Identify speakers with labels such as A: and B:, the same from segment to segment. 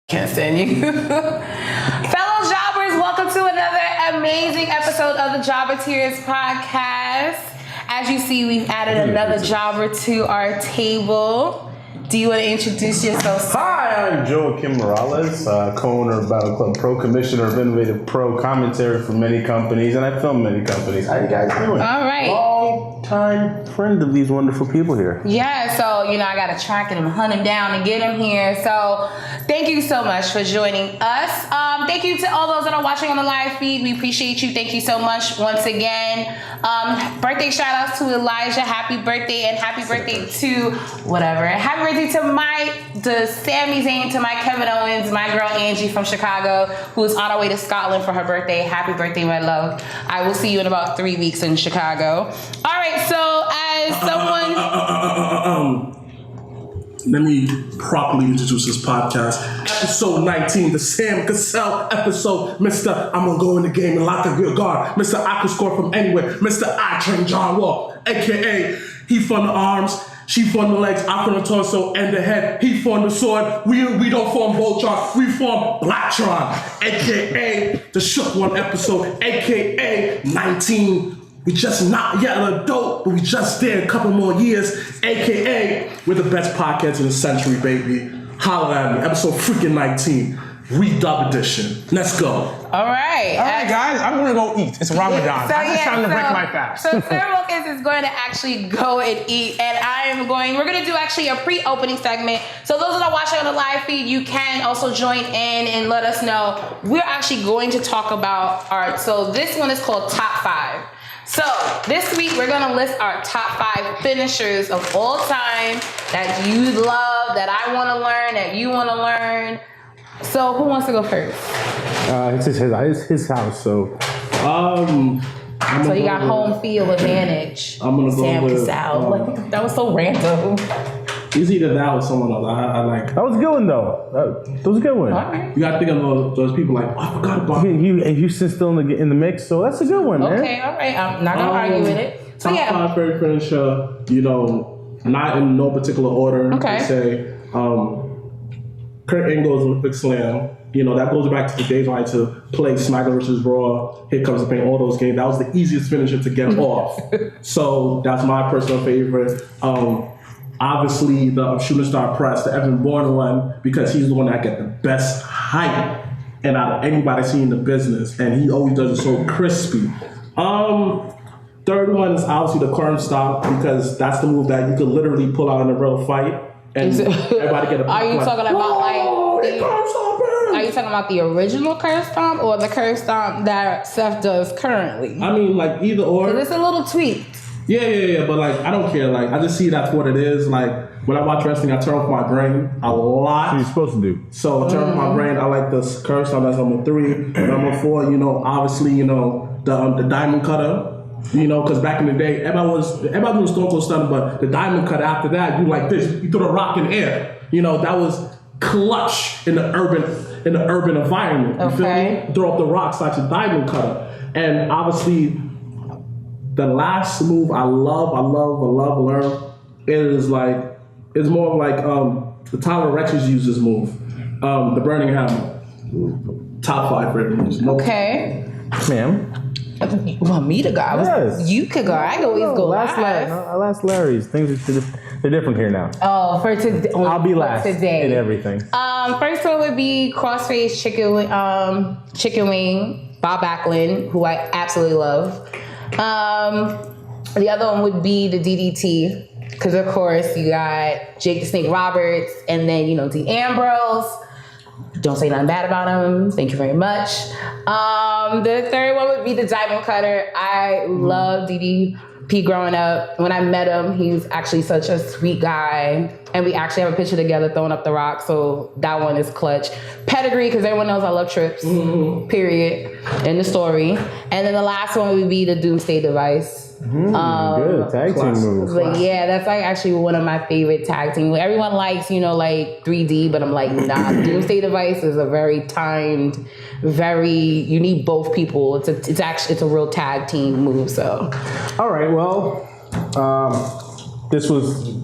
A: Can't stand you. Fellow jobbers, welcome to another amazing episode of the Jobber Tears podcast. As you see, we've added another jobber to our table. Do you want to introduce yourself, sir?
B: Hi, I'm Joaquin Morales, co-owner of Battle Club Pro, commissioner of Innovative Pro, commentary for many companies, and I film many companies. How you guys doing?
A: All right.
B: Long-time friend of these wonderful people here.
A: Yeah, so, I got to track him, hunt him down, and get him here. So, thank you so much for joining us. Thank you to all those that are watching on the live feed. We appreciate you. Thank you so much once again. Birthday shout-outs to Elijah. Happy birthday, and happy birthday to whatever. Happy birthday to Sami Zayn, to my Kevin Owens, my girl Angie from Chicago, who is on her way to Scotland for her birthday. Happy birthday, my love. I will see you in about 3 weeks in Chicago. All right, so as someone...
C: Let me properly introduce this podcast. Episode 19, the Sam Cassell episode. Mr. I'm gonna go in the game and lock a good guard. Mr. I can score from anywhere. Mr. I train John Wall, aka he from the arms, she from the legs, I from the torso and the head. He from the sword. We don't form Voltron, we form Blacktron, aka the Shook One episode, aka 19. We just not yet an adult, but we just there a couple more years, aka we're the best podcast in the century, baby. Holla at me, episode freaking 19, redub edition. Let's go.
A: All right,
D: guys, I'm gonna go eat. It's Ramadan. I'm just trying to break my fast.
A: So Sir Wilkins is going to actually go and eat, and we're going to do actually a pre-opening segment. So those that are watching on the live feed, you can also join in and let us know. We're actually going to talk about art. So this one is called Top 5. So this week we're gonna list our top 5 finishers of all time that you love, that I want to learn, that you want to learn. So who wants to go first?
B: It's his house, so.
A: So you got home field advantage.
C: I'm gonna go
A: Sam
C: with
A: Cassell. That was so random.
C: It's either that or someone else. I like.
B: That was a good one, though. That was a good one.
A: All right.
C: You gotta think of those people like, oh, I forgot about it.
B: Houston's still in the mix, so that's a good one, man.
A: Okay, all right. I'm not gonna argue with it. So
C: top 5 favorite finisher. Not in no particular order.
A: Okay.
C: I say Kurt Angle's Olympic Slam. That goes back to the days when I had to play SmackDown vs. Raw, Here Comes the Pain, all those games. That was the easiest finisher to get off. So that's my personal favorite. Obviously, the Shooting Star Press, the Evan Bourne one, because he's the one that get the best hype and out of anybody seen in the business, and he always does it so crispy. Third one is obviously the Current Stomp, because that's the move that you could literally pull out in a real fight, and everybody get a.
A: Are you talking about Are you talking about the original curve stomp or the curve stomp that Seth does currently?
C: I mean, like either or.
A: It's a little tweaked.
C: Yeah, but like I don't care. Like I just see that's what it is. Like when I watch wrestling, I turn off my brain a lot.
B: What you're supposed to do.
C: So I turn off my brain. I like the curve stomp. That's number 3. Number 4, obviously, the diamond cutter. Because back in the day, everybody doing Stone Cold Stunner, but the diamond cutter after that, you like this. You throw the rock in the air. That was clutch in the urban environment. You feel me? Throw up the rocks like a diamond cutter. And obviously, the last move I love, learn is like, it's more of like the Tyler Rex's used this move. The Burning Hammer. Top 5 favorite moves.
A: Okay.
B: Ma'am.
A: You want me to go?
B: Yes.
A: You could go. I can always go last.
B: Last Larry's. Things they're different here now.
A: Oh, for today.
B: I'll be last
A: today.
B: in everything.
A: First one would be Crossface Chicken Wing, Bob Backlund, who I absolutely love. The other one would be the DDT, because of course you got Jake the Snake Roberts, and then Dean Ambrose. Don't say nothing bad about him. Thank you very much. The third one would be the Diamond Cutter. I love DDP growing up. When I met him, he was actually such a sweet guy. And we actually have a picture together throwing up the rock. So that one is clutch. Pedigree, because everyone knows I love trips. Period. In the story. And then the last one would be the Doomsday Device.
B: Good tag team move.
A: But yeah, that's like actually one of my favorite tag team. Everyone likes, like 3D, but I'm like, nah. Doomsday Device is a very timed, you need both people. It's a real tag team move. So,
B: all right. Well, this was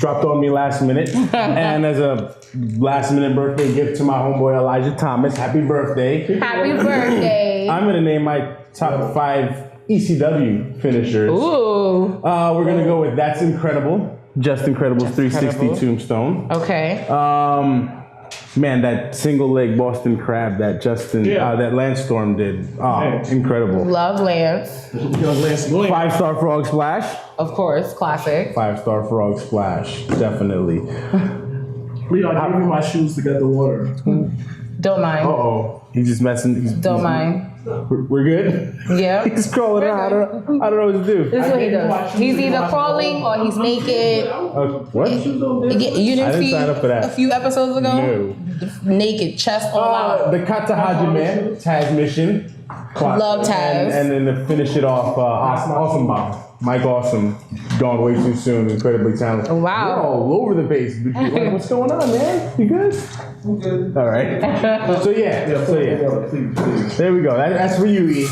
B: dropped on me last minute. And as a last minute birthday gift to my homeboy Elijah Thomas, happy birthday.
A: Happy birthday.
B: I'm going to name my top 5 ECW finishers.
A: Ooh.
B: We're going to go with That's Incredible. Just Incredible's 360
A: Incredible.
B: Tombstone.
A: Okay.
B: Man, that single leg Boston Crab that that Lance Storm did. Incredible.
A: Love Lance.
B: 5-star Frog Splash.
A: Of course, classic.
B: 5-star Frog Splash, definitely.
C: Leo, I gave you my shoes to get the water.
A: Don't mind.
B: He's just messing.
A: Don't mind.
B: We're good?
A: Yeah.
B: He's crawling out. I don't know what to do.
A: This is what he does. He's either crawling or he's naked.
B: What?
A: You
B: I
A: didn't
B: didn't
A: see
B: sign up for that.
A: a few episodes ago?
B: No.
A: Naked, chest all out.
B: The Kata Hajime Taz mission.
A: Love Taz.
B: And then to finish it off, Awesome Bomb. Mike Awesome, gone way too soon, incredibly talented.
A: Wow.
B: You're all over the base. Like, what's going on, man? You good? I'm good. All right. So yeah. There we go. That's for you, E.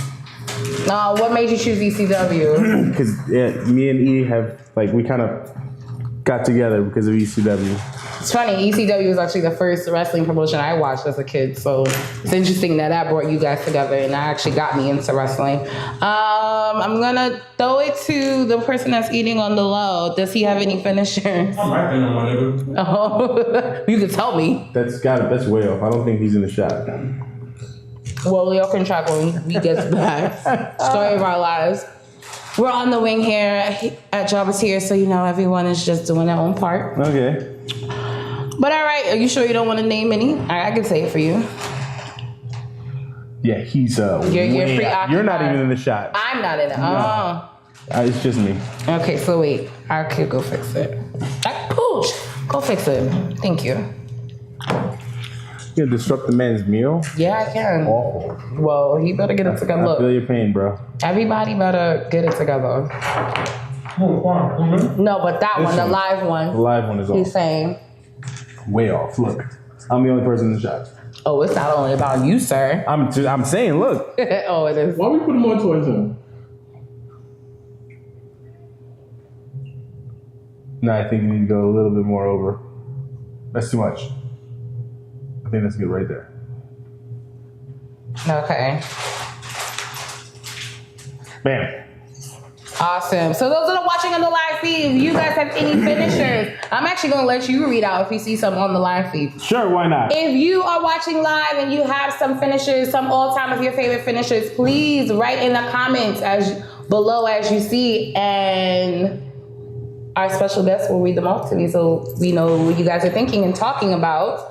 A: What made you choose ECW?
B: Because me and E have, we kind of got together because of ECW.
A: It's funny, ECW was actually the first wrestling promotion I watched as a kid, so it's interesting that brought you guys together and that actually got me into wrestling. I'm gonna throw it to the person that's eating on the low. Does he have any finishers?
C: I'm right there, my nigga.
A: Oh, you can tell me.
B: That's way off. I don't think he's in the shot.
A: Well, Leo can track when he gets back. Story of our lives. We're on the wing here at Jobbers here, so everyone is just doing their own part.
B: Okay.
A: But all right, are you sure you don't want to name any? I can say it for you.
B: Yeah, he's
A: You're preoccupied.
B: You're not even in the shot.
A: I'm not in it.
B: No. It's just me.
A: Okay, so wait. I could go fix it. Pooch, go fix it. Thank you.
B: You gonna disrupt the man's meal?
A: Yeah, I can.
B: Awful.
A: Well, he better get it together.
B: I feel
A: Look,
B: your pain, bro.
A: everybody better get it together. No, but that one, the live one.
B: The live one is off.
A: He's saying.
B: Way off. Look, I'm the only person in the shot.
A: Oh, it's not only about you, sir.
B: I'm saying, look.
A: Oh, it is.
C: Why we putting more toys in?
B: No, I think you need to go a little bit more over. That's too much. I think that's good right there.
A: Okay.
B: Bam.
A: Awesome. So those that are watching on the live feed, if you guys have any finishers, I'm actually going to let you read out if you see some on the live feed.
B: Sure, why not?
A: If you are watching live and you have some finishers, some all-time of your favorite finishers, please write in the comments below as you see, and our special guest will read them off to me so we know what you guys are thinking and talking about.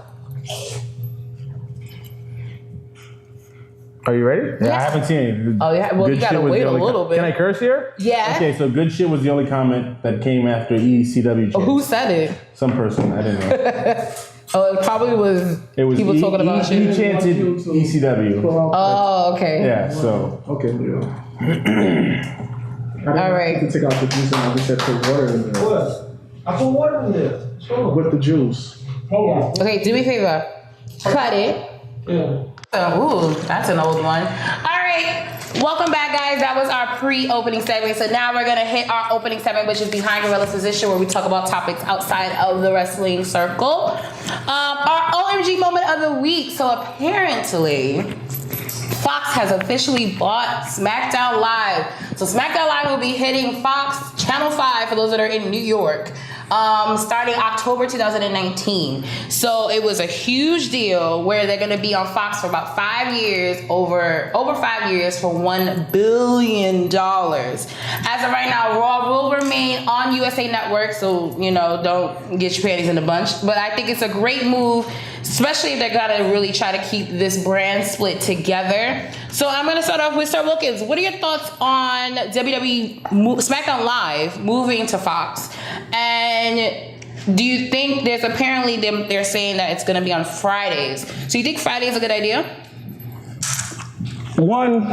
B: Are you ready?
A: Yeah.
B: I haven't seen any.
A: Oh, yeah. Well, you gotta wait a little bit.
B: Can I curse here?
A: Yeah.
B: Okay, so good shit was the only comment that came after ECW.
A: Who said it?
B: Some person, I didn't know.
A: Oh, it probably was.
B: It was
A: people talking about
B: He
A: shit.
B: chanted ECW.
A: Oh, okay.
B: Yeah, so.
C: Okay, Leo.
A: All right.
C: You can take out the juice and I just said put water in there.
E: What? I put water in there. Sure.
C: With the juice.
A: Okay, do me a favor. Cut it.
E: Yeah.
A: Ooh, that's an old one. All right. Welcome back, guys. That was our pre-opening segment. So now we're going to hit our opening segment, which is Behind Gorilla's Position, where we talk about topics outside of the wrestling circle. Our OMG moment of the week. So apparently, Fox has officially bought SmackDown Live. So SmackDown Live will be hitting Fox Channel 5 for those that are in New York. Starting October 2019. So it was a huge deal where they're going to be on Fox for about 5 years, over 5 years for $1 billion. As of right now, Raw will remain on USA Network, so, don't get your panties in a bunch. But I think it's a great move, especially if they're going to really try to keep this brand split together. So I'm going to start off with Sir Wilkins. What are your thoughts on WWE SmackDown Live moving to Fox? And do you think they're saying that it's going to be on Fridays? So you think Friday is a good idea?
D: One,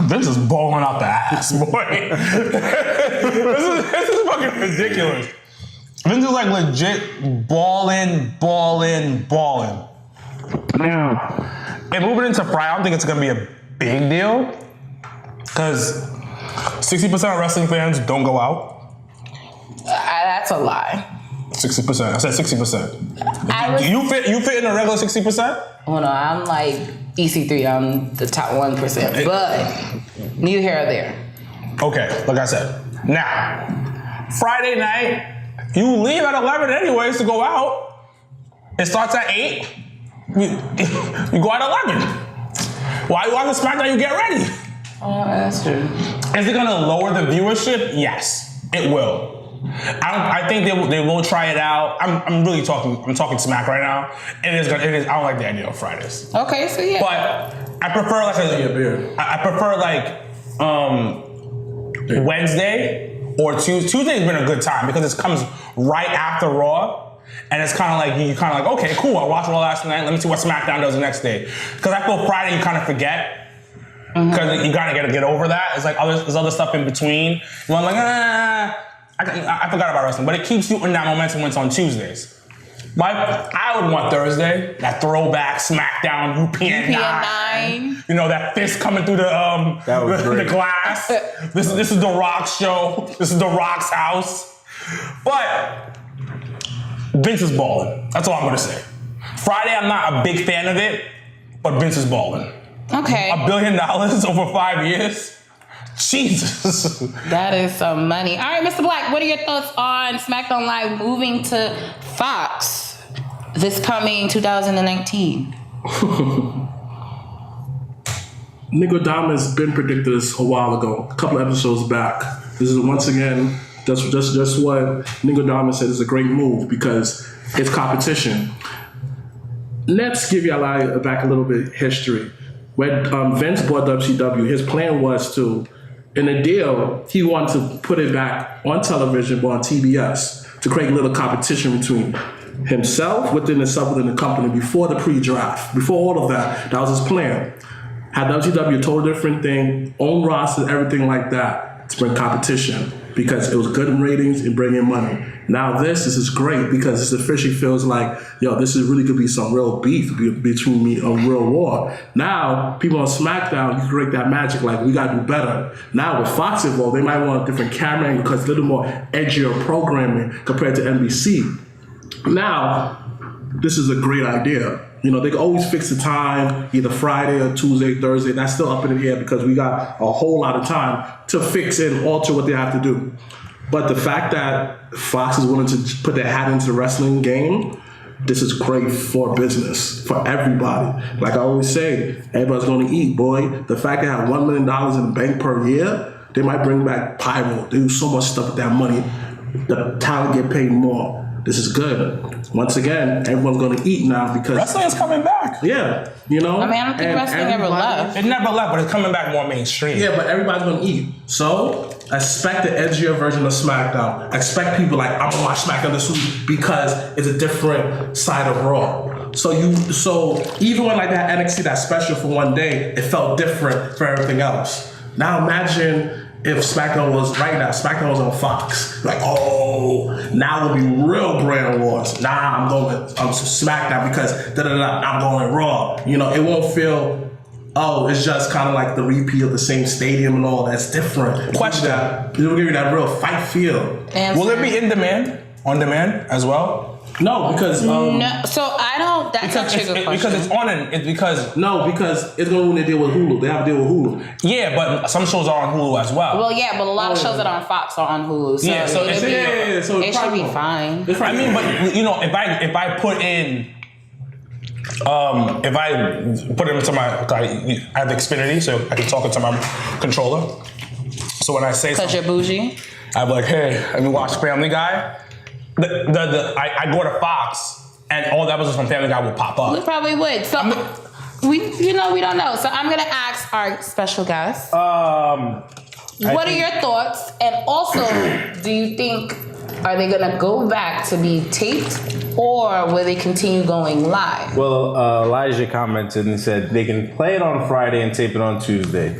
D: Vince is balling out the ass, boy. this is fucking ridiculous. Vince is like legit balling. Now, and moving into Friday, I don't think it's going to be a big deal because 60% of wrestling fans don't go out.
A: That's a lie.
D: 60%. I said 60%. You fit in a regular 60%?
A: Hold on, I'm like EC3. I'm the top 1%, but neither here or there.
D: Okay, like I said. Now, Friday night, you leave at 11 anyways to go out. It starts at 8. You go at 11. While you watch the SmackDown, you get ready.
A: Oh, that's true.
D: Is it gonna lower the viewership? Yes, it will. I think they will try it out. I'm talking smack right now. It is. I don't like the idea of Fridays.
A: Okay, so yeah.
D: But I prefer Wednesday or Tuesday. Has been a good time because it comes right after Raw. And it's kind of like, okay, cool, I watched Raw last night, let me see what SmackDown does the next day. Because I feel Friday you kind of forget. Because you kind of get over that. It's like there's other stuff in between. I'm like, I forgot about wrestling. But it keeps you in that momentum when it's on Tuesdays. I would want Thursday, that throwback SmackDown UPN 9. You know, that fist coming through the glass. This is The Rock's show. This is The Rock's house. But Vince is balling. That's all I'm gonna say. Friday, I'm not a big fan of it, but Vince is balling.
A: Okay.
D: $1 billion over 5 years? Jesus.
A: That is some money. All right, Mr. Black, what are your thoughts on SmackDown Live moving to Fox this coming 2019?
C: Nicodemus been predicted this a while ago, a couple episodes back. This is once again just what Nicodemus said is a great move because it's competition. Let's give you back a little bit history. When Vince bought WCW, his plan was to, in a deal, he wanted to put it back on television, but on TBS, to create a little competition between himself, within the company, before the pre-draft, before all of that. That was his plan. Had WCW a total different thing, own roster, everything like that, to bring competition, because it was good in ratings and bringing money. Now this is great because this officially feels like, this is really could be some real beef between me, a real war. Now, people on SmackDown, you create that magic, like, we gotta do better. Now with Fox involved, they might want a different camera angle because it's a little more edgier programming compared to NBC. Now, this is a great idea. They can always fix the time, either Friday or Tuesday, Thursday. That's still up in the air because we got a whole lot of time to fix and alter what they have to do. But the fact that Fox is willing to put their hat into the wrestling game, this is great for business, for everybody. Like I always say, everybody's going to eat, boy. The fact they have $1 million in the bank per year, they might bring back Pyro. They do so much stuff with that money. The talent get paid more. This is good. Once again, everyone's going to eat now because
D: wrestling is coming back.
C: Yeah,
A: I don't think wrestling ever left.
D: It never left, but it's coming back more mainstream.
C: Yeah, but everybody's going to eat. So expect the edgier version of SmackDown. Expect people like, I'm gonna watch SmackDown this week because it's a different side of Raw. So even when like that NXT, that special for one day, it felt different for everything else. Now imagine if SmackDown was SmackDown was on Fox. Like, now it'll be real brand wars. I'm going SmackDown because I'm going Raw. It won't feel, it's just kind of like the repeat of the same stadium and all. That's different.
D: Question.
C: It'll give you that real fight feel.
D: Will it be on demand as well?
C: No, because
A: no. So I don't. That's a trigger question.
C: Because it's going to ruin their deal with Hulu. They have a deal with Hulu.
D: Yeah, but some shows are on Hulu as well.
A: Well, yeah, but a lot of shows that are on Fox are on Hulu. So
D: yeah, so
A: it should be fine.
D: I mean, but if I put in. If I put it into I have Xfinity, so I can talk into my controller. So when I say
A: because you're bougie,
D: I'm like, hey, let me watch Family Guy. I go to Fox, and all the episodes from Family Guy will pop up.
A: We probably would. So we don't know. So I'm gonna ask our special guest. What are your thoughts? And also, do you think are they gonna go back to be taped, or will they continue going live?
B: Well, Elijah commented and said they can play it on Friday and tape it on Tuesday.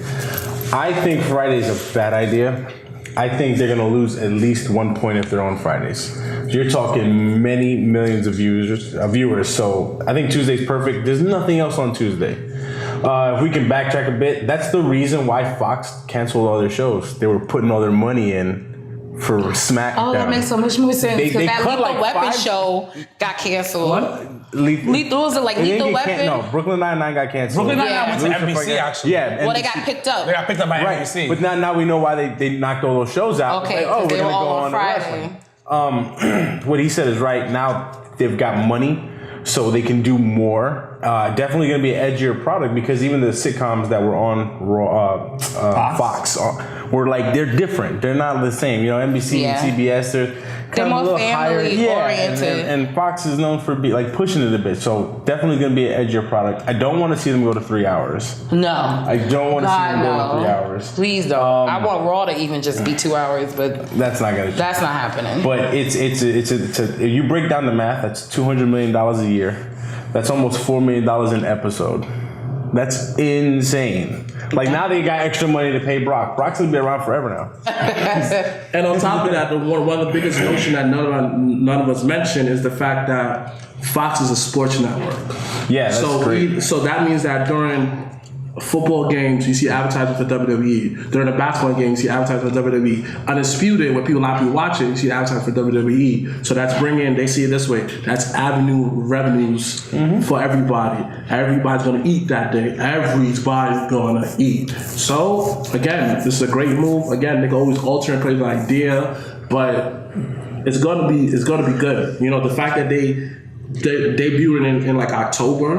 B: I think Friday's a bad idea. I think they're going to lose at least 1 point if they're on Fridays. You're talking many millions of viewers, so I think Tuesday's perfect. There's nothing else on Tuesday. If we can backtrack a bit, that's the reason why Fox canceled all their shows. They were putting all their money in for SmackDown.
A: Oh, that makes so much more sense.
B: They
A: Because that
B: cut
A: Lethal
B: like
A: Weapon
B: 5
A: show got canceled.
C: What?
A: Lethal was it like
B: It didn't
A: Lethal
B: get
A: Weapon?
B: No, Brooklyn Nine-Nine got canceled.
D: Brooklyn
A: Yeah.
D: Nine-Nine went to NBC, actually.
B: Yeah.
A: Well, they
B: NBC.
A: got picked up.
D: They got picked up by
B: Right,
D: NBC.
B: but now we know why they knocked all those shows out.
A: Okay,
B: It's like,
A: 'cause
B: we're
A: they were
B: gonna
A: all
B: go
A: on
B: on to
A: Friday.
B: wrestling. What he said is right. Now they've got money, so they can do more. Definitely going to be an edgier product because even the sitcoms that were on Fox were like they're different. They're not the same. You know, NBC
A: Yeah.
B: and CBS they're kind of
A: more
B: a little higher.
A: family
B: Yeah,
A: oriented.
B: and Fox is known for like pushing it a bit. So definitely going to be an edgier product. I don't want to see them go to 3 hours.
A: No.
B: I don't want to see
A: God,
B: them go
A: no.
B: to 3 hours.
A: Please don't. I want Raw to even just be 2 hours, but
B: That's not going to.
A: that's not happening.
B: But it's if you break down the math, that's $200 million a year. That's almost $4 million an episode. That's insane. Like now they got extra money to pay Brock. Brock's gonna be around forever now.
C: And on top of that, one of the biggest notion that none of us mentioned is the fact that Fox is a sports network.
B: Yeah, that's great.
C: So that means that during football games, you see advertising for WWE. During the basketball games, you see advertising for WWE. Undisputed, when people not be watching, you see advertising for WWE. So that's bringing, they see it this way, that's avenue revenues for everybody. Everybody's going to eat that day. Everybody's going to eat. So, again, this is a great move. Again, they can always alter and create an idea, but it's going to be good. You know, the fact that they debuted in like October,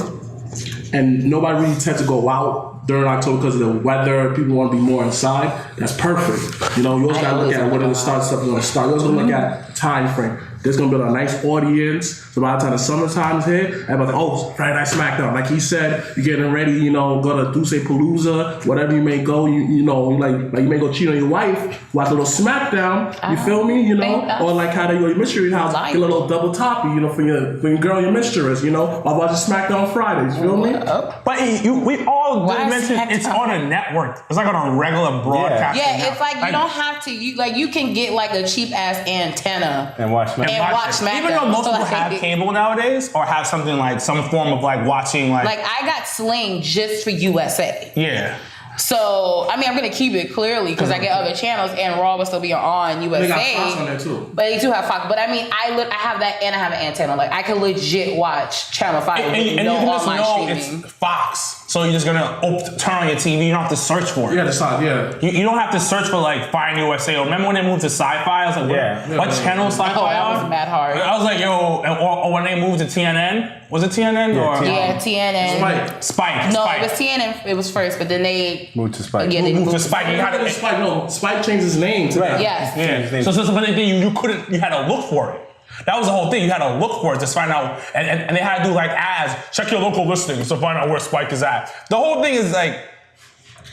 C: and nobody really tends to go out during October because of the weather. People want to be more inside. That's perfect. You know, you always got to look at what are the start stuff you want to start. You always got to look at time frame. There's going to be a nice audience. So by the time the summertime is here, everybody's like, oh, Friday Night SmackDown. Like he said, you're getting ready, you know, go to Duce Palooza, whatever you may go, you know, like you may go cheat on your wife, watch a little SmackDown, you feel me, you know? Or like how they go to your mystery house, get a little double toppy, you know, for your girl, your mistress, you know? Or watch SmackDown Fridays, you feel me?
D: But we all mentioned it's on a network. It's like on a regular broadcast.
A: Yeah, it's like you don't have to. You can get like a cheap ass antenna
B: And watch SmackDown.
A: and watch SmackDown.
D: Even though most
A: So,
D: people
A: like,
D: have cable nowadays or have something like some form of like watching like
A: I got Sling just for USA.
D: yeah.
A: So, I mean, I'm going to keep it clearly because I get other channels and Raw will still be on USA.
C: They got Fox on there too.
A: But they do have Fox. But I mean, I have that and I have an antenna. Like, I can legit watch Channel 5
D: And
A: with
D: you
A: no
D: can just
A: online
D: know
A: streaming.
D: it's Fox. So you're just gonna turn on your TV. You don't have to search for it.
C: Yeah, decide, yeah.
D: You don't have to search for like Fire USA. Or remember when they moved to Sci-Fi? I was like, what channel is Sci-Fi
A: Oh, that
D: on?
A: was mad hard.
D: I was like, yo, or when they moved to TNN. Was it TNN? or
A: Yeah, TNN.
D: Spike.
A: No,
D: Spike.
A: it was TNN. It was first, but then they
B: Moved to Spike.
A: Yeah, they
D: Moved to
A: moved
D: Spike. You had to,
C: Spike, no, Spike changed his name to that.
A: Yes.
D: yeah. So but you couldn't. You had to look for it. That was the whole thing. You had to look for it to find out, and they had to do like ads. Check your local listings to find out where Spike is at. The whole thing is like,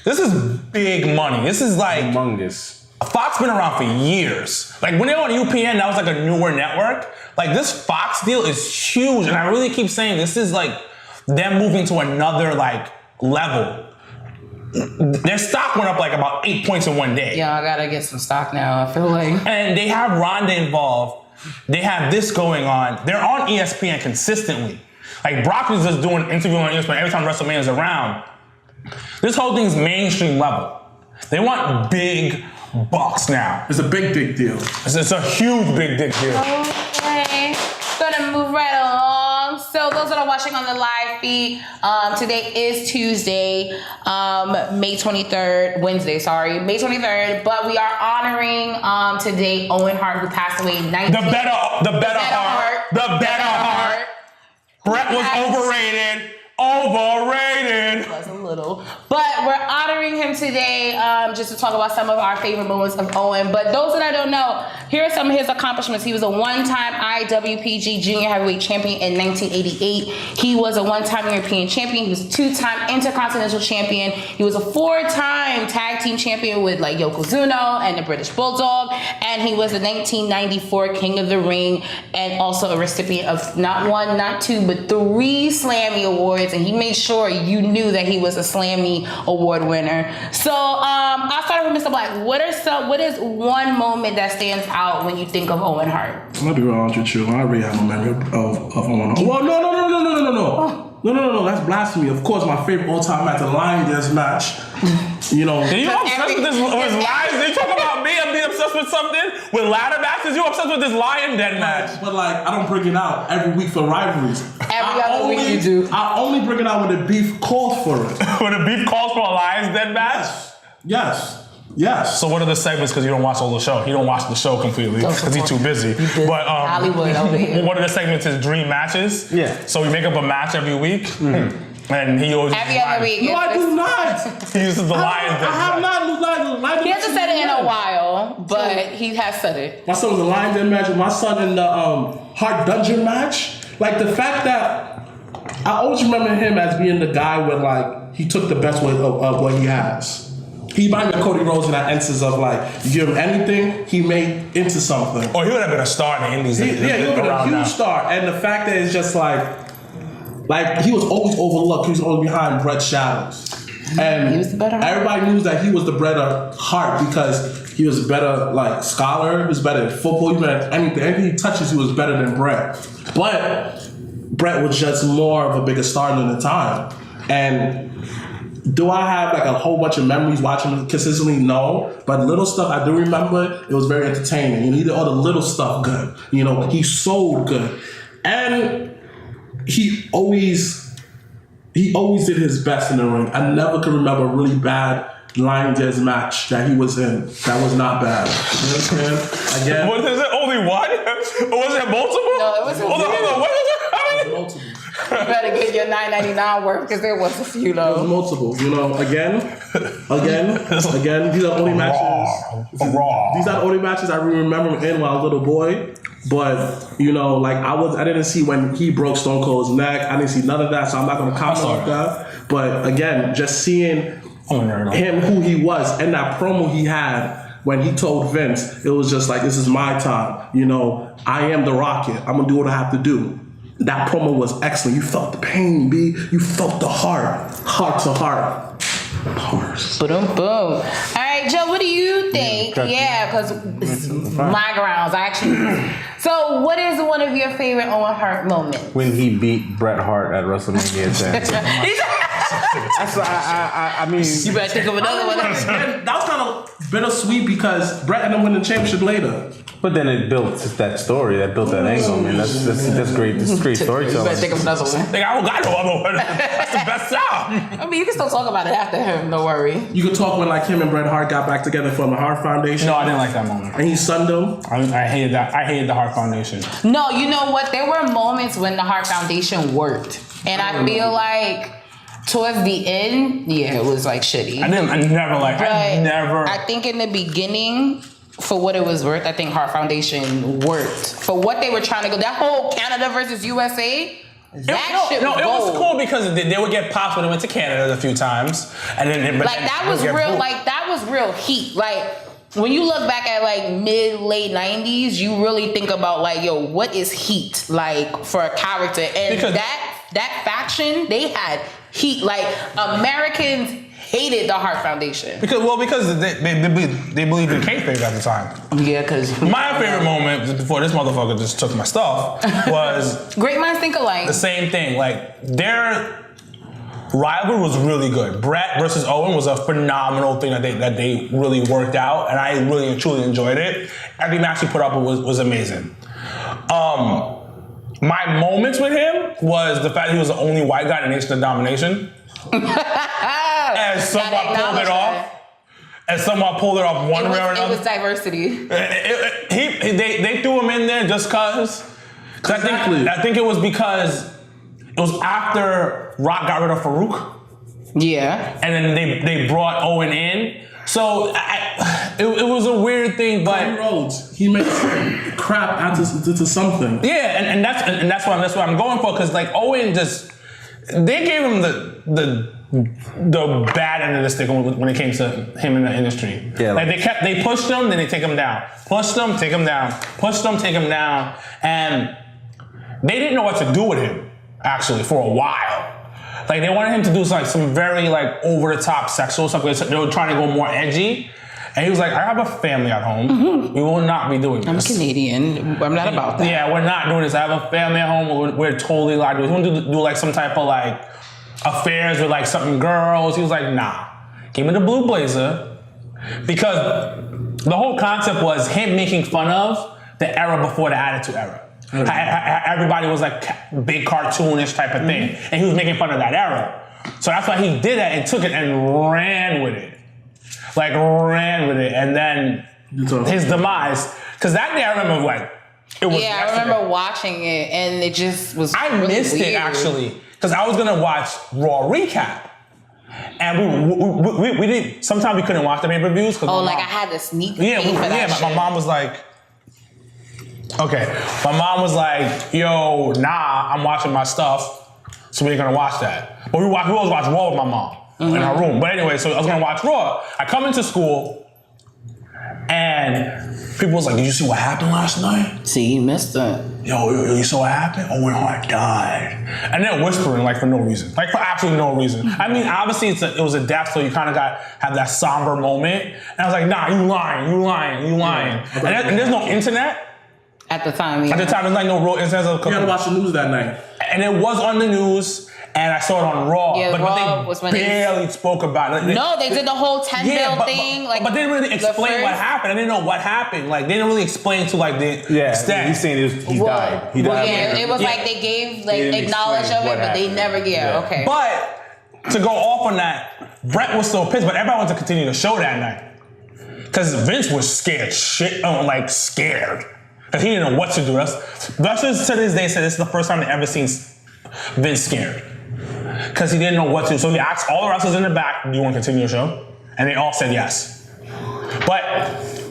D: this is big money. This is like
B: Humongous.
D: Fox been around for years. Like when they were on UPN, that was like a newer network. Like this Fox deal is huge, and I really keep saying this is like them moving to another like level. Their stock went up like about 8 points in one day.
A: Yeah, I gotta get some stock now. I feel like.
D: And they have Ronda involved. They have this going on. They're on ESPN consistently. Like Brock is just doing interviewing on ESPN every time WrestleMania is around. This whole thing's mainstream level. They want big bucks now.
C: It's a big deal.
D: It's a huge big deal.
A: Okay, gonna move right along. So those that are watching on the live feed, today is Tuesday, May 23rd, Wednesday, sorry, May 23rd. But we are honoring today Owen Hart, who passed away 19.
D: The better heart. Brett was overrated.
A: Was a little, but we're honoring him today just to talk about some of our favorite moments of Owen. But those that I don't know, here are some of his accomplishments. He was a one-time IWPG Junior Heavyweight Champion in 1988. He was a one-time European Champion. He was a two-time Intercontinental Champion. He was a four-time Tag Team Champion with like Yokozuna and the British Bulldog. And he was the 1994 King of the Ring and also a recipient of not one, not two, but 3 Slammy Awards. And he made sure you knew that he was a Slammy Award winner. So I'll start with Mr. Black. What is one moment that stands out when you think of Owen Hart?
C: I'll be real honest with you. I really have no memory of Owen Hart. Well, no. No. That's blasphemy. Of course, my favorite all-time match, the Lion Death match. You know.
D: You know, obsessed with this lies. They talk about me. I'm like being obsessed with something with ladder matches. You obsessed with this lion den match.
C: But like, I don't bring it out every week for rivalries.
A: Every other week you do.
C: I only bring it out when the beef calls for it.
D: When the beef calls for a lion's den match.
C: Yes.
D: So what are the segments? Because you don't watch all the show. You don't watch the show completely because he's too busy. But
A: Hollywood over here.
D: one of the segments is dream matches.
B: Yeah.
D: So we make up a match every week, and he always
A: Every other week.
C: No, I do not.
D: He uses the lion's den.
C: I have not lion.
A: He hasn't said it in a while, but he has said it.
C: My son was a lion den match with my son in the Heart Dungeon match. Like the fact that I always remember him as being the guy where like he took the best way of what he has. He reminded me of Cody Rhodes in that instance of like, you give him anything, he made into something.
D: Or he would have been a star in the Indies.
C: He would have been a huge star. And the fact that it's just like he was always overlooked. He was always behind Brett's shadows. And
A: He was the better heart.
C: everybody knew that he was the better heart because he was a better like scholar, he was better at football, he was better at anything. Anything he touches, he was better than Brett. But Brett was just more of a bigger star than the time. And do I have like a whole bunch of memories watching him consistently? No. But little stuff I do remember, it was very entertaining. You know, he did all the little stuff good. You know, he sold good. And he always did his best in the ring. I never could remember a really bad Lion Jazz match that he was in that was not bad. You know what I'm saying? Again.
D: Was it only one? Or was it multiple?
A: No, it was
D: Hold on. What was it? How many?
C: Multiple.
A: You better get your $9.99 worth because there was a few though.
C: Multiple. You know, again. These are only matches. These are the only matches I remember him in when I was a little boy. But you know, like I didn't see when he broke Stone Cold's neck. I didn't see none of that, so I'm not gonna comment on that. But again, just seeing him who he was and that promo he had when he told Vince, it was just like, this is my time. You know, I am the Rocket. I'm gonna do what I have to do. That promo was excellent. You felt the pain, B. You felt the heart to heart.
A: Boom, boom. All right, Joe, what do you think? Yeah, because it's my grounds, actually. So, what is one of your favorite Owen Hart moments?
B: When he beat Bret Hart at WrestleMania 10. I mean,
A: You better think of another one.
C: That was kind of bittersweet because Bret ended up winning the championship later.
B: but then it built that story, that built that angle. I mean, that's great. This is great
A: You better
B: storytelling.
A: think of another one.
D: Like, I don't got no other one. That's the best sound.
A: I mean, you can still talk about it after him, don't worry.
C: You could talk when like him and Bret Hart got back together from the Hart Foundation.
D: No, I didn't like that moment.
C: And he sunned him.
D: I hated that. I hated the Hart Foundation.
A: No, you know what? There were moments when the Hart Foundation worked. And I feel like towards the end, yeah, it was like shitty.
D: I think
A: in the beginning, for what it was worth, I think Hart Foundation worked. For what they were trying to go, that whole Canada versus USA,
D: it was cool because they would get pops when they went to Canada a few times, and then
A: that was real heat. Like when you look back at like late 90s, you really think about like, yo, what is heat like for a character? And
D: because
A: that faction, they had heat. Like Americans hated the Hart Foundation
D: because they believed in kayfabe at the time.
A: Yeah, because
D: my favorite moment before this motherfucker just took my stuff was
A: great minds think alike.
D: The same thing. Like their rivalry was really good. Bret versus Owen was a phenomenal thing that they really worked out, and I really and truly enjoyed it. Every match he put up was amazing. My moments with him was the fact he was the only white guy in the Nation of Domination. And someone pulled it off one way or another.
A: It was diversity.
D: They threw him in there just cause. I think it was because it was after Rock got rid of Farouk. Yeah. And then they brought Owen in. So it was a weird thing, but
C: Cody Rhodes, he made crap out to something.
D: Yeah, and that's what I'm going for, because like Owen they gave him the bad end of the stick when it came to him in the industry. Yeah, like they pushed him, then they take him down. Pushed him, take him down. Pushed him, take him down, and they didn't know what to do with him actually for a while. Like they wanted him to do some very like over the top sexual stuff. They were trying to go more edgy, and he was like, "I have a family at home. Mm-hmm. We will not be doing this.
A: I'm Canadian. I'm not about that.
D: Yeah, we're not doing this. I have a family at home. We're totally allowed to do this. We want to do like some type of like affairs with like some girls." He was like, "Nah, give me the blue blazer," because The whole concept was him making fun of the era before the Attitude Era. Everybody was like big cartoonish type of thing, and he was making fun of that era. So that's why he did that and took it and ran with it. Like ran with it, and then his demise. Because that day I remember like it was.
A: Yeah, I remember watching it, and it just was.
D: I
A: really
D: missed
A: weird.
D: it actually because I was gonna watch Raw recap, and we didn't. Sometimes we couldn't watch the pay-per-views.
A: Oh, like I had to sneak.
D: Yeah,
A: peek for that shit.
D: My mom was like. Okay, my mom was like, "Yo, nah, I'm watching my stuff, so we ain't gonna watch that." But we always watch Raw with my mom in her room. But anyway, so I was gonna watch Raw. I come into school, and people was like, "Did you see what happened last night?"
A: See, you missed it.
D: Yo, you saw what happened? Owen Hart died, and they're whispering like for no reason, like for absolutely no reason. I mean, obviously it was a death, so you kind of have that somber moment. And I was like, "Nah, you lying. And there's no internet."
A: At the time, yeah.
D: At the time, there's like no real instance of.
C: You had to watch the news that night.
D: And it was on the news, and I saw it on Raw.
A: Yeah,
D: but
A: Raw was
D: they
A: when
D: barely spoke about it.
A: No, they did the whole 10 bill thing.
D: But they didn't really explain what happened. I didn't know what happened. Like, they didn't really explain to like the extent.
B: He's saying he died. He died.
A: Yeah, it was like they gave acknowledge of it, but they never okay.
D: But to go off on that, Brett was so pissed, but everybody wanted to continue the show that night. Because Vince was scared scared. Because he didn't know what to do. Wrestlers to this day said this is the first time they ever seen Vince scared. Because he didn't know what to do. So he asked all the wrestlers in the back, "Do you want to continue the show?" And they all said yes. But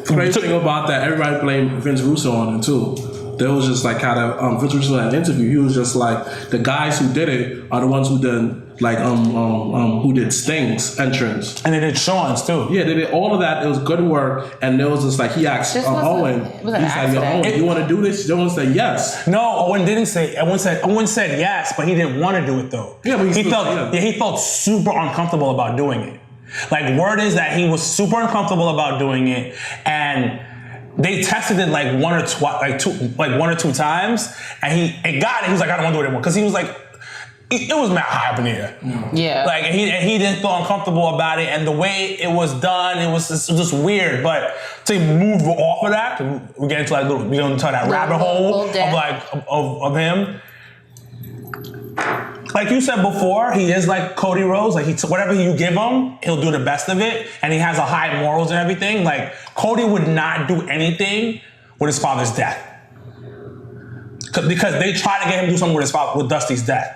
C: the crazy thing about that, everybody blamed Vince Russo on it too. There was just like kind of Vince Russo had an interview. He was just like, the guys who did it are the ones who did who did Sting's entrance.
D: And they did Shawn's too.
C: Yeah, they did all of that. It was good work. And there was just like, he asked Owen,
A: it was an
C: he's like, "Yo, Owen, you want to do this?" Owen said yes.
D: No, Owen didn't say. Owen said yes, but he didn't want to do it though.
C: Yeah, but
D: he felt super uncomfortable about doing it. Like, word is that he was super uncomfortable about doing it, and they tested it like one or two times, and it got it. He was like, "I don't want to do it anymore," because he was like, it was mad high up in the air.
A: Yeah.
D: Like, and he didn't feel uncomfortable about it, and the way it was done, it was just weird. But to move off of that, we get into that rabbit hole of him. Like you said before, he is like Cody Rhodes. Like, whatever you give him, he'll do the best of it, and he has a high morals and everything. Like, Cody would not do anything with his father's death, because they tried to get him to do something with Dusty's death.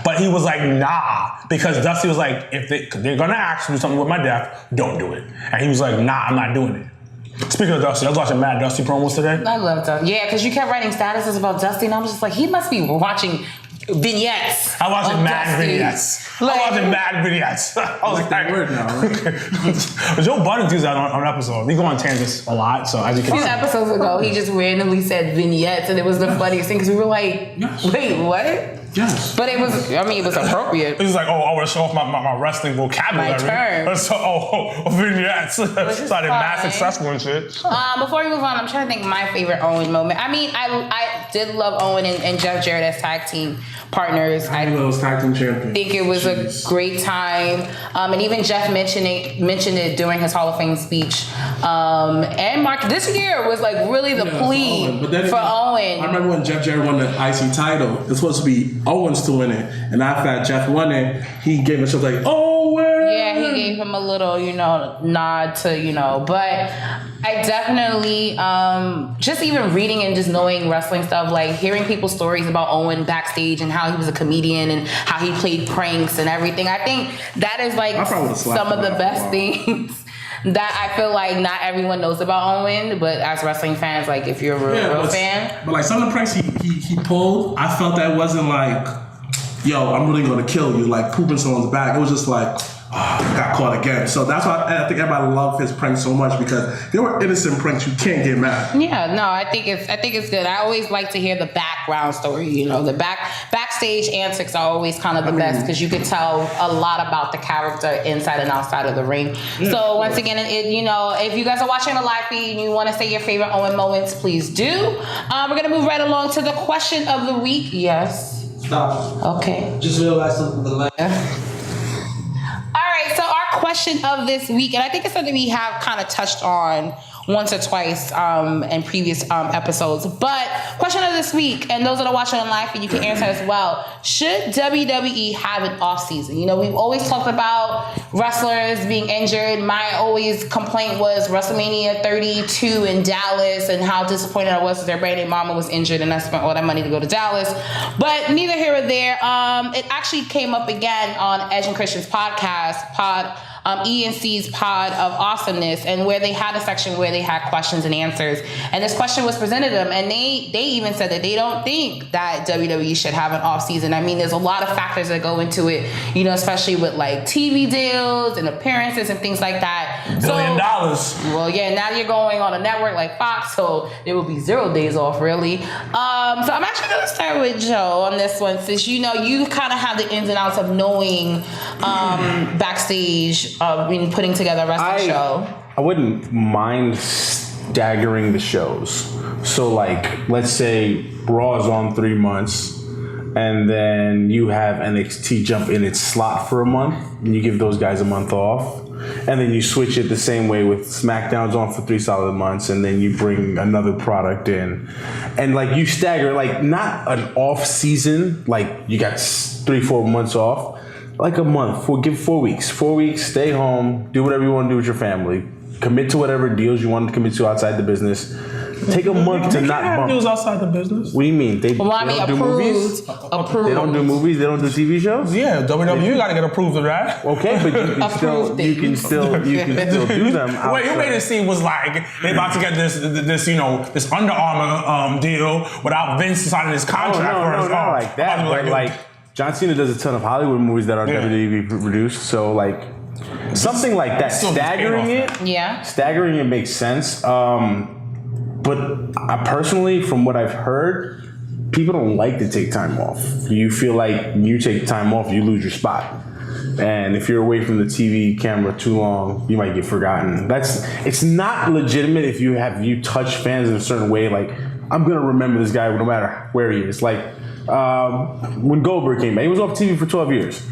D: But he was like, nah, because Dusty was like, if they're gonna ask you to do something with my death, don't do it. And he was like, nah, I'm not doing it. Speaking of Dusty, I was watching Mad Dusty promos today.
A: I love Dusty. Yeah, because you kept writing statuses about Dusty, and I was just like, he must be watching vignettes.
D: I was watching Mad
A: Dusty.
D: Vignettes. I was watching Mad Vignettes. I was like,
C: that word now, right?
D: Joe Budden does that on an episode. We go on tangents a lot, so as you can
A: A few
D: see.
A: episodes ago, he just randomly said vignettes, and it was the funniest thing, because we were like, wait, what?
C: Yes.
A: But it was appropriate.
D: He was like, I want to show off my wrestling vocabulary.
A: My terms.
D: So, vignettes. Started mad successful and shit.
A: Before we move on, I'm trying to think my favorite Owen moment. I mean, I did love Owen and Jeff Jarrett as tag team partners.
C: I was tag team champion.
A: think it was a great time. And even Jeff mentioned it during his Hall of Fame speech. And Mark, this year was like really the plea for Owen.
C: I remember when Jeff Jarrett won the IC title, it's supposed to be Owens to win it. And after that Jeff won it, he gave himself like, Owen!
A: Yeah, he gave him a little, nod to, but I definitely, just even reading and just knowing wrestling stuff, like hearing people's stories about Owen backstage and how he was a comedian and how he played pranks and everything. I think that is like some of the best things that I feel like not everyone knows about Owen, but as wrestling fans, like if you're a real fan.
C: But like some of the pranks he pulled, I felt that wasn't like, yo, I'm really gonna kill you, like pooping someone's back. It was just like, I got caught again. So that's why I think everybody loved his pranks so much, because they were innocent pranks. You can't get mad.
A: Yeah, no, I think it's good. I always like to hear the background story. The backstage antics are always kind of the best, because you can tell a lot about the character inside and outside of the ring. Yeah. So once again, if you guys are watching the live feed and you want to say your favorite Owen moments, please do. We're gonna move right along to the question of the week. Yes.
E: Stop.
A: Okay.
E: Just realized the line.
A: All right, so our question of this week, and I think it's something we have kind of touched on once or twice in previous episodes. But question of this week, and those that are watching on live, and you can answer as well. Should WWE have an off season? You know, we've always talked about wrestlers being injured. My always complaint was WrestleMania 32 in Dallas and how disappointed I was that their brand mama was injured and I spent all that money to go to Dallas. But neither here or there. It actually came up again on Edge and Christian's podcast, ENC's Pod of Awesomeness, and where they had a section where they had questions and answers. And this question was presented to them, and they even said that they don't think that WWE should have an off season. I mean, there's a lot of factors that go into it, you know, especially with like TV deals and appearances and things like that.
D: $1 billion.
A: Well, yeah, now you're going on a network like Fox, so there will be 0 days off, really. So I'm actually going to start with Joe on this one, since you know you kind of have the ins and outs of knowing backstage in putting together a wrestling show.
B: I wouldn't mind staggering the shows. So, like, let's say Raw is on 3 months, and then you have NXT jump in its slot for a month, and you give those guys a month off. And then you switch it the same way with SmackDown's on for 3 solid months, and then you bring another product in. And like you stagger, like not an off season, like you got 3-4 months off, like a month, give 4 weeks. 4 weeks, stay home, do whatever you want to do with your family. Commit to whatever deals you want to commit to outside the business. Take a month to not bump.
D: Deals outside the business.
B: What do you mean? They don't do movies?
A: Approved.
B: They don't do movies? They don't do TV shows?
D: Yeah, WWE got to get approved of that.
B: Okay, but you can still do them outside.
D: Wait, you made it seem was like they about to get this you know, this Under Armour deal without Vince signing his contract.
B: No, not like that. But like John Cena does a ton of Hollywood movies that are WWE produced, so like something like that. Staggering it makes sense. But I personally, from what I've heard, people don't like to take time off. You feel like you take time off, you lose your spot. And if you're away from the TV camera too long, you might get forgotten. It's not legitimate if you touch fans in a certain way. Like, I'm gonna remember this guy no matter where he is. Like when Goldberg came back, he was off TV for 12 years.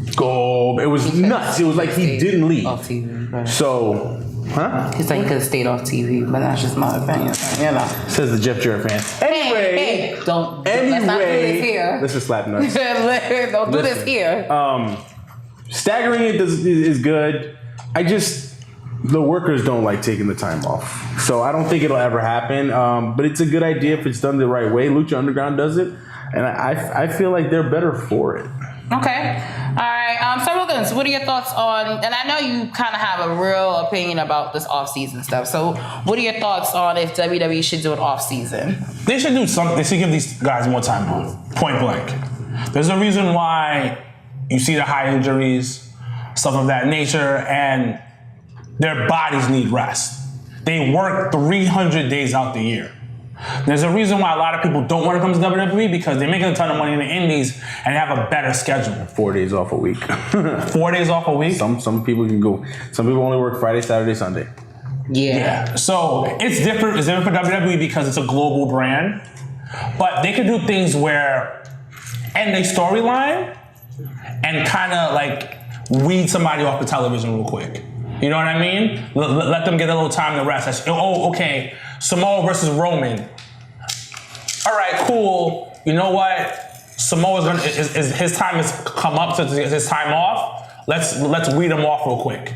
B: It was nuts. It was like he didn't leave.
A: Off TV, right.
B: So, huh?
A: It's like he could have stayed off TV, but that's just my opinion. You know.
B: Says the Jeff Jarrett fan. Anyway,
A: hey, let's not do this here.
B: Let's just slap nuts.
A: Don't do this here.
B: Staggering it is good. The workers don't like taking the time off. So I don't think it'll ever happen. But it's a good idea if it's done the right way. Lucha Underground does it. And I feel like they're better for it.
A: Okay. All right. So Wilkins, what are your thoughts on, and I know you kind of have a real opinion about this off-season stuff. So what are your thoughts on if WWE should do an off-season?
D: They should do something. They should give these guys more time off. Point blank. There's a reason why you see the high injuries, stuff of that nature, and their bodies need rest. They work 300 days out the year. There's a reason why a lot of people don't want to come to WWE because they're making a ton of money in the indies and they have a better schedule.
B: 4 days off a week.
D: 4 days off a week?
B: Some people can go. Some people only work Friday, Saturday, Sunday.
A: Yeah.
D: So it's different. It's different for WWE because it's a global brand. But they can do things where end a storyline and kind of like weed somebody off the television real quick. You know what I mean? Let them get a little time to rest. Okay, Samoa versus Roman. All right, cool. You know what? Samoa's gonna his time has come up to his time off. Let's weed him off real quick.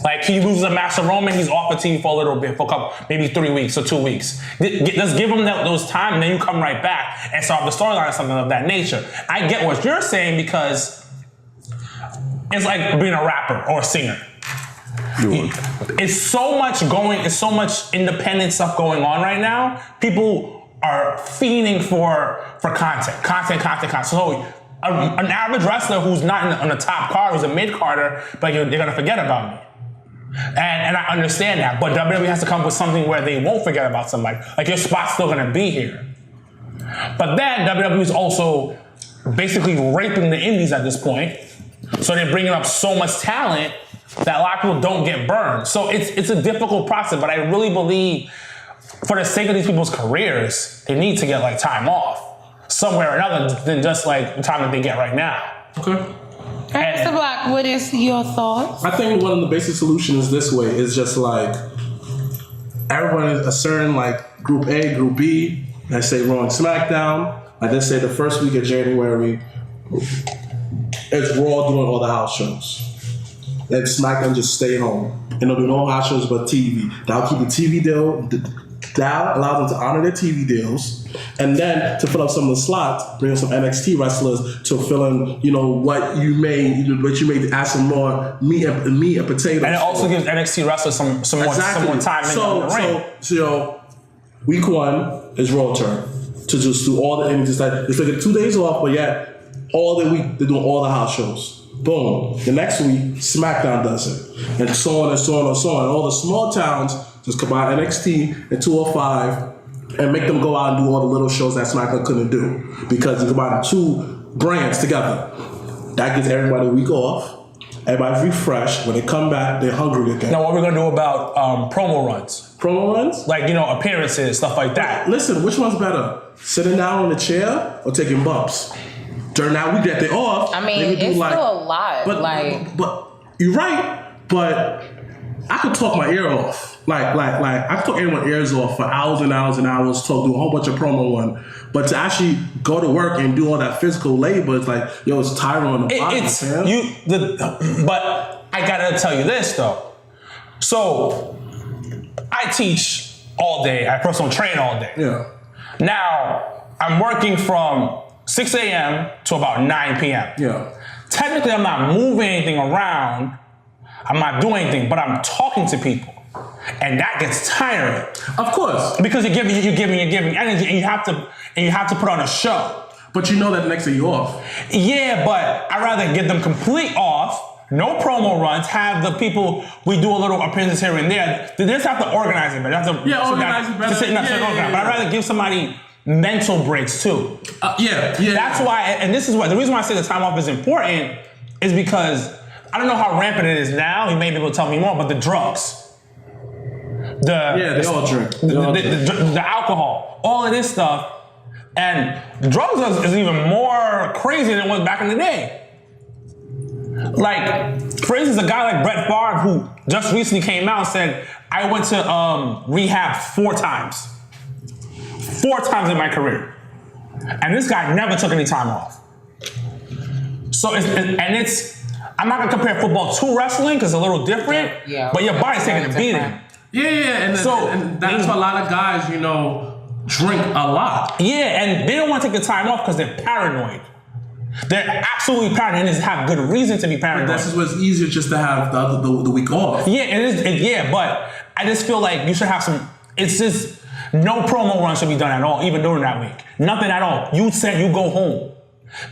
D: Like he loses a match to Roman, he's off the TV for a little bit, for a couple, maybe 3 weeks or 2 weeks. Let's give him those time, and then you come right back and start the storyline or something of that nature. I get what you're saying because it's like being a rapper or a singer. It's so much independent stuff going on right now. People are fiending for content. So an average wrestler who's not on the top card, who's a mid-carder, but they're gonna forget about me. And I understand that, but WWE has to come up with something where they won't forget about somebody. Like your spot's still gonna be here. But then WWE is also basically raping the indies at this point. So they're bringing up so much talent that a lot of people don't get burned. So it's a difficult process, but I really believe for the sake of these people's careers, they need to get like time off somewhere or another than just like the time that they get right now.
C: Okay.
A: Mr. Black, what is your thoughts?
C: I think one of the basic solutions this way is just like everyone is a certain like group A, group B. Let's say Raw and SmackDown. Like let's say the first week of January, it's Raw doing all the house shows. And SmackDown just stay home. And they'll do no house shows but TV. That'll keep the TV deal down, allows them to honor their TV deals. And then to fill up some of the slots, bring in some NXT wrestlers to fill in, you know, what you may add some more meat and potatoes.
D: And it also gives NXT wrestlers some more time in the ring.
C: So, you know, week 1 is Raw turn to just do all the images. Like, they get 2 days off, but yet all the week they're doing all the house shows. Boom. The next week, SmackDown does it. And so on and so on and so on. All the small towns just combine NXT and 205 and make them go out and do all the little shows that SmackDown couldn't do. Because you combine the 2 brands together. That gives everybody a week off. Everybody's refreshed. When they come back, they're hungry again.
D: Now, what we're going to do about promo runs?
C: Promo runs?
D: Like, you know, appearances, stuff like that.
C: Listen, which one's better? Sitting down on the chair or taking bumps? During that week that they're off,
A: I mean, it's still a lot.
C: But you're right. But I could talk my ear off. Like I could talk anyone's ears off for hours and hours and hours. Do a whole bunch of promo one. But to actually go to work and do all that physical labor, it's like, yo, it's tiring on the body.
D: But I gotta tell you this though. So I teach all day. I personal train all day.
C: Yeah.
D: Now I'm working from 6 a.m. to about 9 p.m.
C: Yeah.
D: Technically, I'm not moving anything around. I'm not doing anything, but I'm talking to people. And that gets tiring.
C: Of course.
D: Because you're giving energy and you have to put on a show.
C: But you know that the next day you're off.
D: Yeah, but I'd rather get them complete off, no promo runs, have the people, we do a little appearances here and there. They just have to organize it better.
C: Organize it better.
D: But I'd rather give somebody mental breaks too. That's why, and this is why, the reason why I say the time off is important is because I don't know how rampant it is now. You may be able to tell me more, but the drugs.
C: They all drink.
D: The alcohol, all of this stuff. And drugs is even more crazy than it was back in the day. Like, for instance, a guy like Brett Favre who just recently came out and said, I went to rehab 4 times. 4 times in my career. And this guy never took any time off. So, I'm not gonna compare football to wrestling because it's a little different, but your body's taking a beating.
C: And that's why a lot of guys, you know, drink a lot.
D: Yeah, and they don't want to take the time off because they're paranoid. They're absolutely paranoid and have good reason to be paranoid.
C: This is what's easier just to have the week off.
D: Yeah, it is. But I just feel like you should have some. It's just no promo run should be done at all, even during that week. Nothing at all. You said you go home.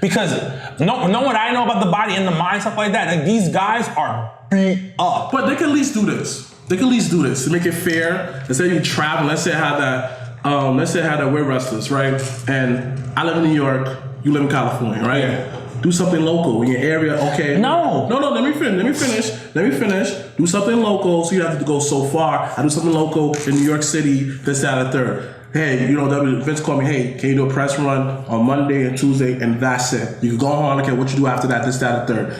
D: Because know what I know about the body and the mind, stuff like that. Like, these guys are beat up.
C: But they can at least do this. To make it fair. Let's say you travel. Let's say I had that we're wrestlers, right? And I live in New York. You live in California, right? Yeah. Do something local in your area. Okay.
D: No.
C: Let me finish. Do something local. So you have to go so far. I do something local in New York City. This, that, and third. Hey, you know, Vince called me, hey, can you do a press run on Monday and Tuesday, and that's it. You can go on, okay, what you do after that, this, that, and third.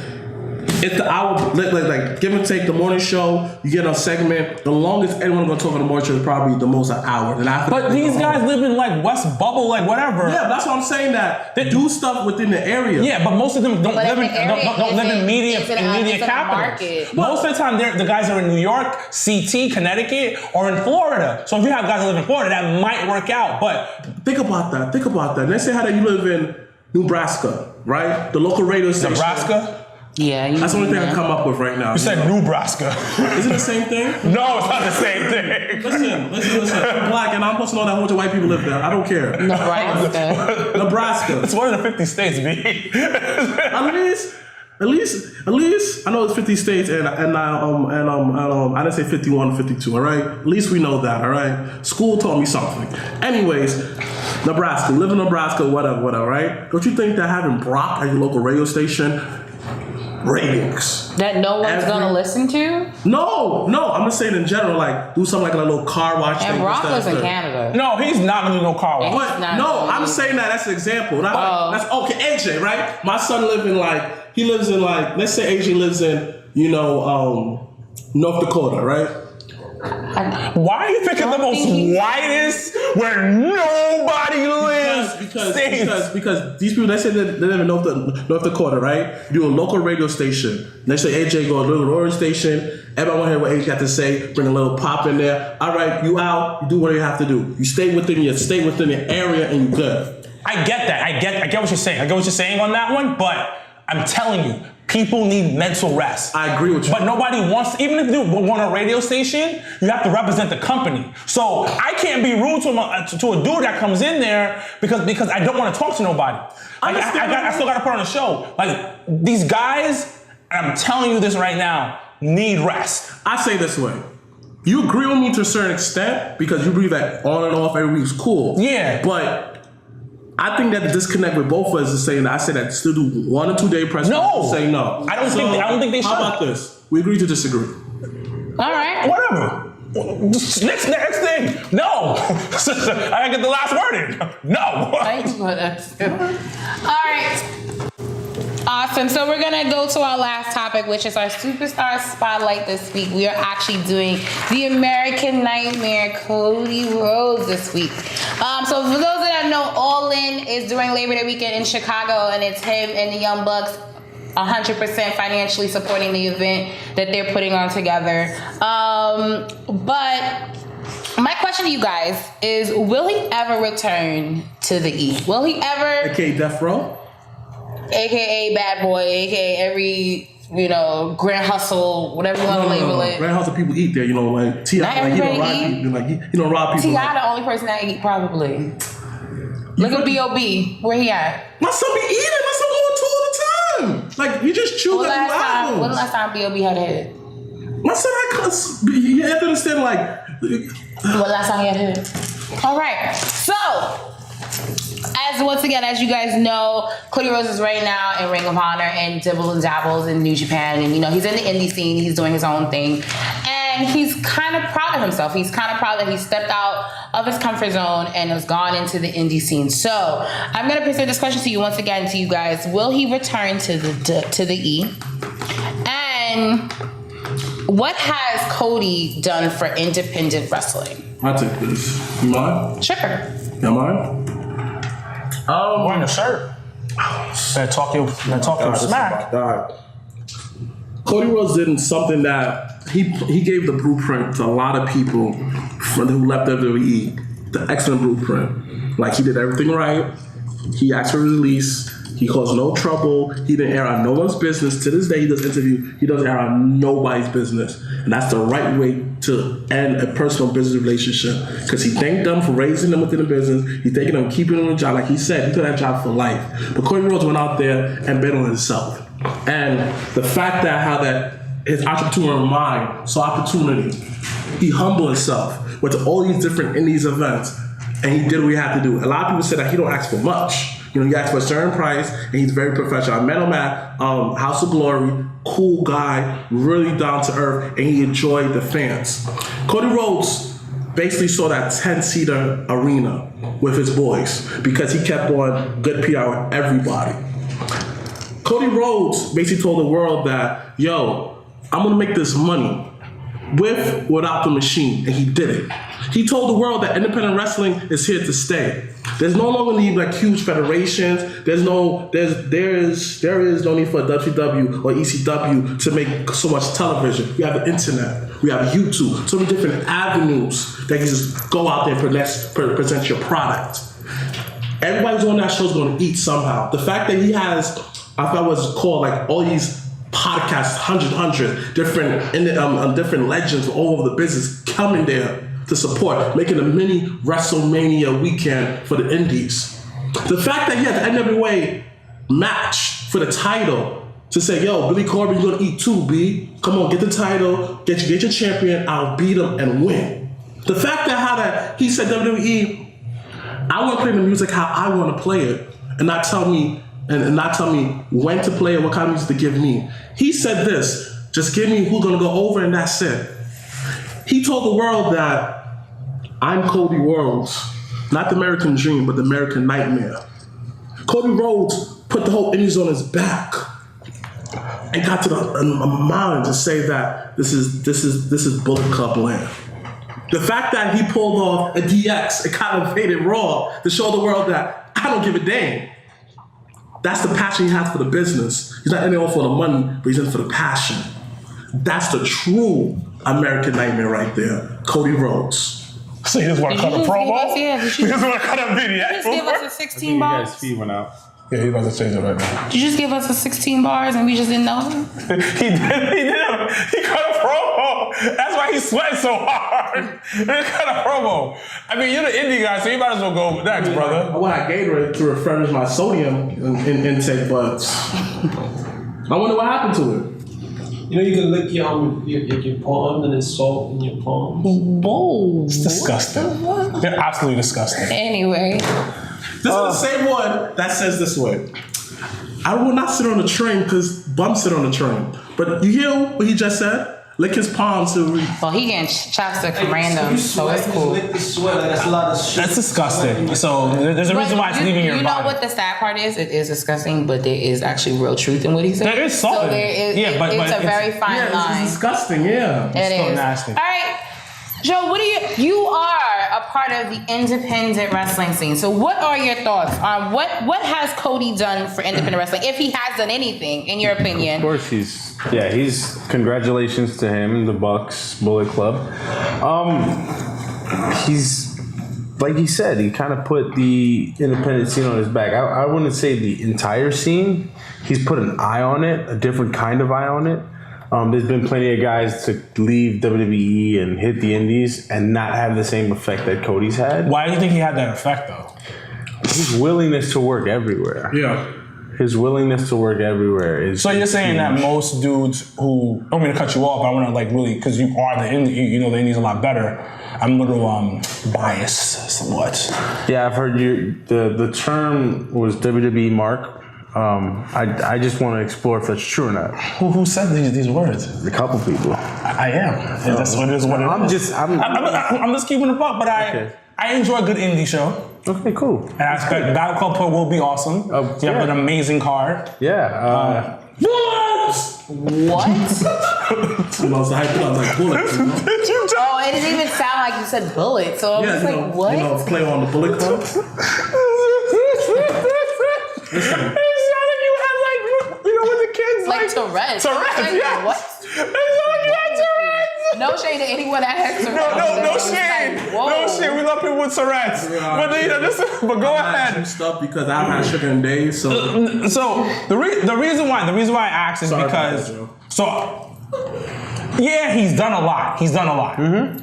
C: It's the hour, like give and take, the morning show, you get a segment. The longest anyone's gonna talk on the morning show is probably the most an hour.
D: But these guys live in like West Bubble, like whatever.
C: Yeah, that's what I'm saying, that they do stuff within the area.
D: Yeah, but most of them don't live in media capitals. Most of the time, the guys are in New York, CT, Connecticut, or in Florida. So if you have guys that live in Florida, that might work out. But
C: think about that. Let's say how you live in Nebraska, right? The local radio station.
D: Nebraska?
A: Yeah,
C: that's the only thing I come up with right now.
D: You said Nebraska.
C: Is it the same thing?
D: No, it's not the same thing.
C: Listen. I'm black and I'm supposed to know that a whole bunch of white people live there. I don't care. Nebraska.
D: It's one of the 50 states, B.
C: At least I know it's 50 states and I didn't say 51, 52. All right. At least we know that. All right. School taught me something. Anyways, Nebraska. You live in Nebraska. Whatever. Right? Don't you think that having Brock at your local radio station ratings.
A: That no one's gonna listen to?
C: No, I'm just saying in general, like do something like a little car wash thing.
A: And Brock lives in Canada.
D: No, he's not gonna do no car wash.
C: But no, I'm saying that's an example. That's okay. AJ, right? My son let's say AJ lives in, North Dakota, right?
D: Why are you picking the most whitest where nobody lives?
C: Because these people, they say that they live in North Dakota, right? Do a local radio station. They say AJ go to a little radio station. Everybody want to hear what AJ got to say. Bring a little pop in there. All right, you out. You do what you have to do. You stay within your area and you good.
D: I get that. I get what you're saying. I get what you're saying on that one. But I'm telling you, people need mental rest.
C: I agree with you.
D: But nobody wants, even if you want a radio station, you have to represent the company. So I can't be rude to a dude that comes in there because I don't want to talk to nobody. I still got to put on a show. Like, these guys, and I'm telling you this right now, need rest.
C: I say this way. You agree with me to a certain extent because you believe that on and off every week is cool.
D: Yeah.
C: But I think that the disconnect with both of us is saying that I said that still do 1 or 2 day press.
D: No.
C: Say no.
D: I don't think they should.
C: How about this? We agree to disagree.
A: All right.
D: Whatever. Next thing. No. I gotta get the last word in. No.
A: All right. Awesome. So we're going to go to our last topic, which is our Superstar Spotlight this week. We are actually doing the American Nightmare, Cody Rhodes, this week. So for those that know, All In is during Labor Day weekend in Chicago, and it's him and the Young Bucks 100% financially supporting the event that they're putting on together. But my question to you guys is, will he ever return to the E? Will he ever...
C: AKA Death Row?
A: AKA Bad Boy, AKA every, Grand Hustle, whatever you want to label it.
C: Grand Hustle people eat there, like T.I.
A: Not everybody
C: he don't rob people.
A: T.I. the only person that eat, probably. Look at B.O.B. Where he at?
C: My son be eating. My son going to all the time. Like, you just chew
A: When
C: like
A: the last time B.O.B. had a hit?
C: My son, you have to understand, like...
A: When last time he had a hit? All right. So... Once again, as you guys know, Cody Rhodes is right now in Ring of Honor and dibbles and dabbles in New Japan, and he's in the indie scene. He's doing his own thing, and he's kind of proud of himself. He's kind of proud that he stepped out of his comfort zone and has gone into the indie scene. So I'm gonna present this question to you once again, to you guys: will he return to the E? And what has Cody done for independent wrestling?
C: I'll take this. You mind?
A: Sure.
C: You mind?
D: Wearing a shirt. Better talk your smack.
C: Cody Rhodes did something that he gave the blueprint to a lot of people who left WWE. The excellent blueprint. Like, he did everything right. He asked for release. He caused no trouble. He didn't air on no one's business. To this day, he does interview. He doesn't air on nobody's business. And that's the right way to end a personal business relationship. Because he thanked them for raising them within the business. He thanking them, keeping them in the job. Like he said, he took that job for life. But Cody Rhodes went out there and bet on himself. And the fact that his entrepreneur mind saw opportunity, he humbled himself, went to all these different indies events, and he did what he had to do. A lot of people say that he don't ask for much. He asked for a certain price, and he's very professional. I met him at House of Glory. Cool guy, really down to earth, and he enjoyed the fans. Cody Rhodes basically saw that 10-seater arena with his boys because he kept on good PR with everybody. Cody Rhodes basically told the world that, I'm gonna make this money without the machine, and he did it. He told the world that independent wrestling is here to stay. There's no longer need like huge federations. There is no need for WCW or ECW to make so much television. We have the internet. We have YouTube. So many different avenues that you just go out there and present your product. Everybody who's on that show is going to eat somehow. The fact that he has, I forgot what it's called, like all these podcasts, 100 different legends all over the business coming there to support, making a mini WrestleMania weekend for the indies. The fact that he had the NWA match for the title to say, Billy Corbin, you're gonna eat too, B. Come on, get the title, get your champion, I'll beat him and win. The fact that he said, WWE, I wanna play the music how I wanna play it, and not tell me and not tell me when to play or what kind of music to give me. He said this, just give me who's gonna go over and that's it. He told the world that I'm Cody Rhodes, not the American dream, but the American nightmare. Cody Rhodes put the whole Indies on his back and got to the mind to say that this is Bullet Club land. The fact that he pulled off a DX, it kind of faded Raw to show the world that I don't give a damn. That's the passion he has for the business. He's not in it all for the money, but he's in it for the passion. That's the true American nightmare right there. Cody Rhodes.
D: So you just want to cut a promo?
A: You
D: just want to cut a video?
A: just give us a 16 bars.
B: His feed went out.
D: Yeah, he's about to change it right now.
A: Did you just give us a 16 bars and we just didn't know him?
D: He did. He cut a promo. That's why he sweating so hard. He cut a promo. I mean, you're the indie guy, so you might as well go next, brother.
C: I want Gatorade to replenish my sodium intake, but I wonder what happened to it.
E: You know, you can lick your palm and there's salt in your palm.
A: Whoa.
D: It's disgusting. They're absolutely disgusting.
A: Anyway.
C: This is the same one that says this way. I will not sit on the train because bums sit on the train. But you hear what he just said? Lick his palms to
A: Well, he getting chopstick from random, so it's cool.
E: Lick the sweat, like, that's a lot of shit.
D: That's disgusting. So there's a reason why it's leaving your body.
A: You know what the sad part is? It is disgusting, but there is actually real truth in what he said.
D: There is salt.
A: So it's a very fine line.
C: It's disgusting, yeah.
A: It
D: so
A: is.
D: nasty.
A: All right. Joe, what do you are a part of the independent wrestling scene. So what are your thoughts on what has Cody done for independent wrestling, if he has done anything, in your opinion?
B: Of course he's congratulations to him, the Bucks, Bullet Club. He's, like he said, he kind of put the independent scene on his back. I wouldn't say the entire scene. He's put an eye on it, a different kind of eye on it. There's been plenty of guys to leave WWE and hit the indies and not have the same effect that Cody's had.
D: Why do you think he had that effect, though?
B: His willingness to work everywhere.
C: Yeah.
B: His willingness to work everywhere is.
D: So you're saying that most dudes who, I don't mean to cut you off, but I want to really, because you are the indie, you know the indies a lot better. I'm a little biased somewhat.
B: Yeah, I've heard the term was WWE mark. I just want to explore if that's true or not.
D: Who said these words?
B: A couple people.
D: I am. That's what it is. What it is. I'm just keeping it up, but I enjoy a good indie show.
B: Okay, cool.
D: And I expect Battle Club Pro will be awesome. You have an amazing card.
B: Yeah.
A: What?
C: I was like bullets. You know?
A: Oh, it didn't even sound like you said bullet. So I was like, what?
C: You know, play on the Bullet Club.
A: Like Tourette's.
D: Tourette's,
A: like,
D: yeah.
A: What?
D: It's like you had Tourette's.
A: No shade to anyone that has Tourette's.
D: No shade.
A: Like,
D: no shade. We love people with Tourette's. But but go ahead.
C: Some stuff because I've had sugar and days. So
D: the reason why I asked is because he's done a lot. Mm-hmm.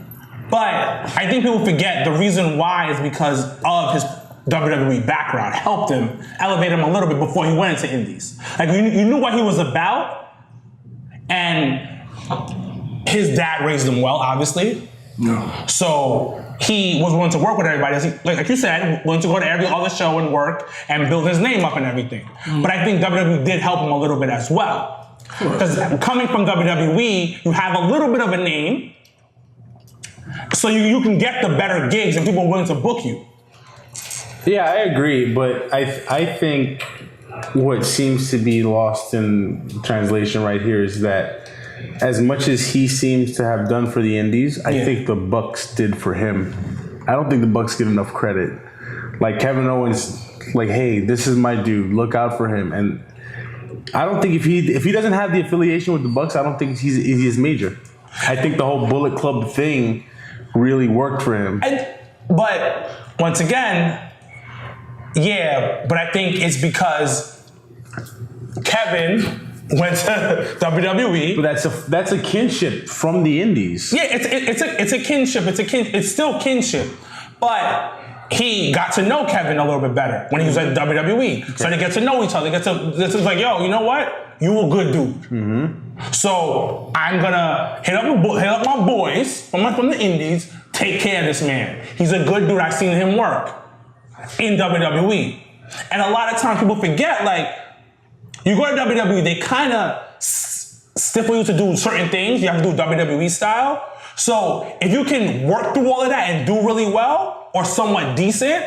D: But I think people forget the reason why is because of his WWE background helped him elevate him a little bit before he went into indies. Like you knew what he was about, and his dad raised him well, obviously.
C: No.
D: So he was willing to work with everybody. Like you said, willing to go to every other show and work and build his name up and everything. But I think WWE did help him a little bit as well. Because coming from WWE, you have a little bit of a name, so you can get the better gigs and people are willing to book you.
B: Yeah, I agree, but I think what seems to be lost in translation right here is that as much as he seems to have done for the indies, I think the Bucks did for him. I don't think the Bucks get enough credit. Like Kevin Owens, like, hey, this is my dude, look out for him. And I don't think if he doesn't have the affiliation with the Bucks, I don't think he's major. I think the whole Bullet Club thing really worked for him.
D: But once again, but I think it's because Kevin went to WWE.
B: But that's a kinship from the indies.
D: Yeah, it's a kinship. It's still kinship. But he got to know Kevin a little bit better when he was at WWE. Okay. So they get to know each other. This is like, yo, you know what? You a good dude. Mm-hmm. So I'm gonna hit up my boys from the indies. Take care of this man. He's a good dude. I've seen him work in WWE. And a lot of times people forget, like, you go to WWE, they kind of stifle you to do certain things. You have to do WWE style. So if you can work through all of that and do really well or somewhat decent,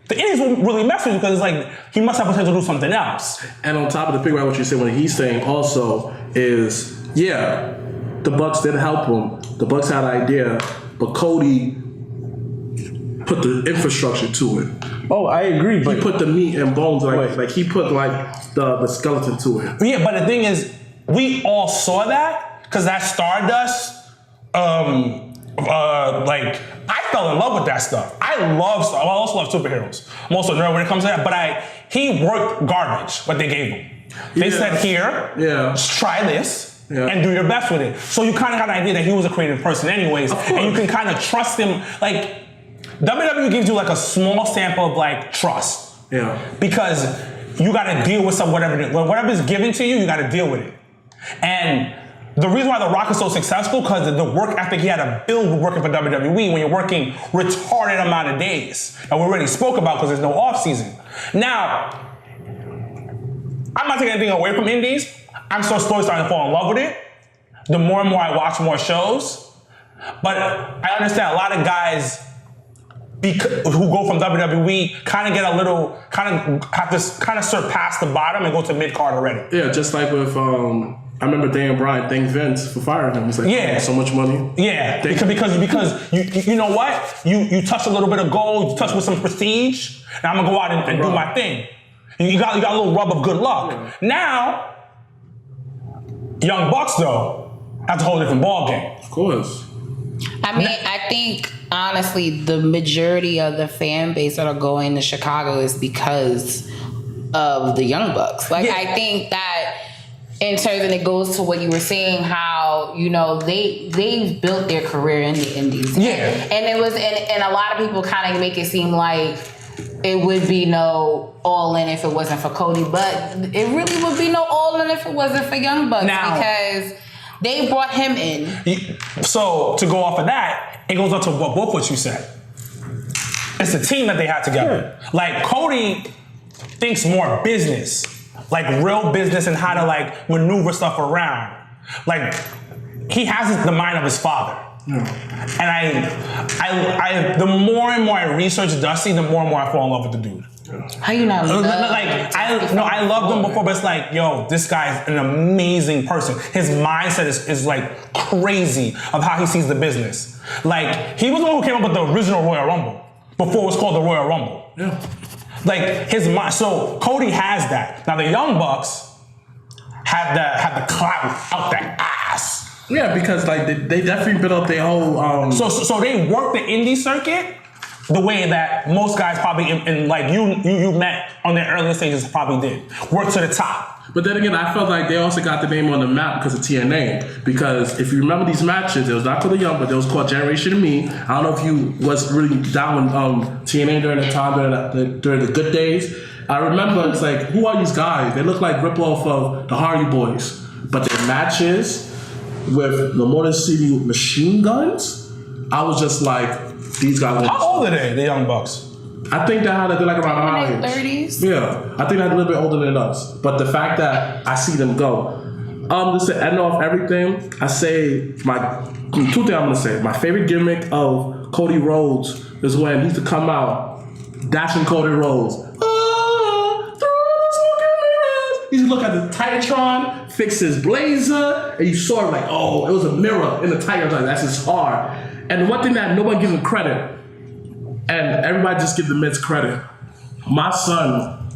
D: the Indies will really mess with you because it's like he must have potential to do something else.
C: And on top of the figure out what you said, what he's saying also is, yeah, the Bucks did help him. The Bucks had an idea, but Cody put the infrastructure to it.
B: Oh, I agree, but
C: He put the meat and bones, like he put like the skeleton to it.
D: Yeah, but the thing is, we all saw that because that Stardust, like, I fell in love with that stuff. I also love superheroes. I'm also a nerd when it comes to that, but he worked garbage, what they gave him. They said, here, try this, and do your best with it. So you kind of got an idea that he was a creative person anyways, and you can kind of trust him. Like, WWE gives you like a small sample of like trust.
C: Yeah.
D: Because you got to deal with whatever is given to you, you got to deal with it. And the reason why The Rock is so successful, because of the work ethic he had to build working for WWE when you're working retarded amount of days. And we already spoke about because there's no off season. Now, I'm not taking anything away from Indies. I'm so slowly starting to fall in love with it. The more and more I watch more shows. But I understand a lot of guys who go from WWE kind of get a little, have to surpass the bottom and go to mid-card already.
C: Yeah, just like with, I remember Dan Bryan thanked Vince for firing him. He's like,
D: yeah,
C: oh, so much money.
D: Yeah, because you know what? You touch a little bit of gold, you touch with some prestige, and I'm gonna go out and do my thing. You got a little rub of good luck. Yeah. Now, Young Bucks though, that's a whole different ball game.
C: Of course.
A: I mean, I think honestly, the majority of the fan base that are going to Chicago is because of the Young Bucks. Like, yeah. I think that in terms, and it goes to what you were saying, how, you know, they've built their career in the Indies.
D: Yeah.
A: And it was, and a lot of people kind of make it seem like it would be no all in if it wasn't for Cody, but it really would be no all in if it wasn't for Young Bucks, because they brought him in.
D: So to go off of that, it goes up to what you said. It's the team that they had together. Yeah. Like, Cody thinks more business, like real business, and how to like maneuver stuff around. Like, he has the mind of his father. Yeah. And the more and more I research Dusty, the more and more I fall in love with the dude.
A: How you not love?
D: I loved him before, but it's like, yo, this guy's an amazing person. His mindset is like crazy of how he sees the business. Like, he was the one who came up with the original Royal Rumble before it was called the Royal Rumble.
C: Yeah.
D: Like, his mind. So Cody has that. Now the Young Bucks have the clout out their ass.
C: Yeah, because like they definitely built up their whole.
D: So they work the indie circuit the way that most guys probably in like you met on their earlier stages probably did. Work to the top.
C: But then again, I felt like they also got the name on the map because of TNA. Because if you remember these matches, it was not called the Young, but it was called Generation Me. I don't know if you was really down with TNA during the time during the good days. I remember it's like, who are these guys? They look like ripoff of the Hardy Boys, but their matches with the Motor City Machine Guns, I was just like, these guys.
D: How old are they, the Young Bucks?
C: I think they're like around our age.
A: 30s.
C: Yeah, I think they're a little bit older than us. But the fact that I see them go, just to end off everything, I say two things I'm gonna say. My favorite gimmick of Cody Rhodes is when he used to come out, dashing Cody Rhodes. You just look at the Titantron, fix his blazer, and you saw it like, oh, it was a mirror in the Titan. Like, that's his heart. And one thing that nobody gives him credit, and everybody just give the Miz credit. My son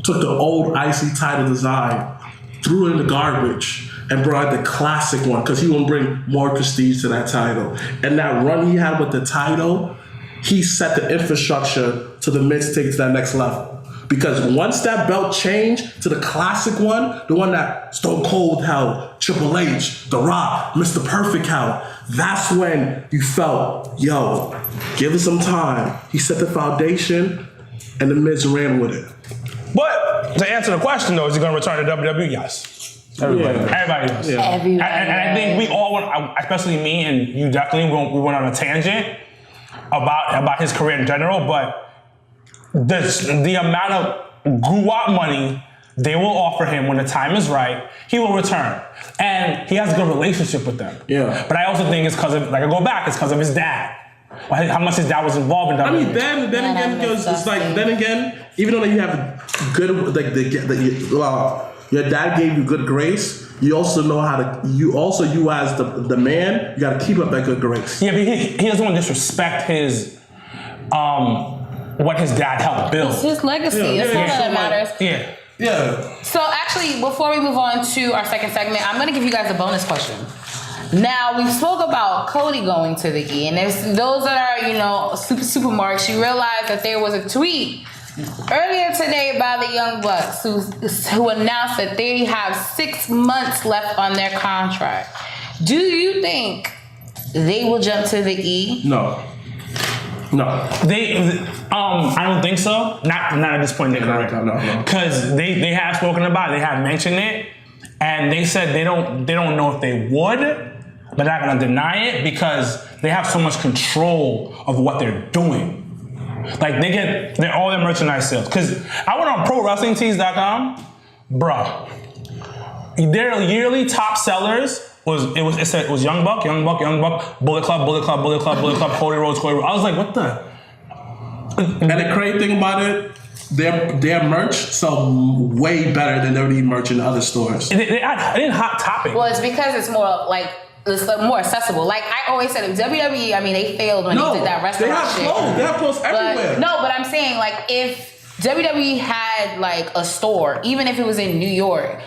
C: took the old IC title design, threw it in the garbage, and brought the classic one because he want to bring more prestige to that title. And that run he had with the title, he set the infrastructure to the Miz take it to that next level. Because once that belt changed to the classic one, the one that Stone Cold held, Triple H, The Rock, Mr. Perfect held, that's when you felt, yo, give it some time. He set the foundation, and the Miz ran with it.
D: But to answer the question, though, is he going to return to WWE? Yes. Everybody does.
A: Yeah. Everybody
D: and I think we all went, especially me and you definitely, we went on a tangent about his career in general, but the amount of guwap money they will offer him when the time is right. He will return, and he has a good relationship with them.
C: Yeah.
D: But I also think it's because of, like, I go back, it's because of his dad. How much his dad was involved in that.
C: I mean, then again, because it's like, then again, even though you have good, like, your dad gave you good grace, you also know how to, you as the man, you got to keep up that good grace.
D: Yeah, but he doesn't want to disrespect his, what his dad helped build.
A: It's his legacy. That's all that matters.
D: Yeah.
C: Yeah.
A: So actually, before we move on to our second segment, I'm going to give you guys a bonus question. Now, we spoke about Cody going to the E, and there's those that are, super marks. You realize that there was a tweet earlier today by the Young Bucks who announced that they have 6 months left on their contract. Do you think they will jump to the E?
C: No.
D: I don't think so. Not at this point in their career.
C: No.
D: Because they have spoken about it, they have mentioned it, and they said they don't know if they would, but they're not gonna deny it because they have so much control of what they're doing. Like they get all their merchandise sales. Because I went on ProWrestlingTees.com, bruh. Their yearly top sellers was Young Buck, Bullet Club, Cody Rhodes. I was like, what the?
C: And the crazy thing about it, their merch sell way better than WWE merch in other stores.
D: They didn't Hot Topic.
A: Well, it's because it's more like it's more accessible. Like I always said, if WWE, I mean, they failed when they did that restaurant shit.
C: They have clothes everywhere.
A: But I'm saying, like, if WWE had like a store, even if it was in New York,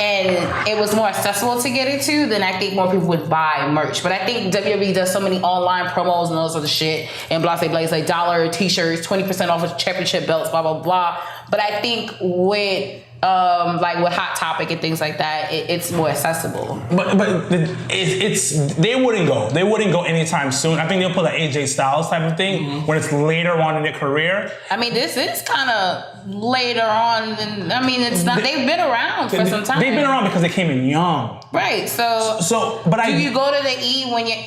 A: and it was more accessible to get into, then I think more people would buy merch. But I think WWE does so many online promos and all this other shit, and blah, blah, blah. It's like $1 t-shirts, 20% off of championship belts, blah, blah, blah. But I think with Hot Topic and things like that, it's more accessible.
D: But they wouldn't go. They wouldn't go anytime soon. I think they'll put an AJ Styles type of thing when it's later on in their career.
A: I mean, this is kind of later on. It's not. They've been around for some time.
D: They've been around because they came in young.
A: Right. So do you go to the E when you're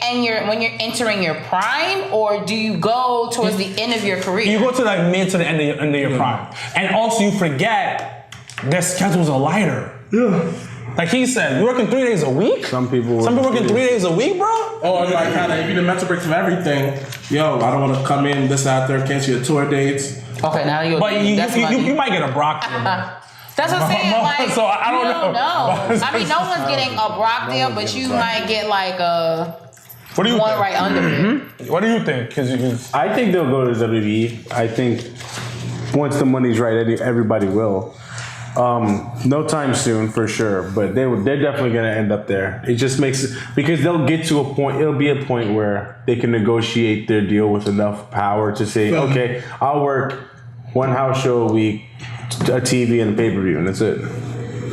A: entering your prime, or do you go towards the end of your career?
D: You go to like mid to the end of your prime, and also you forget their schedules are lighter.
C: Yeah.
D: Like he said, you're working 3 days a week?
B: Some people
D: working 3 days a week, bro?
C: Or like kind of, if you did mental breaks from everything, yo, I don't want to come in this out there, cancel your tour dates.
A: Okay, now you
D: might get a Brock deal.
A: That's what I'm saying. Like,
D: so I don't know.
A: I mean, no one's getting a Brock deal, but you might get like a
D: what do you
A: one
D: think?
A: right under it.
D: What do you think?
B: I think they'll go to WWE. I think once the money's right, everybody will. No time soon for sure, but they're definitely going to end up there. It just makes it because they'll get to a point. It'll be a point where they can negotiate their deal with enough power to say, okay, I'll work one house show a week, a TV, and a pay-per-view, and that's it.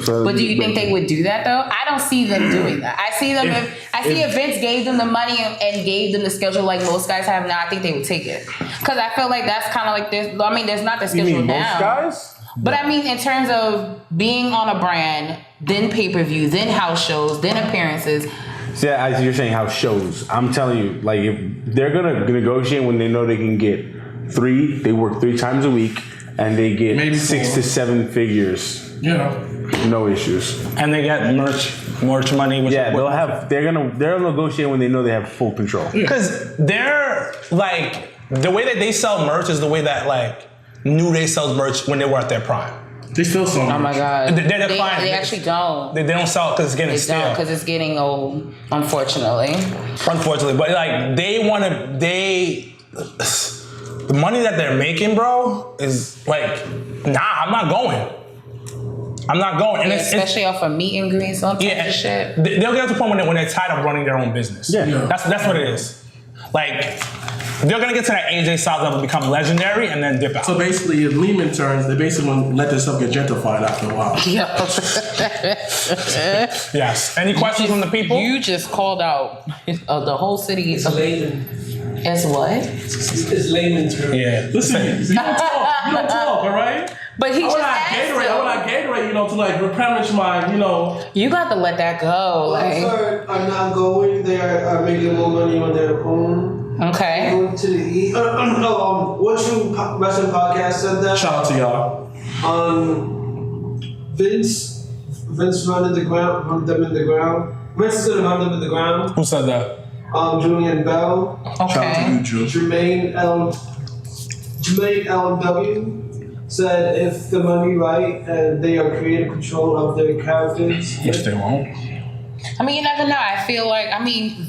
B: So,
A: but do you think they would do that though? I don't see them doing that. I see them. If Vince gave them the money and gave them the schedule like most guys have now, I think they would take it because I feel like that's kind of like this. I mean, there's not the schedule
B: you mean
A: now.
B: Most guys?
A: But I mean, in terms of being on a brand, then pay-per-view, then house shows, then appearances.
B: Yeah, you're saying house shows. I'm telling you, like if they're gonna negotiate when they know they can get they work 3 times a week, and they get maybe 6 to 7 figures.
C: Yeah.
B: No issues.
D: And they get merch money.
B: They'll negotiate when they know they have full control.
D: Because they're like the way that they sell merch is the way that like New Day sells merch when they were at their prime.
C: They still sell merch.
A: Oh my god.
D: They
A: actually don't.
D: They don't sell it because it's getting stale.
A: Because it's getting old, unfortunately.
D: But like the money that they're making, bro, is like, nah, I'm not going. And
A: especially off of meet and greets on type of shit.
D: They'll get to the point when they're tired of running their own business.
B: Yeah.
D: That's what it is. Like, they're gonna get to that AJ Styles level, become legendary, and then dip out.
C: So basically, in Lehman terms, they basically want to let themselves get gentrified after a while.
D: Yes. Any questions from the people?
A: You just called out the whole city.
E: It's layman.
A: As what?
E: It's layman term.
D: Yeah.
C: Listen, you don't talk, all right?
A: But he just asked
C: I want Gatorade, to like replenish my,
A: You got to let that go.
F: I'm sorry, I'm not going. They are making more money on their own.
A: Okay.
F: Going to the E. What you wrestling podcast said that?
C: Shout out to y'all.
F: Vince run them in the ground. Vince is gonna run them in the ground.
D: Who said that?
F: Julian Bell,
A: Okay.
F: Jermaine LW said if the money right and they are creative control of their characters.
D: Which they won't.
A: I mean, you never know. I feel like,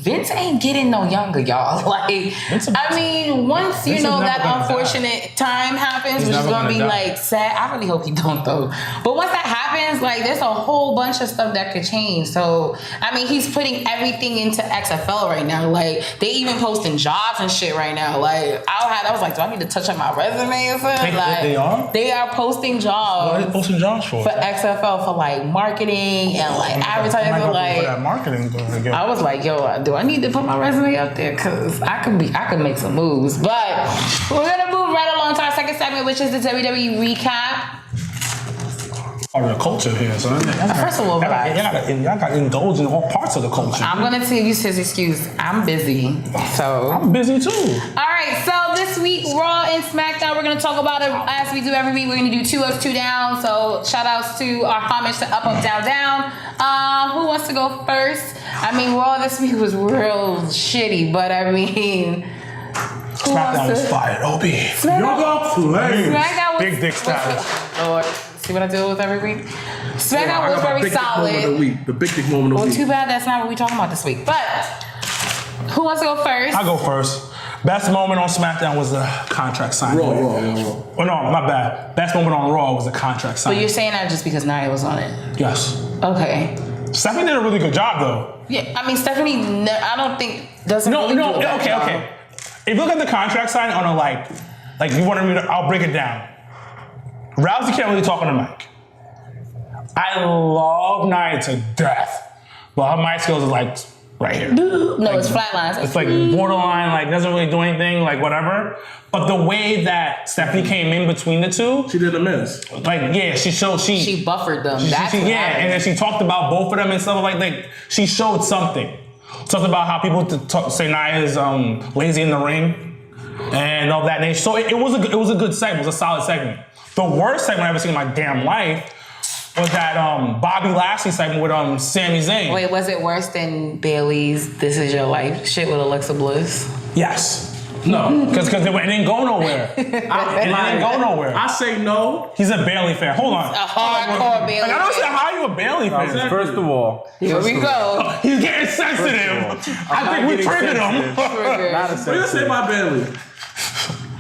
A: Vince ain't getting no younger, y'all. Like, once,
D: Vince
A: that unfortunate time happens, which is going to be, like, sad. I really hope he don't, though. But once that happens, like, there's a whole bunch of stuff that could change. So, he's putting everything into XFL right now. Like, they even posting jobs and shit right now. Like, I was like, do I need to touch up my resume or something?
D: They are?
A: They are posting jobs.
D: What are they posting jobs for?
A: For XFL, for, like, marketing and, like, advertising. Like,
D: that marketing going again.
A: I was like, yo, do I need to put my resume up there? Because I could make some moves. But we're going to move right along to our second segment, which is the WWE recap.
D: Part of the culture here, so
A: First of all, guys,
D: y'all got to indulge in all parts of the culture.
A: I'm going to tell you his excuse. I'm busy. So
D: I'm busy too.
A: All right, so this week, Raw and SmackDown, we're going to talk about it as we do every week. We're going to do 2 ups, 2 downs. So shout outs to our homage to Up, Up, Down, Down. Who wants to go first? Raw this week was real shitty, but
D: SmackDown was fired. OB.
A: SmackDown was
D: Big dick status.
A: Lord, see what I deal with every week? SmackDown was very solid.
C: The big dick moment of the week.
A: Too bad that's not what we're talking about this week. But who wants to go first?
D: I'll go first. Best moment on SmackDown was the contract signing.
C: Raw.
D: Oh no, my bad. Best moment on Raw was the contract signing.
A: But you're saying that just because Nia was on it?
D: Yes.
A: Okay.
D: Stephanie did a really good job though.
A: Yeah, Stephanie, I don't think doesn't.
D: No,
A: really do a bad job.
D: okay. If you look at the contract sign on a like you wanted me to, I'll break it down. Rousey can't really talk on the mic. I love Nia to death, but her mic skills are like right here.
A: No, it's flatlines.
D: It's like borderline, like doesn't really do anything, like whatever. But the way that Stephanie came in between the two,
C: She did a miss.
D: like she showed
A: She buffered them. That's what happened.
D: and then she talked about both of them and stuff like she showed something about how people say Nia is lazy in the ring and all that nature. So it was a good segment. It was a solid segment. The worst segment I've ever seen in my damn life was that Bobby Lashley segment with Sami Zayn.
A: Wait, was it worse than Bailey's "This Is Your Life" shit with Alexa Bliss?
D: Yes. No, because it didn't go nowhere. It didn't go nowhere.
C: I say no.
D: He's a Bailey fan. Hold on.
A: A hardcore Bailey.
D: Like, I don't
A: fan.
D: understand how you a Bailey fan.
B: First of all,
A: Here we go.
D: He's getting sensitive. I think we triggered him.
B: Not a
C: What do you say
B: sensitive.
C: about Bailey?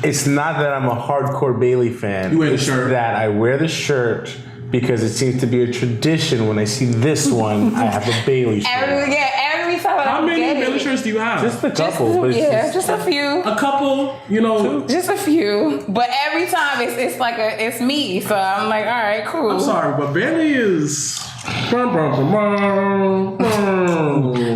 B: It's not that I'm a hardcore Bailey fan.
C: You wear the
B: It's
C: shirt.
B: that I wear the shirt because it seems to be a tradition. When I see this one, I have a Bailey shirt.
A: Every time
C: How
A: I
C: many
A: get
C: Bailey
A: it.
C: shirts do you have?
B: Just a couple, but it's
A: Just a few.
C: a couple,
A: Just a few. But every time it's like it's me. So I'm like, all right, cool.
C: I'm sorry, but Bailey is.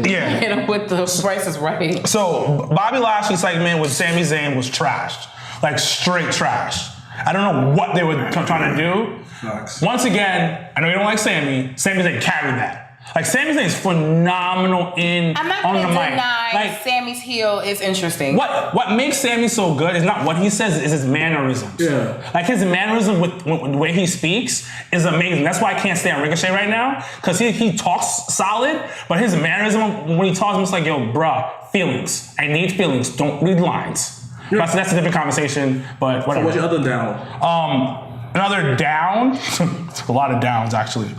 D: Yeah.
A: Hit him with the Price is Right.
D: So Bobby Lashley's segment with Sami Zayn was trashed. Like straight trash. I don't know what they were trying to do.
C: Facts.
D: Once again, I know you don't like Sami. Sami Zayn carried that. Like Sami Zayn is phenomenal
A: I'm not
D: on
A: going
D: the
A: to
D: mic.
A: deny
D: Like
A: Sammy's heel is interesting.
D: what makes Sami so good is not what he says, is his mannerisms.
C: Yeah.
D: Like his mannerism with the way he speaks is amazing. That's why I can't stand Ricochet right now, because he talks solid, but his mannerism when he talks, I'm just like, yo, bruh, feelings. I need feelings. Don't read lines.
C: Yeah.
D: That's a different conversation, but
C: So
D: whatever.
C: what's your other down?
D: Another down, a lot of downs actually.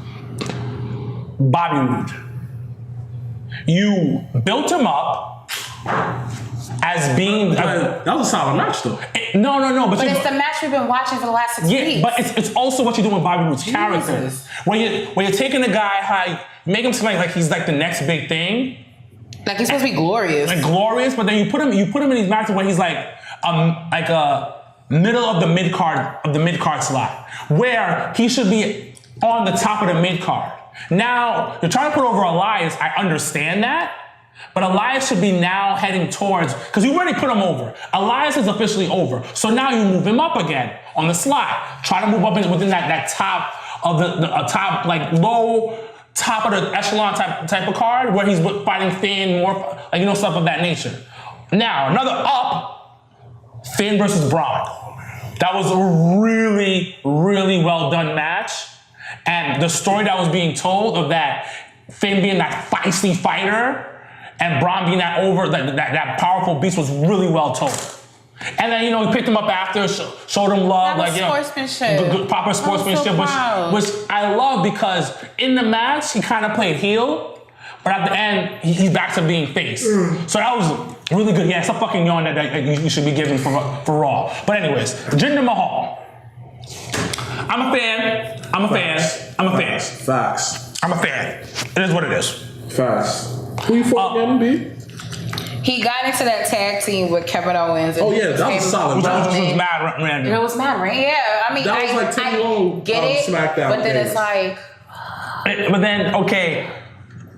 D: Bobby Roode. You built him up as being
C: That was a solid match, though.
D: no.
A: But it's the match we've been watching for the last 6 weeks.
D: But it's also what you're doing with Bobby Roode's character.
A: Jesus.
D: When you're taking a guy high, make him seem like he's like the next big thing,
A: Like he's supposed to be glorious.
D: like glorious. But then you put him in these matches where he's like a middle of the mid card slot, where he should be on the top of the mid card. Now you're trying to put over Elias. I understand that. But Elias should be now heading towards, because you already put him over. Elias is officially over. So now you move him up again on the slot. Try to move up within that top of the top, like low top of the echelon type of card where he's fighting Finn, more, like, stuff of that nature. Now, another up, Finn versus Braun. That was a really, really well done match. And the story that was being told of that Finn being that feisty fighter and Braun being that powerful beast was really well told. And then, he picked him up after, showed him love.
A: That was sportsmanship.
D: Good, proper sportsmanship, which I love because in the match, he kind of played heel, but at the end, he's back to being face. So that was really good. Yeah, it's a fucking yarn that you should be giving for Raw. But anyways, Jinder Mahal. I'm a fan.
C: Facts.
D: I'm a fan. It is what it is.
C: Facts. Who you fought again, B?
A: He got into that tag team with Kevin Owens. And
C: That was solid.
D: Which was mad random.
A: It was mad, right? Yeah, I mean,
C: That was like Teddy Long
A: get it,
C: SmackDown
A: but then
C: days.
A: it's like,
D: But then, okay,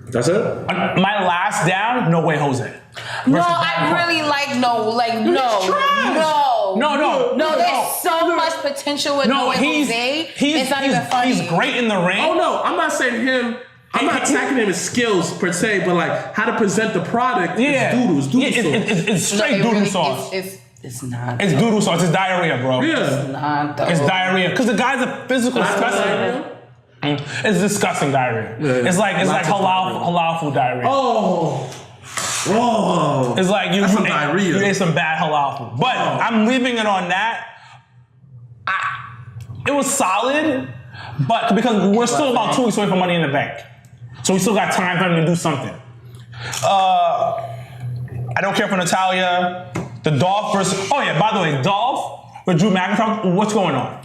C: That's it?
D: my last down, No Way Jose.
A: no, I really no. There's so much potential with No Way Jose. It's not even funny.
D: He's great in the ring.
C: Oh, no. I'm not saying him. I'm not attacking him his skills per se, but like how to present the product is doodoo. It's doodoo sauce.
D: It's straight doodoo sauce.
A: It's not.
D: It's doodoo sauce. It's diarrhea, bro.
C: Yeah.
A: It's not though.
D: It's diarrhea. Because the guy's a physical specimen. It's disgusting diarrhea.
C: Yeah.
D: It's like halal food diarrhea.
C: Oh.
D: It's like you ate some bad halal food. But I'm leaving it on that. It was solid, but because we're still about 2 weeks away from Money in the Bank. So we still got time for him to do something. I don't care for Natalya. The Dolph versus... Oh yeah, by the way, Dolph with Drew McIntyre, what's going on?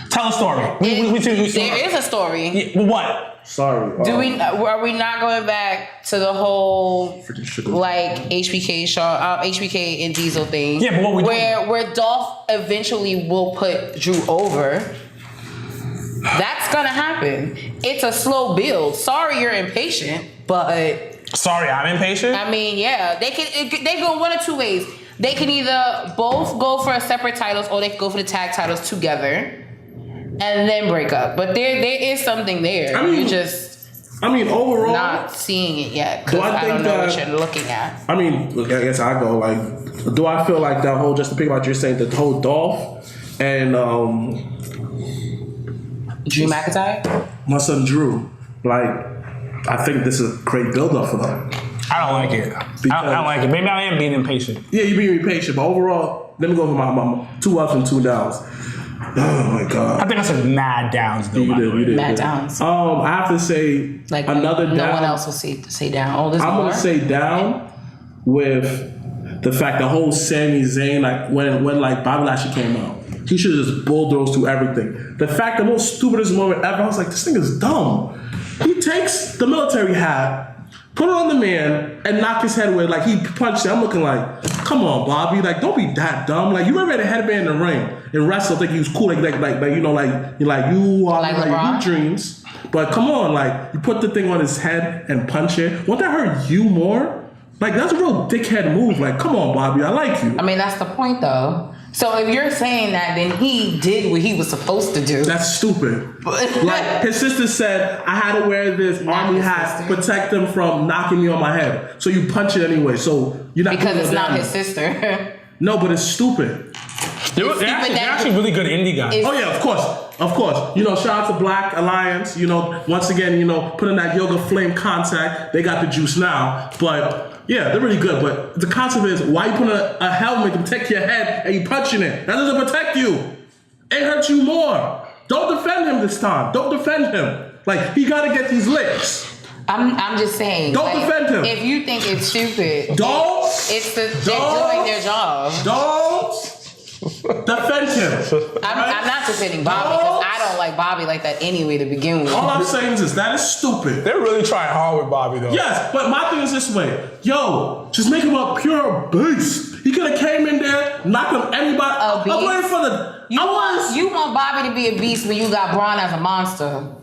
D: Tell a story.
A: There is a story.
D: Yeah, what?
C: Sorry.
A: Are we not going back to the whole like HBK and Diesel thing?
D: Yeah, but
A: where Dolph eventually will put Drew over. That's gonna happen. It's a slow build. Sorry, you're impatient, but
D: sorry, I'm impatient.
A: I mean, yeah, they go one of two ways. They can either both go for separate titles, or they can go for the tag titles together. And then break up. But there is something there.
C: Overall,
A: not seeing it yet because I don't know what you're looking at.
C: I mean, I guess I go like, do I feel like that whole, just to pick about you're saying, the whole Dolph and
A: Drew McIntyre?
C: My son Drew, like, I think this is a great build-up for them.
D: I don't like it. I don't like it. Maybe I am being impatient.
C: Yeah, you're being impatient, but overall, let me go over my 2 ups and 2 downs. Oh my God.
D: I think I said mad downs though.
C: You did.
A: Mad downs.
C: I have to say
A: like
C: another down.
A: No one else will say down. Oh,
C: I'm gonna say down with the fact the whole Sami Zayn, like when like Bobby Lashley came out, he should have just bulldozed through everything. The fact, the most stupidest moment ever, I was like, this thing is dumb. He takes the military hat, put it on the man, and knock his head away. Like he punched it. I'm looking like, come on, Bobby. Like, don't be that dumb. Like, you ever had a headband in the ring and wrestle, think he was cool, like you know, like you're like you are like you dreams. But come on, like you put the thing on his head and punch it. Won't that hurt you more? Like that's a real dickhead move. Like, come on, Bobby, I like you.
A: I mean, that's the point, though. So if you're saying that, then he did what he was supposed to do.
C: That's stupid. Like his sister said, I had to wear this army hat to protect him from knocking me on my head. So you punch it anyway. So you're not
A: because it's not his sister.
C: No, but it's stupid.
D: They're actually really good indie guys.
C: Oh yeah, of course. You know, shout out to Black Alliance. You know, once again, you know, put in that Yoga Flame contact. They got the juice now, but. Yeah, they're really good, but the concept is why you put a helmet to protect your head and you punching it? That doesn't protect you. It hurts you more. Don't defend him this time. Don't defend him. Like, he got to get these licks.
A: I'm just saying.
C: Don't defend him.
A: If you think it's stupid, they're doing their job.
C: Don't defend him.
A: I'm not defending Bobby because I don't like Bobby like that anyway to begin with.
C: All I'm saying is that is stupid.
D: They're really trying hard with Bobby though.
C: Yes, but my thing is this way. Yo, just make him a pure beast. He could have came in there, knocked him anybody. I'm waiting for the.
A: You want Bobby to be a beast when you got Braun as a monster.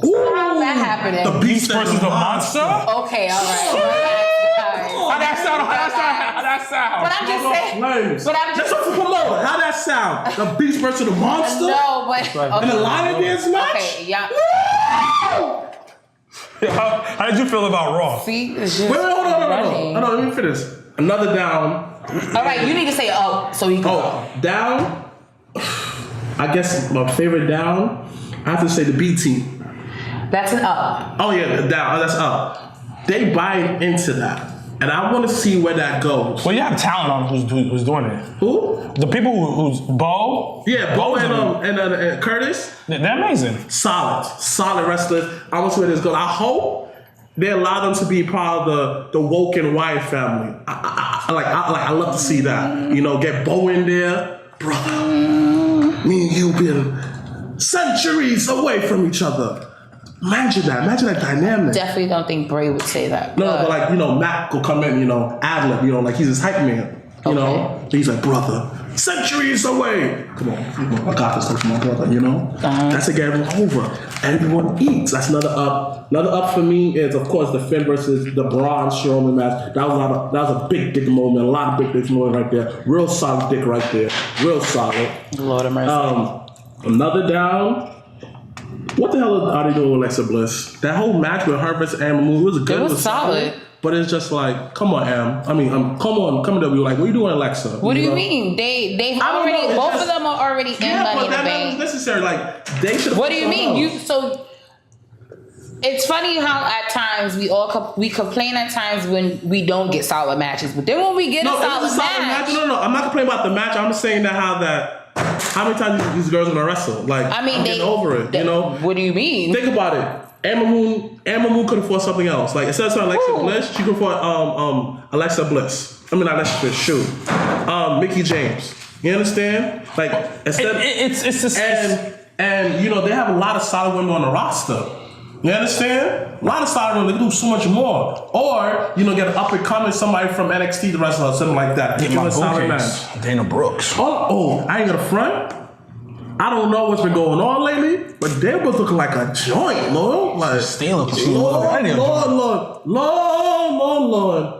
C: Ooh,
A: how's that happening?
C: The beast
D: versus the monster?
A: Okay, all right.
D: How that sound?
A: But I'm just saying.
C: Just for promoter. How that sound? The beast versus the monster?
A: No, but okay.
C: In the Lion Dance match?
A: Okay, yeah.
D: How did you feel about Raw?
A: See, it's just
C: Wait, hold on. Let me finish. Another down.
A: All right, you need to say so he can go.
C: Down. I guess my favorite down, I have to say the B team.
A: That's an up.
C: Oh yeah, the down. Oh, that's up. They buy into that. And I want to see where that goes.
D: Well, you have talent on who's doing it.
C: Who?
D: The people who's Bo.
C: Yeah, Bo and Curtis.
D: They're amazing.
C: Solid wrestlers. I want to see where this goes. I hope they allow them to be part of the woke and Wyatt family. I love to see that. You know, get Bo in there, brother. Me and you been centuries away from each other. Imagine that dynamic.
A: Definitely don't think Bray would say that.
C: No, but like, Matt will come in, ad-lib, like he's his hype man. You know? He's like, brother, centuries away. Come on, I got this stuff for my brother, That's to get everyone over. Everyone eats. That's another up. Another up for me is, of course, the Finn versus the Braun Strowman match. That was a big dick moment. A lot of big dick moment right there. Real solid dick right there. Real solid.
A: Lord of mercy.
C: Another down. What the hell are they doing with Alexa Bliss? That whole match with her versus Ember Moon was good.
A: It was solid.
C: But it's just like, come on, Em. I mean, come on, come to W. Like, what are you doing, Alexa?
A: What do you mean? They already, both of them are already in Money in the Bank.
C: Not necessary. Like, they should.
A: What do you mean? It's funny how at times we complain at times when we don't get solid matches, but then when we get a solid match.
C: No, I'm not complaining about the match. I'm just saying how many times these girls gonna wrestle? Like, I'm getting over it.
A: What do you mean?
C: Think about it. Ember Moon could have fought something else. Like, instead of Alexa Bliss, she could have fought Alexa Bliss. I mean, not Alexa Bliss. Shoot, Mickey James. You understand? Like, instead, and they have a lot of solid women on the roster. You understand? A lot of solid women. They can do so much more. Or get an up and coming somebody from NXT to wrestle or something like that.
D: Get my solid match. Dana Brooks.
C: Oh, I ain't gonna front. I don't know what's been going on lately, but they was looking like a joint, Lord. Like,
D: Lord.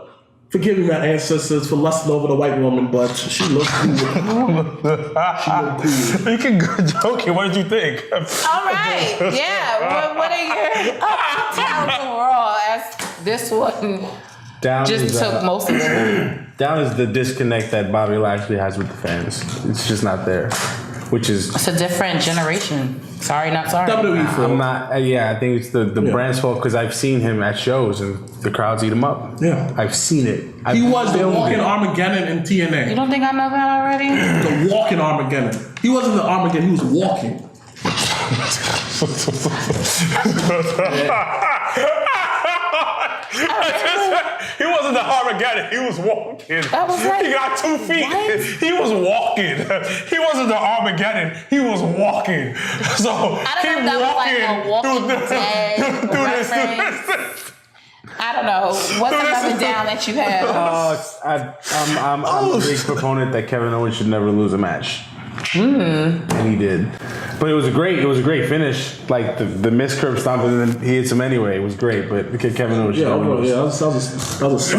C: Forgive me, my ancestors, for lusting over the white woman, but she looked cool.
D: You can go joking. What did you think?
A: All right. Yeah. What are your talents overall as this one
B: Down
A: took most of it?
B: Down is the disconnect that Bobby Lashley has with the fans. It's just not there. It's
A: a different generation. Sorry, not sorry.
C: WWE fault.
B: I'm not. I think it's the brand's fault because I've seen him at shows and the crowds eat him up.
C: Yeah,
B: I've seen it.
C: He was the walking Armageddon in TNA.
A: You don't think I know that already?
C: The walking Armageddon. He wasn't the Armageddon. He was walking.
D: He wasn't the Armageddon. He was walking.
A: That was right.
D: He got 2 feet. What? He was walking. He wasn't the Armageddon. He was walking. So
A: I don't know if that was like a Walking Dead reference. I don't know. What's another down that you have?
B: I'm a big proponent that Kevin Owens should never lose a match. And he did. But it was a great finish. Like the miss curve stomp and then he hits him anyway. It was great, but Kevin Owens should never lose.
C: That was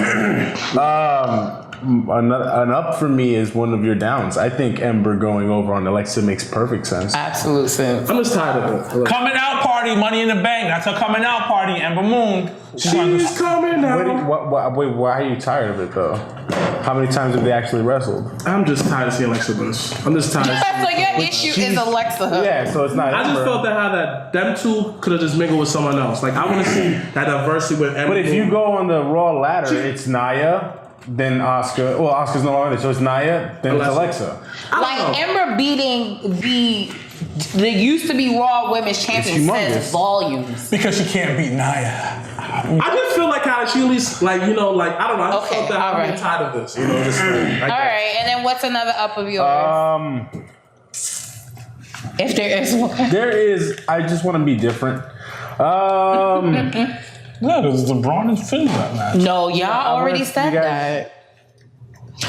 B: an up for me is one of your downs. I think Ember going over on Alexa makes perfect sense.
A: Absolute sense.
C: I'm just tired of it.
D: Coming out party, Money in the Bank. That's her coming out party, Ember Moon.
C: She's coming out.
B: Wait, why are you tired of it though? How many times have they actually wrestled?
C: I'm just tired of seeing Alexa Bliss. I'm just tired.
A: So your issue is Alexa.
B: Yeah, so it's not.
C: I just felt that them two could have just mingled with someone else. Like, I want to see that diversity with Ember.
B: But if you go on the Raw ladder, it's Nia, then Asuka. Well, Asuka's no longer there, so it's Nia, then it's Alexa.
A: Like Ember beating the used to be Raw Women's Champion says volumes.
D: Because she can't beat Nia.
C: I just feel like how she at least, I don't know. I just felt that I'm getting tired of this. Just all
A: right, and then what's another up of yours? If there is one.
B: There is. I just want to be different.
D: Yeah, because LeBron and Finn that match.
A: No, y'all already said that.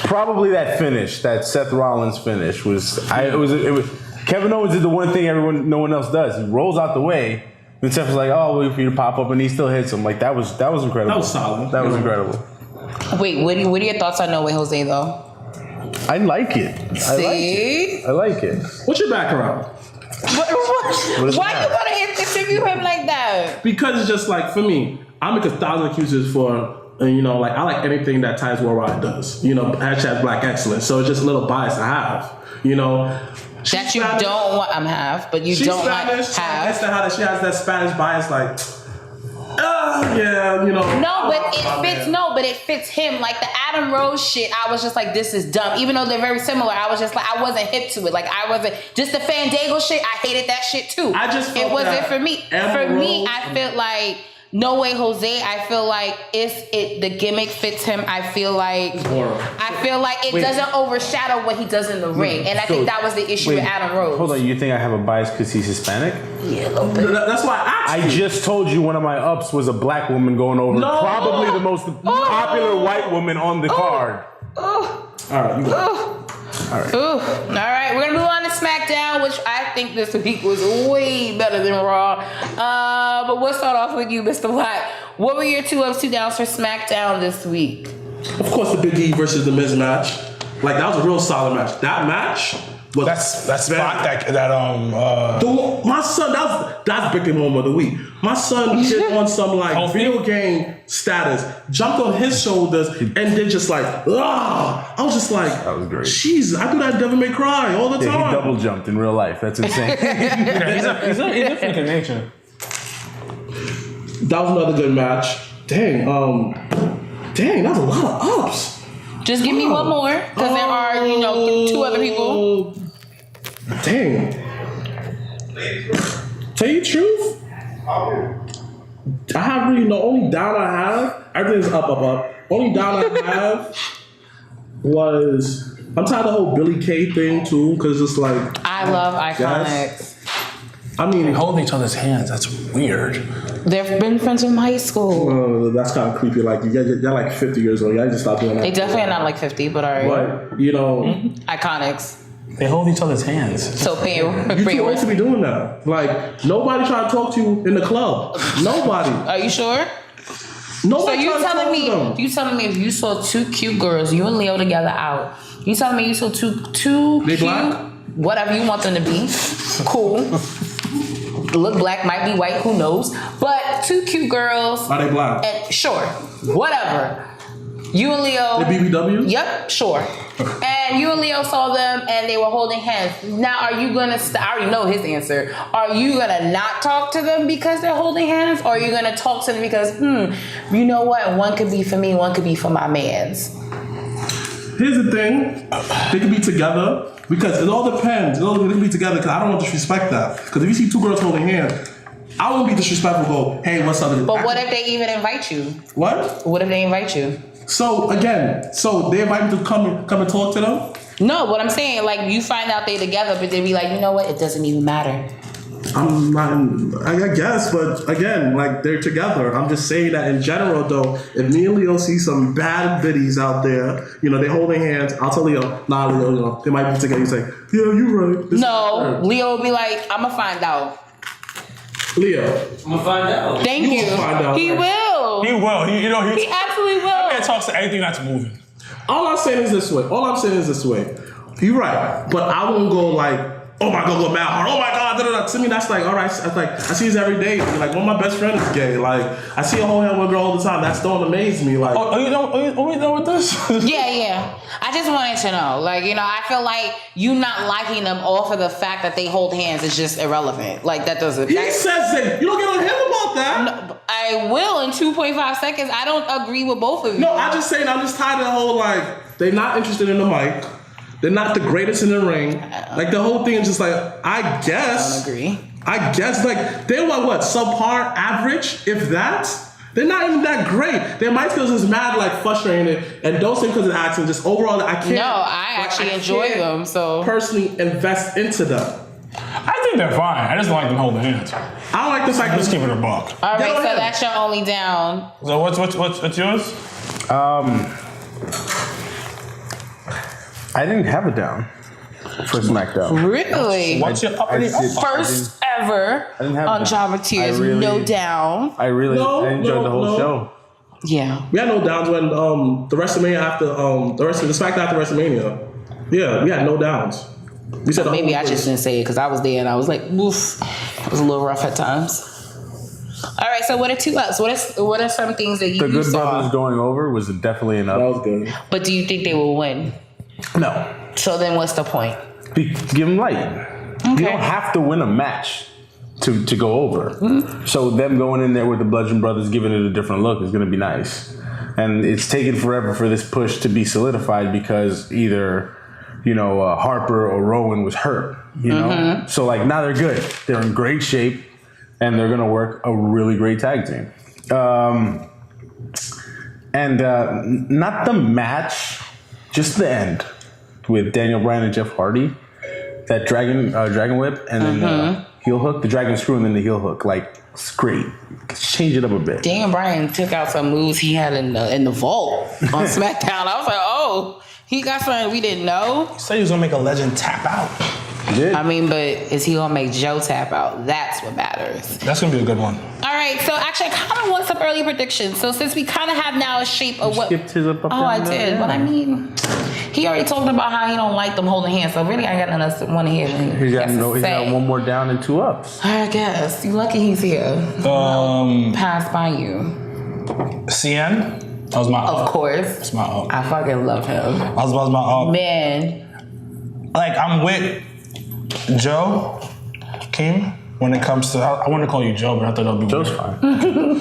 B: Probably that finish, that Seth Rollins finish was. It was. Kevin Owens did the one thing no one else does. He rolls out the way. And Seth was like, "Oh, wait for you to pop up," and he still hits him. Like that was incredible.
C: That was solid.
B: That was incredible.
A: Wait, what are your thoughts on No Way Jose though?
B: I like it.
A: See?
B: I like it.
C: What's your background?
A: Why you want to interview him like that?
C: Because it's just like, for me, I make 1,000 excuses for, I like anything that Times Worldwide does. # Black excellence. So it's just a little bias I have.
A: that you
C: Spanish.
A: don't want. I'm half, but you
C: She's
A: don't
C: Spanish.
A: like
C: So I guess
A: half.
C: she has that Spanish bias, like, yeah, you know.
A: No, but it
C: my
A: fits.
C: man.
A: No, but it fits him. Like the Adam Rose shit, I was just like, this is dumb. Even though they're very similar, I was just like, I wasn't hip to it. Like I wasn't. Just the Fandango shit, I hated that shit too.
C: I just felt
A: it wasn't
C: that
A: for me.
C: Amber
A: For me,
C: Rose-
A: I felt like No Way Jose. I feel like the gimmick fits him. I feel like it doesn't overshadow what he does in the ring, and I think that was the issue with Adam Rose.
B: Hold on, you think I have a bias because he's Hispanic?
A: Yeah, a little bit.
C: That's why I asked
B: I just told you one of my ups was a black woman going over
C: No.
B: probably the most popular white woman on the card.
C: All right, you go.
A: Ooh. All right, we're gonna move on to SmackDown, which I think this week was way better than Raw. But we'll start off with you, Mr. Watt. What were your 2 ups, 2 downs for SmackDown this week?
C: Of course, the Big E versus the Miz match. Like that was a real solid match. That match was
D: That spot
C: my son, that's big moment of the week. My son hit on some like
D: Oh,
C: video game status, jumped on his shoulders, and then just like, I was just like,
B: That was great.
C: Jesus, I do that Devil May Cry all the
B: Yeah,
C: time.
B: he double jumped in real life. That's insane.
D: he's a freak of nature.
C: That was another good match. Dang, that was a lot of ups.
A: Just give me one more, because there are, 2 other people.
C: Dang. Tell you the truth, I have really the only down I have. Everything's up. Only down I have was I'm tired of the whole Billy Kay thing too, because it's like
A: I love Iconics.
C: I mean,
D: Hold each other's hands. That's weird.
A: They've been friends from high school.
C: that's kind of creepy. Like you're like 50 years old. Y'all just stop doing that.
A: They definitely are not like 50, but all right.
C: But you know,
A: Iconics.
D: They hold each other's hands.
A: So pay your
C: you too old to be doing that. Like nobody trying to talk to you in the club. Nobody.
A: Are you sure?
C: Nobody.
A: So
C: trying to talk to them.
A: you telling me if you saw 2 cute girls, you and Leo together out, you telling me you saw two
C: They
A: cute,
C: black?
A: whatever you want them to be, cool. Look black, might be white, who knows? But 2 cute girls.
C: Are they black?
A: And sure, whatever. You and Leo.
C: The BBW?
A: Yep, sure. And you and Leo saw them and they were holding hands. Now, are you gonna? I already know his answer. Are you gonna not talk to them because they're holding hands, or are you gonna talk to them because, you know what? One could be for me, one could be for my man's.
C: Here's the thing. They can be together because it all depends. They can be together because I don't want to disrespect that. Because if you see 2 girls holding hands, I won't be disrespectful. Go, hey, what's up?
A: But what if they even invite you?
C: What?
A: What if they invite you?
C: So again, they invite me to come and talk to them.
A: No, what I'm saying, like you find out they together, but they be like, you know what? It doesn't even matter.
C: I'm not. I guess, but again, like they're together. I'm just saying that in general, though. If me and Leo see some bad biddies out there, they holding hands. I'll tell Leo, nah, Leo, they might be together. He's like, yeah, you're right.
A: No, Leo will be like, I'm gonna find out.
C: Leo,
E: I'm gonna find out.
A: Thank you.
C: will find out.
A: He will.
D: He will.
A: He absolutely will.
D: That man talks to anything that's moving.
C: all I'm saying is this way. You're right, but I won't go like, oh my god, go mad hard. Oh my god, da, da, da. To me, that's like, all right. That's like, I see this every day. Like, one of my best friends is gay. Like, I see a whole hand with a girl all the time. That don't amaze me. Like,
D: Oh, you know with this?
A: Yeah. I just wanted to know. Like, I feel like you not liking them off of the fact that they hold hands is just irrelevant. Like, that doesn't.
C: he says it. You don't get on him about that.
A: No, I will in 2.5 seconds. I don't agree with both of you.
C: No, I'm just saying. I'm just tired of the whole like they're not interested in the mic. They're not the greatest in the ring. Like the whole thing is just like I guess.
A: I don't agree.
C: I guess like they're what subpar average, if that. They're not even that great. Their mic skills is mad like frustrating, and don't say because of the accent. Just overall, I can't.
A: No, I actually enjoy
C: can't
A: them. So
C: personally invest into them.
D: I think they're fine. I just don't like them holding hands.
C: I don't like the fact
D: Just
C: that
D: keep it a buck.
A: all right,
C: Go
A: so
C: ahead.
A: that's your only down.
D: So what's yours?
B: I didn't have it down for SmackDown.
A: Really?
D: What's your uppity
B: I did-
D: up?
A: First ever
B: didn't have
A: on
B: it
A: Java
B: down.
A: Tears,
B: I really-
A: no down.
B: I enjoyed the whole
C: no.
B: show.
A: Yeah.
C: we had no downs when the WrestleMania after the SmackDown after WrestleMania. Yeah, we had no downs. We said the
A: Maybe
C: whole
A: I just
C: thing.
A: didn't say it because I was there and I was like, oof. It was a little rough at times. All right, so what are 2 ups? What are some things that
B: The
A: you
B: Good
A: saw?
B: Brothers going over was definitely an
C: That
B: up.
C: was good.
A: But do you think they will win?
B: No.
A: So then what's the point?
B: Give them light. You don't have to win a match to go over. So them going in there with the Bludgeon Brothers, giving it a different look is going to be nice. And it's taken forever for this push to be solidified because either, Harper or Rowan was hurt, So, like, now they're good. They're in great shape, and they're going to work a really great tag team. Not the match, just the end with Daniel Bryan and Jeff Hardy. That dragon whip, and then heel hook, the dragon screw, and then the heel hook. Like, it's great. Change it up a bit.
A: Daniel Bryan took out some moves he had in the vault on SmackDown. I was like, oh, he got something we didn't know.
D: He said he was gonna make a legend tap out.
B: He did.
A: I mean, but is he gonna make Joe tap out? That's what matters.
D: That's gonna be a good one.
A: All right, so actually, I kind of want some early predictions. So since we kind of have now a shape of what.
B: Skipped his up.
A: I did, but I mean, he already talked about how he don't like them holding hands. So really, I got enough to want to hear.
B: He's got one more down and 2 ups.
A: I guess you lucky he's here. Pass by you.
D: CN. That was my up.
A: Of course.
D: That's my up.
A: I fucking love him.
D: That was my up.
A: Man.
D: Like, I'm with Joe Keem when it comes to. I want to call you Joe, but I thought that would be
B: Joe's
D: weird.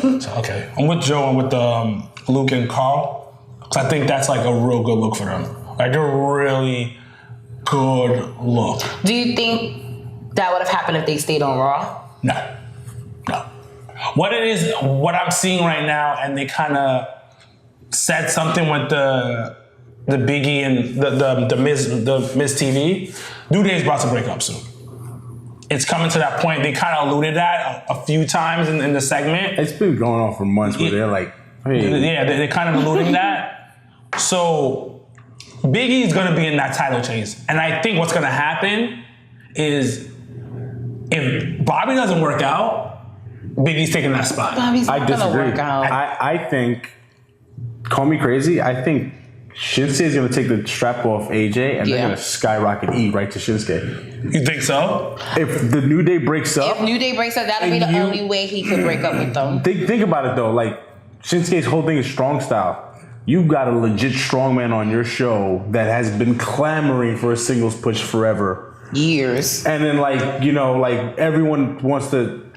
B: fine.
D: So, okay. I'm with Joe and with Luke and Carl. Because I think that's like a real good look for them. Like, a really good look.
A: Do you think that would have happened if they stayed on Raw?
D: No. What I'm seeing right now, and they kind of said something with the Biggie and the Miz TV. New Day's about to break up soon. It's coming to that point. They kind of alluded that a few times in the segment.
B: It's been going on for months where they're like, hey.
D: Yeah, they're kind of alluding that. So Biggie's going to be in that title chase. And I think what's going to happen is if Bobby doesn't work out, Biggie's taking that spot.
A: Bobby's
B: I
A: not gonna
B: disagree.
A: work out.
B: I think, call me crazy, I think Shinsuke is going to take the strap off AJ and they're going to skyrocket E right to Shinsuke.
D: You think so?
B: If the New Day breaks up,
A: If New Day breaks up, that'll be the only way he could break up with them.
B: think about it though. Like, Shinsuke's whole thing is strong style. You've got a legit strongman on your show that has been clamoring for a singles push forever.
A: Years.
B: And then, like, everyone wants to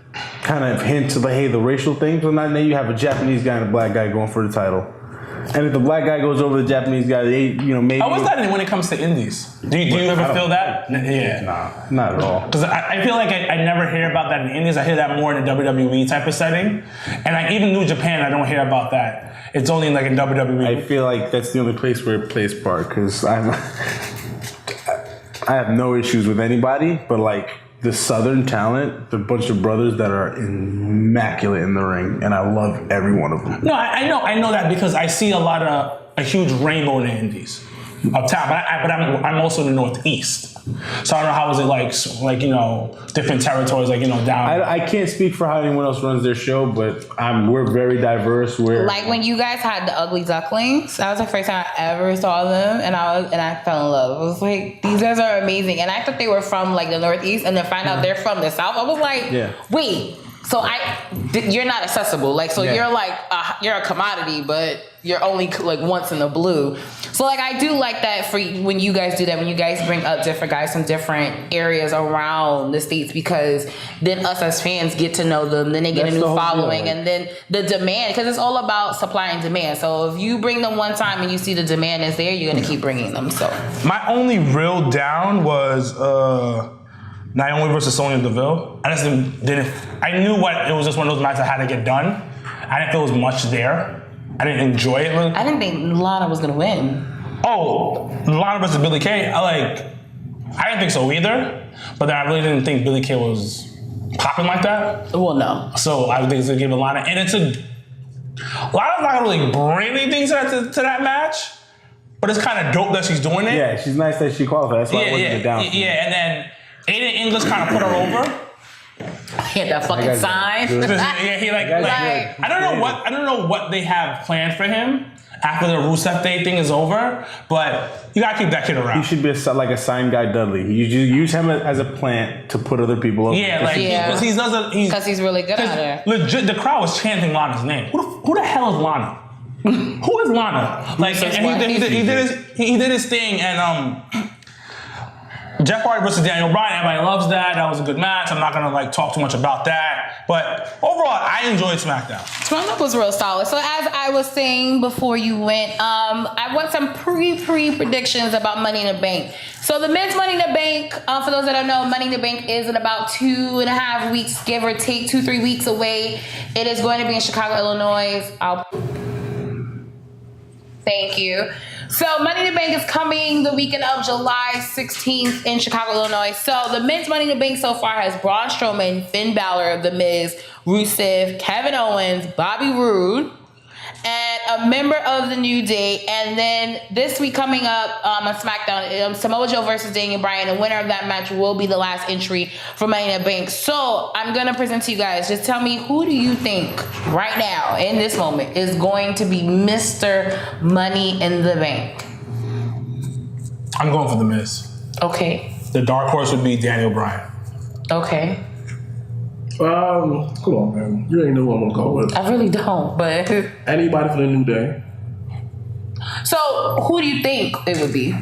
B: kind of hint to hey, the racial thing. So now you have a Japanese guy and a black guy going for the title. And if the black guy goes over the Japanese guy, maybe.
D: How is that when it comes to indies? Do you ever feel that? Yeah.
B: Nah, not at all.
D: Because I feel like I never hear about that in indies. I hear that more in the WWE type of setting. And like even New Japan, I don't hear about that. It's only like in WWE.
B: I feel like that's the only place where it plays part because I have no issues with anybody, but like the Southern talent, the bunch of brothers that are immaculate in the ring, and I love every one of them.
D: No, I know that because I see a huge rainbow in the indies of town, but I'm also in the Northeast. So I don't know how is it like different territories down.
B: I can't speak for how anyone else runs their show, but we're very diverse. We're
A: Like when you guys had the Ugly Ducklings, that was the first time I ever saw them, and I fell in love. I was like, these guys are amazing, and I thought they were from like the Northeast, and then find out they're from the South. I was like, wait. So you're not accessible. Like, so you're like, you're a commodity, but you're only like once in the blue. So like, I do like that for when you guys do that, when you guys bring up different guys from different areas around the States, because then us as fans get to know them, then they get a new following, and then the demand, because it's all about supply and demand. So if you bring them one time and you see the demand is there, you're going to keep bringing them. So
D: my only real down was, Naomi versus Sonya Deville. I just didn't. I knew it was just one of those matches I had to get done. I didn't feel there was much there. I didn't enjoy it really.
A: I didn't think Lana was gonna win.
D: Oh, Lana versus Billie Kay. I didn't think so either. But then I really didn't think Billie Kay was popping like that.
A: Well, no.
D: So I think it's gonna give it Lana, and Lana's not gonna really bring anything to that match. But it's kind of dope that she's doing it.
B: Yeah, she's nice that she qualified. That's why I wasn't down.
D: Yeah, and then Aiden English kind of put her over.
A: He had that fucking sign.
D: Yeah, he like I don't know what they have planned for him after the Rusev Day thing is over, but you gotta keep that kid around.
B: He should be like a sign guy Dudley. You use him as a plant to put other people over.
D: Yeah, because
A: he's really good at it.
D: Legit, the crowd was chanting Lana's name. Who the hell is Lana? Who is Lana? Like, and he did his thing, and Jeff Hardy versus Daniel Bryan, everybody loves that. That was a good match. I'm not gonna like talk too much about that. But overall, I enjoyed SmackDown.
A: SmackDown was real solid. So as I was saying before you went, I want some predictions about Money in the Bank. So the men's Money in the Bank, for those that don't know, Money in the Bank is in about 2.5 weeks, give or take 2-3 weeks away. It is going to be in Chicago, Illinois. Thank you. So Money in the Bank is coming the weekend of July 16th in Chicago, Illinois. So the men's Money in the Bank so far has Braun Strowman, Finn Balor, The Miz, Rusev, Kevin Owens, Bobby Roode, and a member of the New Day. And then this week coming up on SmackDown, Samoa Joe versus Daniel Bryan. The winner of that match will be the last entry for Money in the Bank. So I'm going to present to you guys. Just tell me, who do you think right now, in this moment, is going to be Mr. Money in the Bank?
D: I'm going for The Miz.
A: Okay.
D: The dark horse would be Daniel Bryan.
A: Okay.
C: Come on, man. You ain't know who I'm gonna go with.
A: I really don't, but...
C: Anybody for the New Day.
A: So, who do you think it would be?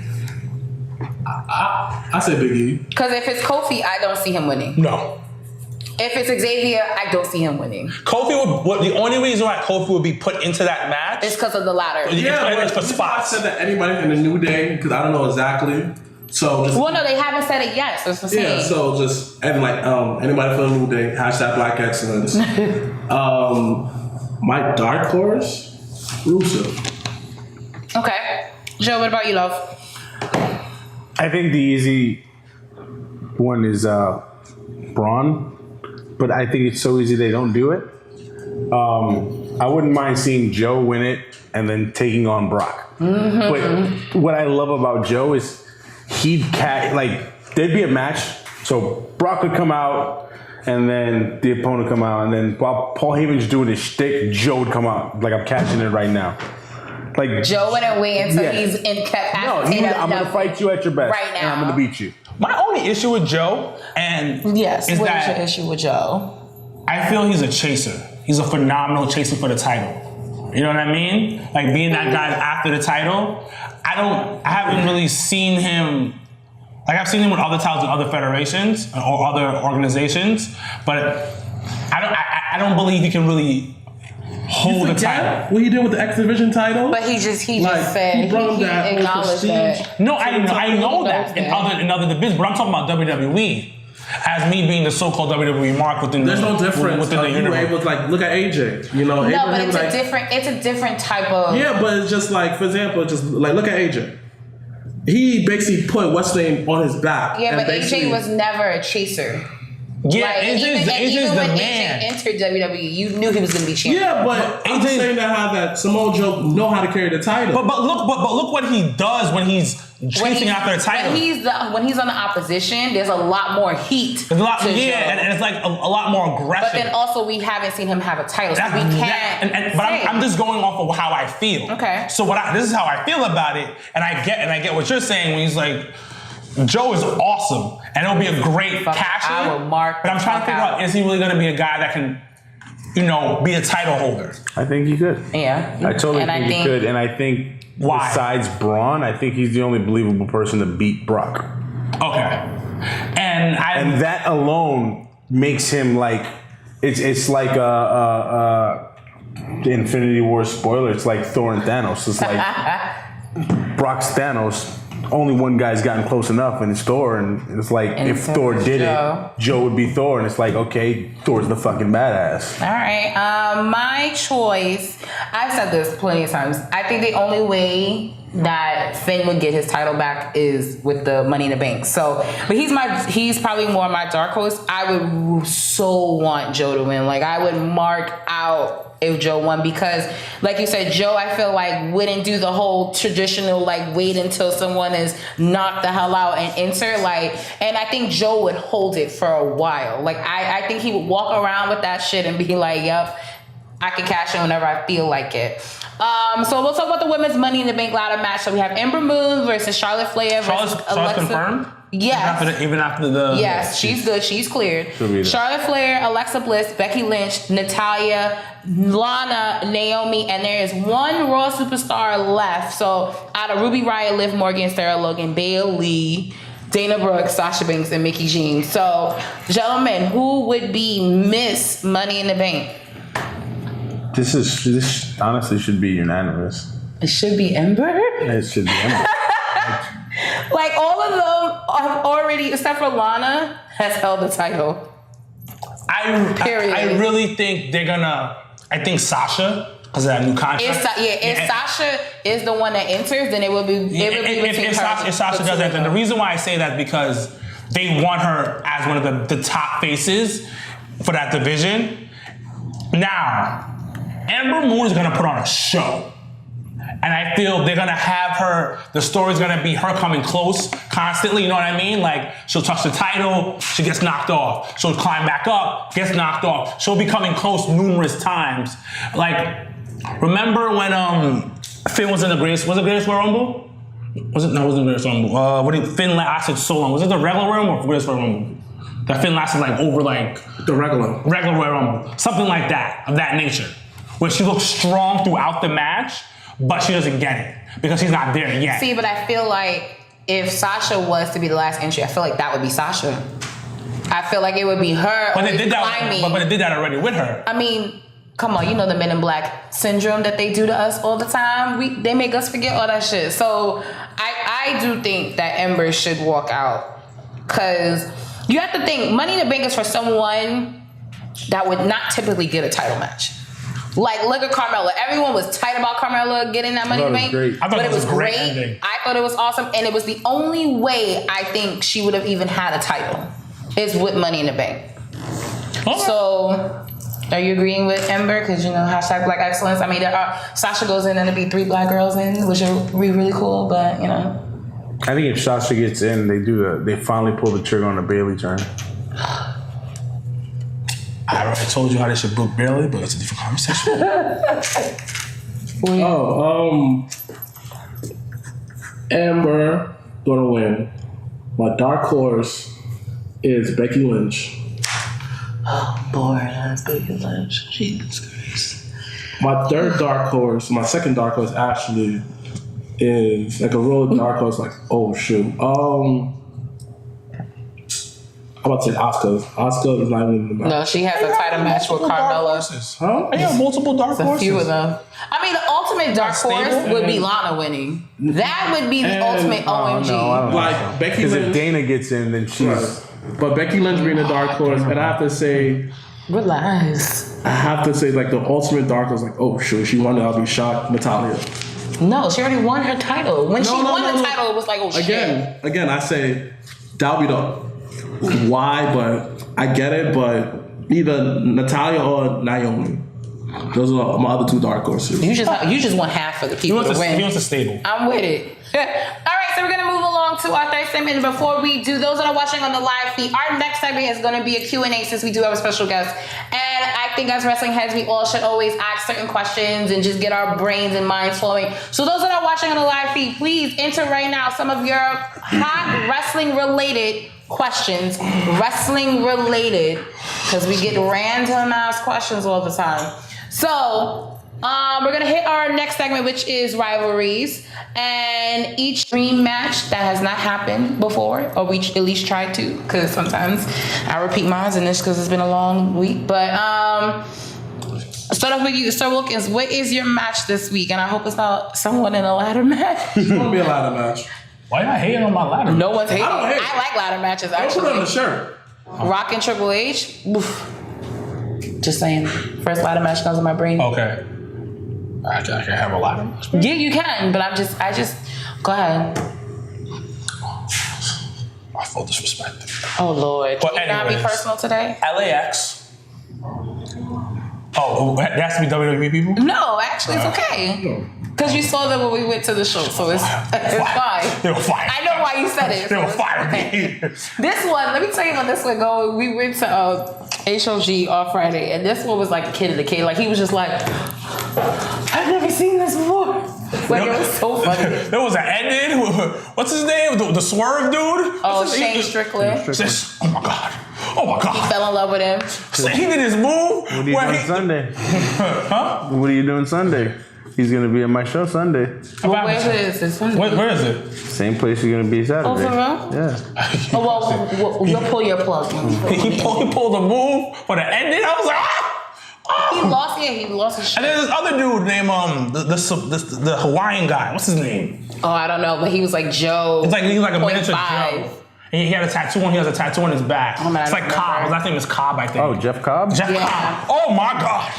C: I say Big E.
A: Because if it's Kofi, I don't see him winning.
D: No.
A: If it's Xavier, I don't see him winning.
D: Kofi would. The only reason why Kofi would be put into that match
A: It's because of the ladder.
D: it's for
C: I
D: spots.
C: said that anybody in the New Day, because I don't know exactly. So just,
A: Well, no, they haven't said it yet. So it's the same.
C: yeah, so just and like anybody for the New Day, hashtag Black Excellence. My dark horse, Rusev.
A: Okay. Joe, what about you, love?
B: I think the easy one is Braun, but I think it's so easy they don't do it. I wouldn't mind seeing Joe win it and then taking on Brock. But what I love about Joe is there'd be a match, so Brock would come out and then the opponent come out, and then while Paul Heyman's doing his shtick, Joe would come out like, I'm catching it right now. Like
A: Joe wouldn't wait until he's incapacitated.
B: I'm gonna fight you at your best
A: right now,
B: and I'm gonna beat you.
D: My only issue with Joe, and
A: Yes.
D: is
A: What is
D: that
A: your issue with Joe?
D: I feel he's a chaser. He's a phenomenal chaser for the title. You know what I mean? Like being that guy after the title. I haven't really seen him. Like I've seen him with other titles in other federations or other organizations, but I don't believe he can really hold the title.
C: What he did with the X Division title?
A: But he just said
C: he brought
A: he
C: that
A: acknowledged
C: prestige.
A: that.
D: No, I know that in other divisions, but I'm talking about WWE as me being the so-called WWE mark within
C: There's no difference.
D: within the
C: You
D: universe.
C: able to look at AJ. You know,
A: No, but
C: Abraham,
A: it's a different type of.
C: Yeah, but it's just like, for example, just like look at AJ. He basically put what's name on his back.
A: Yeah,
C: and
A: but
C: basically-
A: AJ was never a chaser.
D: Yeah,
A: Like,
D: AJ's
A: even
D: the
A: when
D: man.
A: AJ entered WWE, you knew he was going to be champion.
C: Yeah, but I'm just saying that how that Samoa Joe know how to carry the title.
D: But look what he does when he's chasing after the title.
A: When he's on the opposition, there's a lot more heat.
D: There's a lot,
A: to Joe.
D: and it's like a lot more aggression.
A: But then also we haven't seen him have a title, so we can't.
D: But I'm just going off of how I feel.
A: Okay.
D: So this is how I feel about it, and I get what you're saying when he's like, Joe is awesome, and it'll be a great cash in.
A: I will mark
D: But I'm trying to figure out, is he really going to be a guy that can, be a title holder?
B: I think he could.
A: Yeah.
B: I totally think he could, and I think
D: Why?
B: besides Braun, I think he's the only believable person to beat Brock.
D: Okay. And
B: that alone makes him like it's like the Infinity War spoiler. It's like Thor and Thanos. It's like Brock's Thanos. Only one guy's gotten close enough, and it's Thor. And it's like if Thor did it, Joe would be Thor. And it's like, okay, Thor's the fucking badass.
A: All right. My choice. I've said this plenty of times. I think the only way that Finn would get his title back is with the Money in the Bank. So, but he's probably more my dark horse. I would so want Joe to win. Like I would mark out if Joe won, because like you said, Joe, I feel like wouldn't do the whole traditional like wait until someone is knocked the hell out and enter, and I think Joe would hold it for a while. Like I think he would walk around with that shit and be like, yep, I can cash in whenever I feel like it. So we'll talk about the women's Money in the Bank ladder match. So we have Ember Moon versus Charlotte Flair versus Alexa.
D: confirmed?
A: Yes.
D: Even after the...
A: Yes, she's good. She's cleared. Charlotte Flair, Alexa Bliss, Becky Lynch, Natalya, Lana, Naomi, and there is one Raw superstar left. So out of Ruby Riott, Liv Morgan, Sarah Logan, Bayley, Dana Brooke, Sasha Banks, and Mickey Jean. So, gentlemen, who would be Miss Money in the Bank?
B: This honestly should be unanimous.
A: It should be Ember.
B: It should be Ember.
A: Like all of them have already, except for Lana, has held the title.
D: I really think they're gonna. I think Sasha, because of that new contract.
A: If Sasha is the one that enters, then it will be.
D: If Sasha does that, then the reason why I say that because they want her as one of the top faces for that division. Now, Ember Moon is gonna put on a show. And I feel they're gonna have her, the story's gonna be her coming close constantly, you know what I mean? Like, she'll touch the title, she gets knocked off. She'll climb back up, gets knocked off. She'll be coming close numerous times. Like, remember when Finn was in the greatest, was it Greatest Royal Rumble? Was it? No, it wasn't Greatest Royal Rumble. When Finn lasted so long. Was it the regular Royal Rumble or Greatest Royal Rumble? That Finn lasted like over like...
C: The regular
D: Royal Rumble. Something like that, of that nature. Where she looks strong throughout the match, but she doesn't get it because she's not there yet.
A: See, but I feel like if Sasha was to be the last entry, I feel like that would be Sasha. I feel like it would be her.
D: But they did that. But they did that already with her.
A: I mean, come on, you know the Men in Black syndrome that they do to us all the time. They make us forget all that shit. So I do think that Ember should walk out because you have to think Money in the Bank is for someone that would not typically get a title match. Like, look at Carmella. Everyone was tight about Carmella getting that Money in the Bank.
D: I thought it was great.
A: I thought it was awesome. And it was the only way I think she would have even had a title is with Money in the Bank. Okay. So, are you agreeing with Ember? Because, you know, hashtag Black Excellence. I mean, Sasha goes in and there'll be 3 black girls in, which would be really cool, but, you know.
B: I think if Sasha gets in, they finally pull the trigger on the Bayley turn.
D: I already told you how they should book Bayley, but it's a different conversation.
C: Amber gonna win. My dark horse is Becky Lynch.
A: Oh, boy, that's Becky Lynch. Jesus Christ.
C: My third dark horse, my second dark horse actually is like a real dark horse. Like, oh shoot. I'm about to say Asuka. Asuka is not even in the match.
A: No, she has a title match with Carmella.
C: Huh?
D: I have multiple dark horses.
A: A few of them. I mean, the ultimate dark horse would be Lana winning. That would be the ultimate OMG.
B: No, I don't
C: Like Becky Lynch.
B: Because if Dana gets in, then she's...
C: Right. But Becky Lynch being the dark horse, and I have to say...
A: Relax.
C: I have to say, like, the ultimate dark horse, like, oh, sure, she won it, I'll be shocked. Natalia.
A: No, she already won her title. When she won the title, it was like, oh, shit.
C: Again, I say, that'll be the... Why, but I get it, but either Natalia or Naomi. Those are my other 2 dark horses.
A: You just want half of the people to win.
D: He wants a stable.
A: I'm with it. All right, so we're going to move along to our third segment. And before we do, those that are watching on the live feed, our next segment is going to be a Q&A since we do have a special guest. And I think as wrestling heads, we all should always ask certain questions and just get our brains and minds flowing. So those that are watching on the live feed, please enter right now some of your hot wrestling-related questions, wrestling related, because we get random ass questions all the time. So we're gonna hit our next segment, which is rivalries, and each dream match that has not happened before, or we at least tried to, because sometimes I repeat mine in this because it's been a long week. But start off with you, Sir Wilkins. What is your match this week? And I hope it's not someone in a ladder match.
C: It's gonna be a ladder match.
D: Why y'all hating on my ladder?
A: No one's hating.
C: I don't hate.
A: I like ladder matches,
C: Don't
A: actually.
C: put it on the shirt.
A: Rock and Triple H. Oof. Just saying. First ladder match comes in my brain.
D: Okay. I can have a ladder match.
A: Yeah, you can, but I just go ahead.
D: I feel disrespected.
A: Oh Lord.
D: But
A: Can you not be
D: anyways.
A: personal today?
D: LAX. Oh, it has to be WWE people?
A: No, actually it's okay. Because you saw them when we went to the show, so it's fine.
D: They were fire.
A: I know why you said it.
D: They were fire.
A: This one, let me tell you about this one go. We went to HOG on Friday, and this one was like a kid in the cave. Like, he was just like, I've never seen this before. Like, it was so funny.
D: There was an ending. What's his name? The swerve dude?
A: Oh, Shane Strickland.
D: Oh my God. Oh my God.
A: He fell in love with him.
D: So he did his move.
B: What are you doing Sunday?
D: Huh?
B: What are you doing Sunday? He's gonna be at my show Sunday.
A: Well, where is this?
D: Where is it?
B: Same place you're gonna be Saturday.
A: Oh, for real?
B: Yeah.
A: Oh, well, you'll pull your plug.
D: He pulled a move for the ending. I was like, ah!
A: He lost his shit.
D: And then this other dude named the Hawaiian guy. What's his name?
A: Oh, I don't know, but he was like Joe.
D: He's like a miniature
A: 0.5.
D: Joe. He had a tattoo on. He has a tattoo on his back.
A: Oh, man,
D: it's like Cobb. His last name is Cobb, I think.
B: Oh, Jeff Cobb?
D: Jeff Cobb. Oh my God,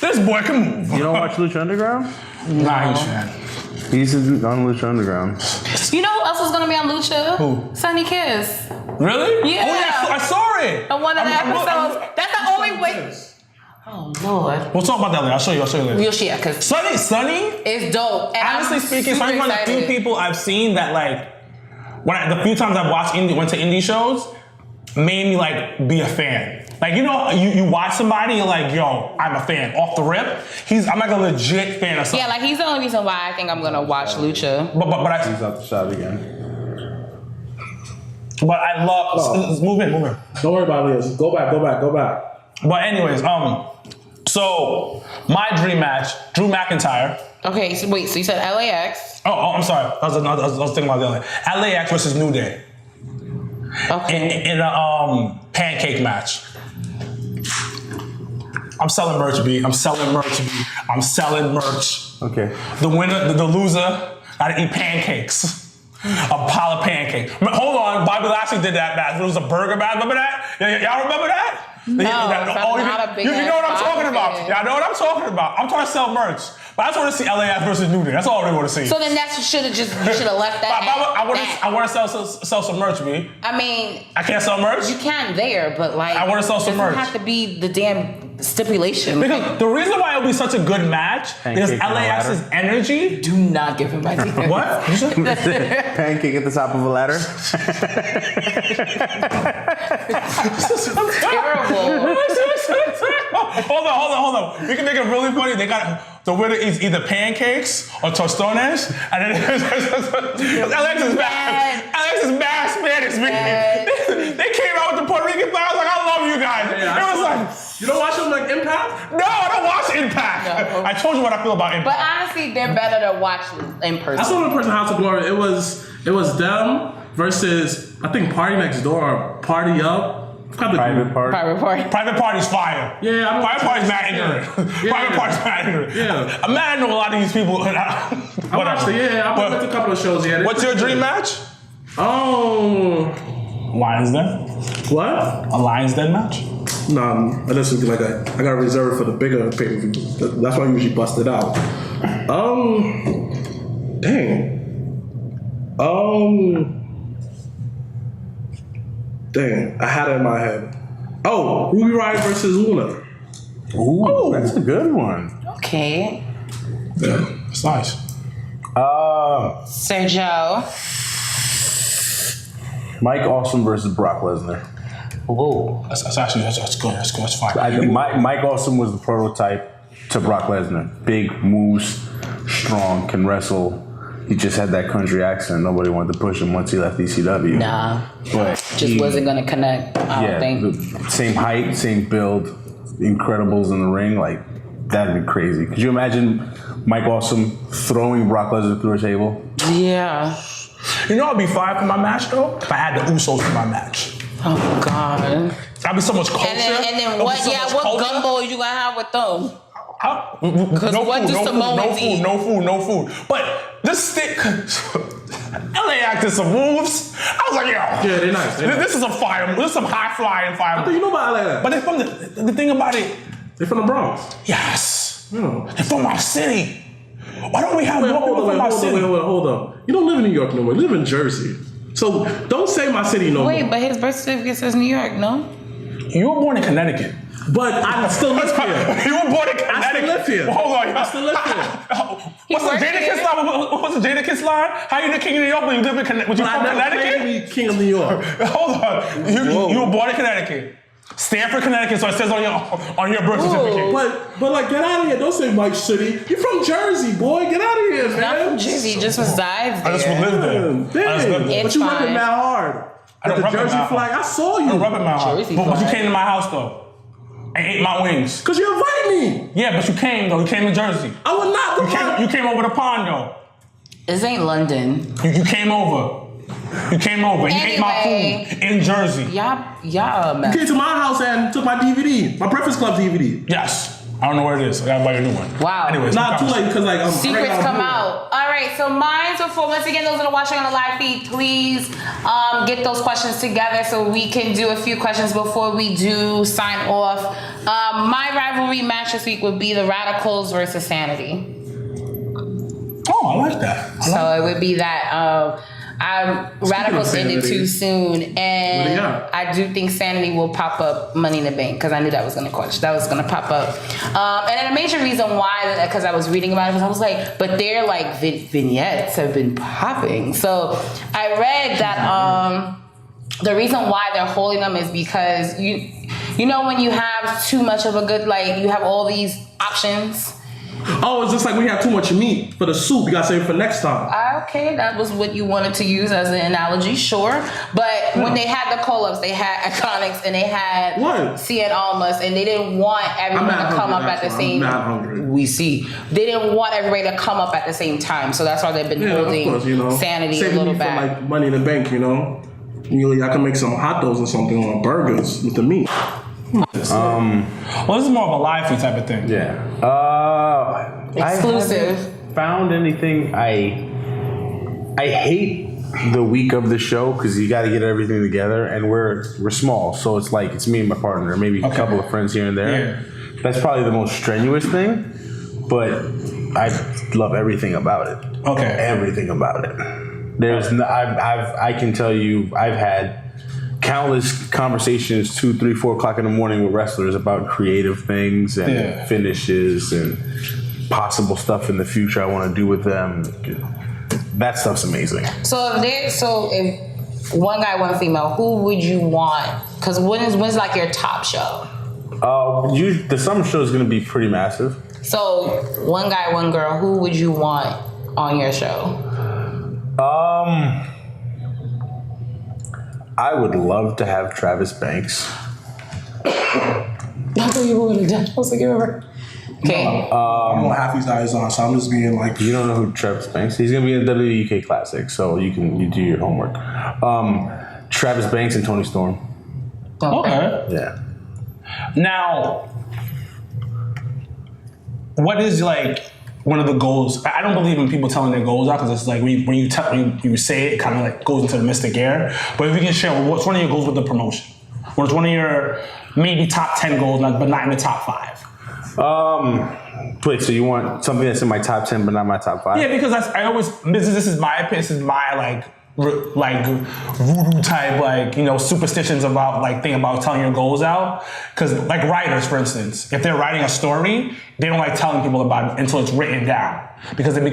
D: this boy can move.
B: You don't watch Lucha Underground?
D: Nah, he's fan.
B: He's on Lucha Underground.
A: You know who else was gonna be on Lucha?
D: Who?
A: Sunny Kiss.
D: Really?
A: Yeah.
D: Oh yeah, I saw it.
A: On one of the episodes. That's the only way. Oh Lord.
D: We'll talk about that later. I'll show you later.
A: Real shit, cause
D: Sunny
A: it's dope. And
D: honestly
A: I'm
D: speaking,
A: super
D: Sunny's one of the few
A: excited.
D: people I've seen that like the few times I've went to indie shows, made me like be a fan. Like you watch somebody, you're like, yo, I'm a fan. Off the rip, I'm like a legit fan of something.
A: Yeah, like he's the only reason why I think I'm gonna watch Lucha.
D: But
B: He's out the shot again.
D: But I love move in.
C: Don't worry about this. Go back.
D: But anyways, so my dream match, Drew McIntyre.
A: Okay, so wait, so you said LAX.
D: Oh, I'm sorry. I was thinking about the other. LAX versus New Day.
A: Okay.
D: In a pancake match. I'm selling merch, B. I'm selling merch.
B: Okay.
D: The winner, the loser, gotta eat pancakes. A pile of pancakes. Hold on, Bobby Lashley did that match. It was a burger match. Remember that? Y'all remember that?
A: No, I'm not a big
D: you know what I'm
A: ass
D: talking about.
A: fan.
D: Y'all know what I'm talking about. I'm trying to sell merch. But I just want to see LAX versus New Day. That's all I really want to see.
A: So then you should have left that.
D: I want to sell some merch, B.
A: I mean,
D: I can't sell merch?
A: you can there, but like
D: I wanna sell some merch.
A: It doesn't have to be the damn stipulation.
D: Because the reason why it'll be such a good match is
B: Pancake on a
D: LAX's
B: ladder.
D: energy.
A: Do not give him my details.
D: What? You said?
B: Pancake at the top of a ladder.
A: Terrible.
D: Hold on. We can make it really funny. They got the winner eats either pancakes or tostones, and then Alex is bad. Alex is bad Spanish, man. They came out with the Puerto Rican flag. I was like, I love you guys.
C: Yeah,
D: it was like,
C: you don't watch them like Impact?
D: no, I don't watch Impact.
A: No.
D: I told you what I feel about
A: But
D: Impact.
A: honestly, they're better to watch in person.
C: I saw them in person, House of Glory. It was them versus I think Party Next Door or Party Up.
B: Private Party.
D: Private Party's fire.
C: Yeah, I don't
D: Private Party's mad ignorant. Private Party's mad ignorant.
C: Yeah.
D: I'm mad I know a lot of these people.
C: I watched it. Yeah, I went to a couple of shows. Yeah.
D: What's your dream match?
C: Oh,
D: Lions Den.
C: what?
D: A Lions Den match?
C: No, this is like I got reserved for the bigger pay-per-view. That's why I usually bust it out. Dang. Dang, I had it in my head. Oh, Ruby Riott versus Luna.
B: Ooh, that's a good one.
A: Okay.
C: Yeah.
D: It's nice.
A: Sergio.
B: Mike Awesome versus Brock Lesnar.
A: Whoa.
D: That's good. That's fine.
B: I think Mike Awesome was the prototype to Brock Lesnar. Big moves, strong, can wrestle. He just had that country accent. Nobody wanted to push him once he left ECW.
A: Nah.
B: But
A: Just wasn't gonna connect. I don't think.
B: the same height, same build, Incredibles in the ring. Like, that'd be crazy. Could you imagine Mike Awesome throwing Brock Lesnar through a table?
A: Yeah.
D: You know I'd be fine for my match though? If I had the Usos for my match.
A: Oh God.
D: That'd be so much culture.
A: And then what?
D: So
A: Yeah,
D: much
A: what
D: culture.
A: gumbo you gonna have with them?
D: No
A: what do Samoans eat?
D: No food. But this stick, LAX did some moves. I was like, yo,
C: Yeah, they're nice.
D: This is a fire. This is some high flying
C: I
D: fire.
C: think you know about LA.
D: But they're from the thing about it.
C: They're from the Bronx.
D: Yes,
C: Yeah.
D: they're from our city. Why don't we have more people from our city?
C: Hold up. You don't live in New York no more. You live in Jersey. So don't say my city no
A: Wait,
C: more.
A: but his birth certificate says New York, no?
D: You were born in Connecticut.
C: But I still live here.
D: You were born in Connecticut.
C: I still live here.
D: Well, hold on.
C: I still live here.
D: What's the
A: worked
D: Jadakiss
A: here.
D: line? What's the Jadakiss line? How you the king of New York when you live in Connecticut? You
C: I
D: from
C: never claimed to
D: Connecticut?
C: be king of New York.
D: Hold on. You were born in Connecticut. Stanford, Connecticut, so it says on your birth certificate.
C: But like, get out of here. Don't say Mike City. You're from Jersey, boy. Get out of here, man.
A: Not from Jersey, he just resides there.
D: I just live there. I just live there.
C: But you rep it
A: fine.
C: mad hard.
D: I don't
C: The
D: rep it
C: Jersey
D: mad
C: flag.
D: hard.
C: I saw
D: I don't
C: you.
D: rub it in my house.
A: Jersey
D: But you
A: flag.
D: came to my house though. and ate my wings.
C: Because you invited me.
D: Yeah, but you came though. You came to Jersey.
C: I would not.
D: You came over the pond though.
A: This ain't London.
D: You came over. You came over. And you ate my food in Jersey.
A: Y'all.
C: You came to my house and took my DVD, my Breakfast Club DVD.
D: Yes. I don't know where it is. I gotta buy a new one.
A: Wow.
D: Anyways,
C: Not too late because like
A: secrets come out. All right, so mine's before. Once again, those that are watching on the live feed, please get those questions together so we can do a few questions before we do sign off. My rivalry match this week would be the Radicals versus Sanity.
D: Oh, I like that.
A: So it would be that. Radicals ended too soon, and I do think Sanity will pop up Money in the Bank because I knew that was going to pop up. And then a major reason why, because I was reading about it, because I was like, but their like vignettes have been popping. So I read that the reason why they're holding them is because you know when you have too much of a good, like you have all these options.
C: Oh, it's just like when you have too much meat for the soup, you gotta save it for next time.
A: Okay, that was what you wanted to use as an analogy, sure. But when they had the call-ups, they had Iconics and they had CN Almas, and they didn't want everyone to come up at the same time. I'm not hungry. We see. They didn't want everybody to come up at the same time, so that's why they've been holding
C: of course,
A: Sanity
C: saving
A: a little
C: me
A: back.
C: for like Money in the Bank, I can make some hot dogs or something on burgers with the meat.
D: Well, this is more of a live feed type of thing.
B: Yeah.
A: Exclusive.
B: I haven't found anything. I hate the week of the show because you got to get everything together, and we're small, so it's like it's me and my partner, maybe a couple of friends here and there. Yeah. That's probably the most strenuous thing, but I love everything about it.
D: Okay.
B: Everything about it. I can tell you, I've had countless conversations 2, 3, 4 o'clock in the morning with wrestlers about creative things and finishes and possible stuff in the future I want to do with them. That stuff's amazing.
A: So if one guy, one female, who would you want? Because when's like your top show?
B: The summer show is going to be pretty massive.
A: So one guy, one girl, who would you want on your show?
B: I would love to have Travis Banks.
A: I thought you were going to die. I was like, okay.
C: I don't know half these guys on, so I'm just being like.
B: You don't know who Travis Banks is? He's going to be in the WUK Classic, so you do your homework. Travis Banks and Tony Storm.
D: Okay.
B: Yeah.
D: Now, what is like one of the goals? I don't believe in people telling their goals out because it's like when you say it, it kind of like goes into the mystic air. But if you can share, what's one of your goals with the promotion? What's one of your maybe top 10 goals, but not in the top 5?
B: Wait, so you want something that's in my top 10 but not my top 5?
D: Yeah, because this is my opinion. This is my voodoo type superstitions about thing about telling your goals out. Because like writers, for instance, if they're writing a story, they don't like telling people about it until it's written down because it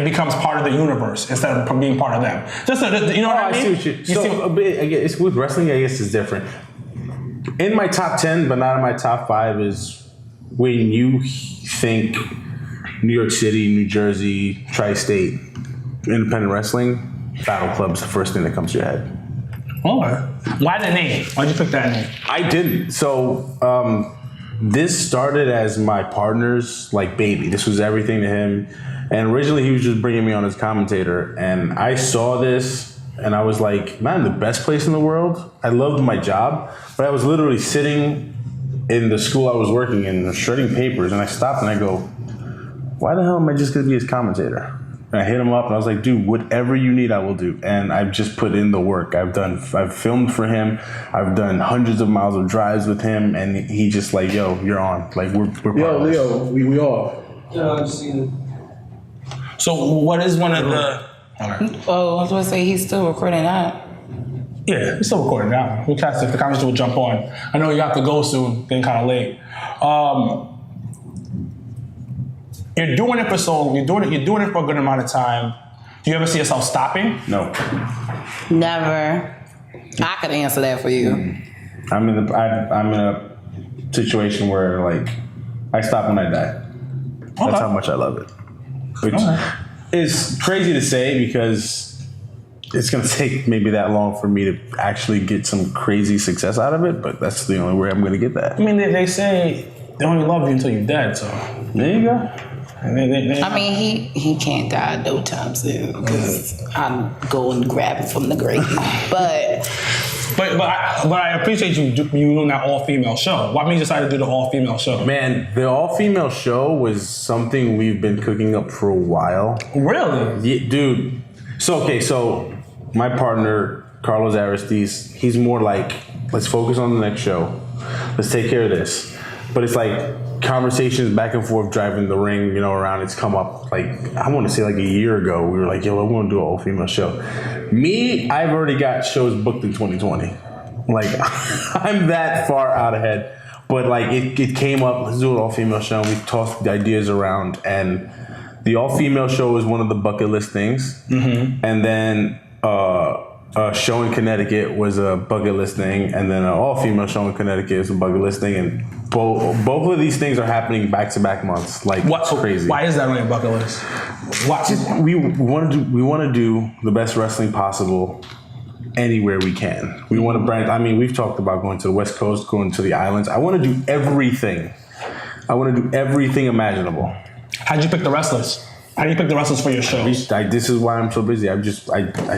D: becomes part of the universe instead of being part of them. Just you know what I mean?
B: See what it's with wrestling. I guess it's different. In my top 10, but not in my top 5, is when you think New York City, New Jersey, Tri-State, independent wrestling. Battle Club's the first thing that comes to your head.
D: Oh, why the name? Why'd you pick that name?
B: I didn't. So this started as my partner's baby. This was everything to him. And originally he was just bringing me on as commentator. And I saw this and I was like, man, the best place in the world. I loved my job, but I was literally sitting in the school I was working in, shredding papers. And I stopped and I go, why the hell am I just going to be his commentator? And I hit him up and I was like, dude, whatever you need, I will do. And I've just put in the work. I've filmed for him. I've done hundreds of miles of drives with him. And he just like, yo, you're on. Like, we're part of this.
C: Leo, we are.
F: Yeah, I've seen it.
D: So what is one of the...
A: Oh, I was going to say he's still recording that.
D: Yeah, he's still recording that. We'll catch it. The comments will jump on. I know you have to go soon. Getting kind of late. You're doing it for so long. You're doing it for a good amount of time. Do you ever see yourself stopping?
B: No.
A: Never. I could answer that for you.
B: I'm in a situation where I stop when I die. That's how much I love it. Which is crazy to say because it's going to take maybe that long for me to actually get some crazy success out of it, but that's the only way I'm going to get that.
D: I mean, they say they only love you until you're dead, so
B: There you go.
A: I mean, he can't die no time soon because I'm going to grab it from the grave. But
D: I appreciate you doing that all-female show. Why made you decide to do the all-female show?
B: Man, the all-female show was something we've been cooking up for a while.
D: Really?
B: Yeah, dude. So my partner, Carlos Aristides, he's more like, let's focus on the next show. Let's take care of this. But it's like conversations back and forth driving the ring, around. It's come up like, I want to say like a year ago. We were like, yo, I want to do an all-female show. Me, I've already got shows booked in 2020. Like, I'm that far out ahead. But like, it came up, let's do an all-female show. We tossed the ideas around, and the all-female show was one of the bucket list things. Mm-hmm. And then a show in Connecticut was a bucket list thing, and then an all-female show in Connecticut is a bucket list thing, and both of these things are happening back-to-back months. Like, what's crazy?
D: Why is that on your bucket list?
B: We want to do the best wrestling possible anywhere we can. We want to brand. I mean, we've talked about going to the West Coast, going to the islands. I want to do everything. I want to do everything imaginable.
D: How'd you pick the wrestlers? How do you pick the wrestlers for your shows?
B: This is why I'm so busy. I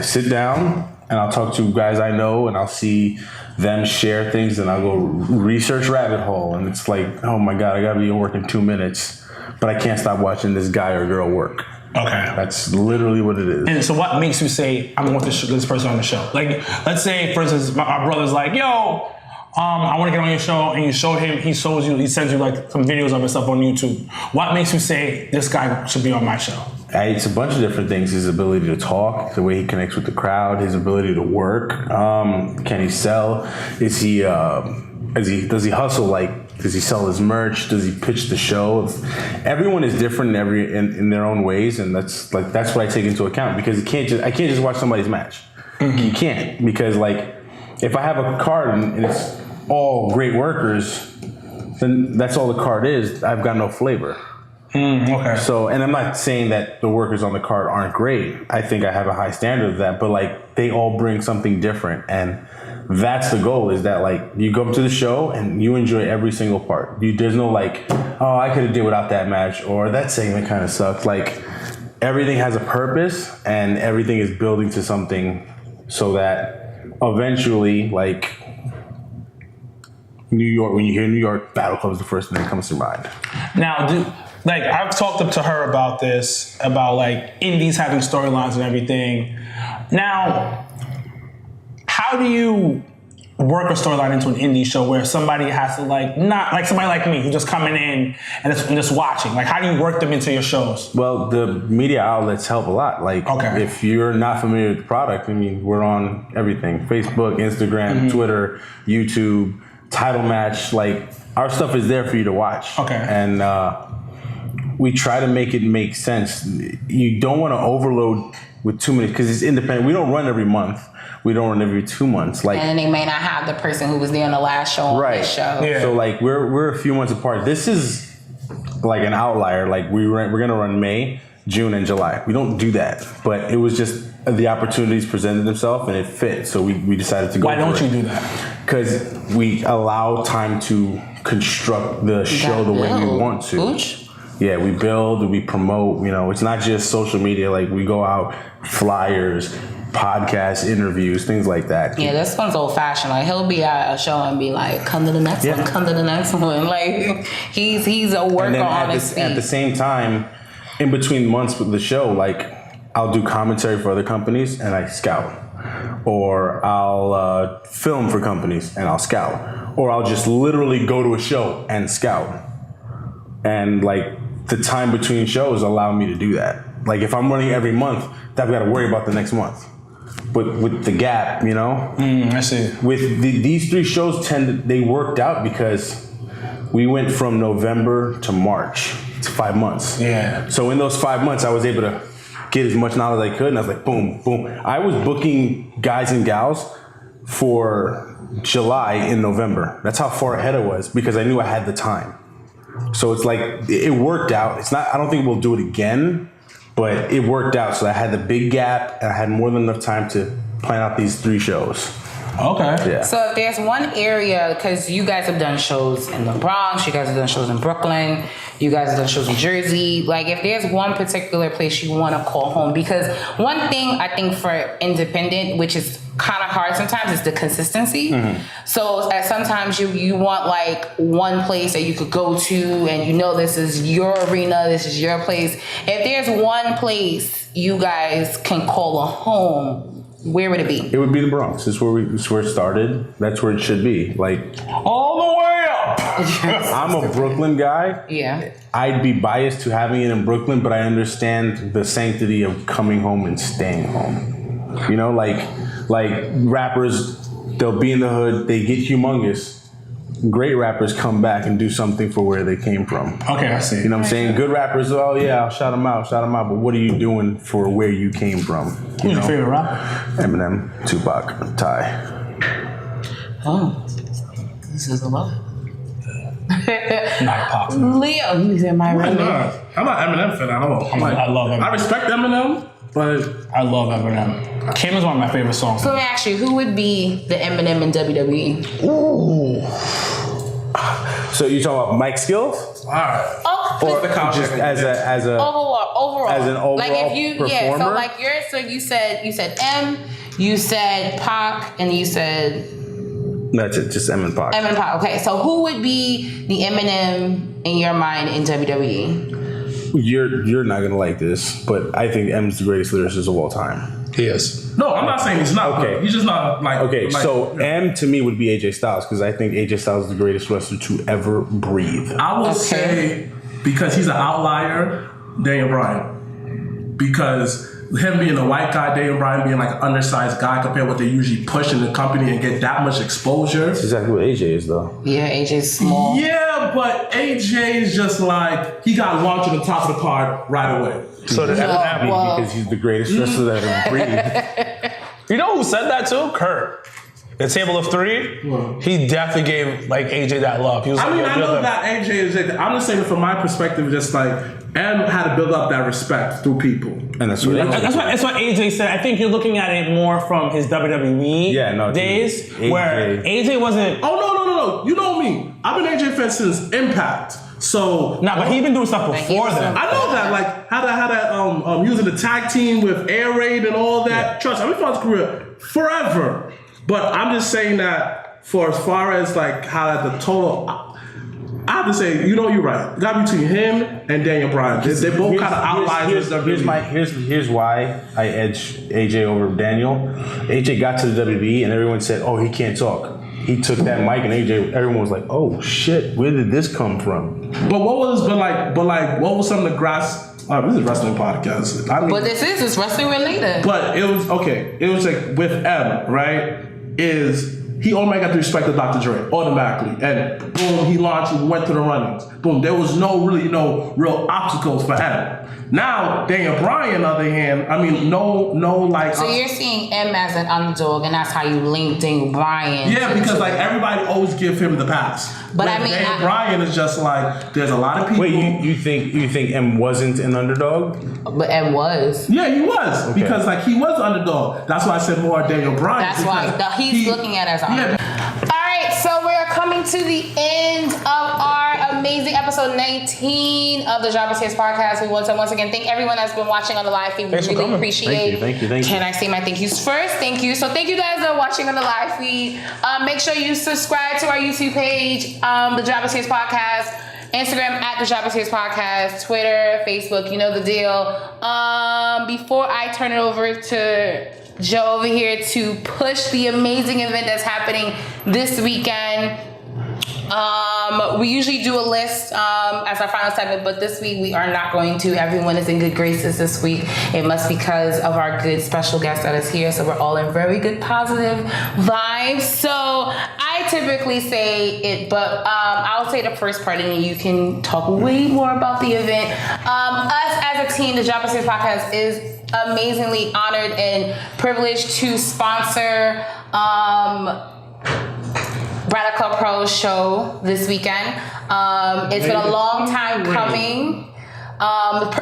B: sit down and I'll talk to guys I know, and I'll see them share things, and I'll go research rabbit hole, and it's like, oh my God, I gotta be at work in 2 minutes, but I can't stop watching this guy or girl work.
D: Okay.
B: That's literally what it is.
D: And so what makes you say, I'm going to want this person on the show? Like, let's say, for instance, my brother's like, yo, I want to get on your show, and you showed him, he sends you like some videos of himself on YouTube. What makes you say this guy should be on my show?
B: It's a bunch of different things. His ability to talk, the way he connects with the crowd, his ability to work. Can he sell? Does he hustle? Like, does he sell his merch? Does he pitch the show? Everyone is different in their own ways, and that's what I take into account, because I can't just watch somebody's match. Mm-hmm. You can't, because like, if I have a card and it's all great workers, then that's all the card is. I've got no flavor.
D: Okay.
B: So, and I'm not saying that the workers on the card aren't great. I think I have a high standard of that, but like, they all bring something different, and that's the goal. Is that like, you go up to the show and you enjoy every single part. There's no like, oh, I could have did without that match, or that segment kind of sucked. Like, everything has a purpose, and everything is building to something, so that eventually, like, New York, when you hear New York Battle Club is the first thing that comes to mind.
D: Now, like, I've talked up to her about this, about like indies having storylines and everything. Now, how do you work a storyline into an indie show where somebody has to like, not like somebody like me who's just coming in and just watching? Like, how do you work them into your shows?
B: Well, the media outlets help a lot. Like,
D: okay,
B: if you're not familiar with the product, I mean, we're on everything: Facebook, Instagram, mm-hmm. Twitter, YouTube, Title Match. Like, our stuff is there for you to watch.
D: Okay.
B: And we try to make it make sense. You don't want to overload with too many, because it's independent. We don't run every month. We don't run every 2 months. Like,
A: and they may not have the person who was there on the last show on this show.
D: Yeah.
B: So like, we're a few months apart. This is like an outlier. Like, we're gonna run May, June, and July. We don't do that, but it was just the opportunities presented themselves and it fit. So we decided to go.
D: Why don't you do that?
B: Because we allow time to construct the show the way we want to.
A: Ooch.
B: Yeah, we build, we promote. It's not just social media. Like, we go out, flyers, podcasts, interviews, things like that.
A: Yeah, this one's old fashioned. Like, he'll be at a show and be like, come to the next one, come to the next one. Like, he's a worker on his feet.
B: At the same time, in between months with the show, like, I'll do commentary for other companies and I scout. Or I'll film for companies and I'll scout. Or I'll just literally go to a show and scout. And like, the time between shows allow me to do that. Like, if I'm running every month, I've got to worry about the next month. But with the gap,
D: I see.
B: With these 3 shows they worked out because we went from November to March. It's 5 months.
D: Yeah.
B: So in those 5 months, I was able to get as much knowledge as I could, and I was like, boom, boom. I was booking guys and gals for July in November. That's how far ahead I was, because I knew I had the time. So it's like, it worked out. It's not, I don't think we'll do it again, but it worked out. So I had the big gap, and I had more than enough time to plan out these 3 shows.
D: Okay.
B: Yeah.
A: So if there's one area, because you guys have done shows in the Bronx, you guys have done shows in Brooklyn, you guys have done shows in Jersey, like if there's one particular place you want to call home, because one thing I think for independent, which is kind of hard sometimes, is the consistency. So sometimes you want like one place that you could go to and you know this is your arena, this is your place. If there's one place you guys can call a home, where would it be?
B: It would be the Bronx. It's where it started. That's where it should be. Like
D: All the way up.
B: I'm a Brooklyn guy.
A: Yeah.
B: I'd be biased to having it in Brooklyn, but I understand the sanctity of coming home and staying home. You know, like rappers, they'll be in the hood, they get humongous. Great rappers come back and do something for where they came from.
D: Okay, I see.
B: You know what I'm saying? Good rappers, oh yeah, I'll shout them out. But what are you doing for where you came from?
D: Who's your favorite rapper?
B: Eminem, Tupac, Ty.
A: Oh, this is a lot.
D: Not Pop.
A: Leo, you said my
C: I'm
A: right.
C: not an Eminem fan.
D: I love Eminem.
C: I respect Eminem, but
D: I love Eminem. Kim is one of my favorite songs.
A: So let me ask you, who would be the Eminem in WWE?
B: Ooh. So you talking about mic skills?
C: all right.
A: Oh,
B: Or
C: the couch
B: just as a
A: overall.
B: As an overall
A: like if you yeah, so
B: performer?
A: like you said M, you said Pac, and you said
B: That's it, just M and Pac.
A: M and Pac. Okay, so who would be the Eminem in your mind in WWE?
B: You're not gonna like this, but I think M's the greatest lyricist of all time.
D: He is.
C: No, I'm not saying he's not.
B: Okay.
C: He's just not like.
B: Okay,
C: like,
B: so M to me would be AJ Styles because I think AJ Styles is the greatest wrestler to ever breathe.
C: I would say because he's an outlier, Daniel Bryan. Because him being a white guy, Daniel Bryan being like an undersized guy compared to what they usually push in the company and get that much exposure.
B: That's exactly what AJ is, though.
A: Yeah, AJ's small.
C: Yeah, but AJ is just like he got launched on the top of the card right away.
D: So the Eminem.
A: well-
B: Because he's the greatest wrestler that ever breathed.
D: You know who said that too? Kurt. The Table of Three. He definitely gave like AJ that love. He was
C: I
D: like,
C: mean,
D: yo,
C: I
D: you're
C: know
D: the-
C: that AJ is. I'm just saying from my perspective, just like M had to build up that respect through people.
B: And that's what
D: That's what AJ said. I think you're looking at it more from his WWE days,
B: AJ.
D: where AJ wasn't.
C: Oh no! You know me. I've been AJ fan since Impact. So
D: Nah, but he's been doing stuff before then.
C: I know that, like how that using the tag team with Air Raid and all that.
B: Yeah.
C: Trust me, I've been following his career forever. But I'm just saying that for as far as like how that the total, I have to say, you know, you're right. Got between him and Daniel Bryan. They both kind of outliers.
B: Here's why I edge AJ over Daniel. AJ got to the WWE and everyone said, "Oh, he can't talk." He took that mic and everyone was like, "Oh shit, where did this come from?"
C: But what was some of the grass? This is a wrestling podcast. I mean,
A: But it's wrestling related.
C: but it was okay. It was like with M, right? He automatically got the respect of Dr. Dre automatically, and boom, he launched and went to the runnings. Boom, there was no real obstacles for him. Now Daniel Bryan, on the other hand, I mean, no like.
A: So you're seeing M as an underdog, and that's how you link Daniel Bryan.
C: Yeah, because like everybody always give him the pass.
A: But
C: Where
A: I mean,
C: Daniel Bryan is just like there's a lot of people.
B: Wait, you think M wasn't an underdog?
A: But M was.
C: Yeah, he was because like he was the underdog. That's why I said more Daniel Bryan.
A: That's why he's looking at it as an underdog. All right, so we're coming to the end of our amazing episode 19 of the Job Tears podcast. We want to once again thank everyone that's been watching on the live feed. We
D: Thanks for
A: really
D: coming.
A: appreciate.
B: Thank you.
A: Can I say my thank yous first? Thank you. So thank you guys that are watching on the live feed. Make sure you subscribe to our YouTube page, the Job Tears podcast. Instagram at the Job Tears podcast, Twitter, Facebook, you know the deal. Before I turn it over to Joe over here to push the amazing event that's happening this weekend. We usually do a list as our final segment, but this week we are not going to. Everyone is in good graces this week. It must be because of our good special guest that is here, so we're all in very good positive vibes. So I typically say it, but I'll say the first part and then you can talk way more about the event. Us as a team, the Job Tears podcast is amazingly honored and privileged to sponsor Braddock Club Pro's show this weekend. It's been a long time coming.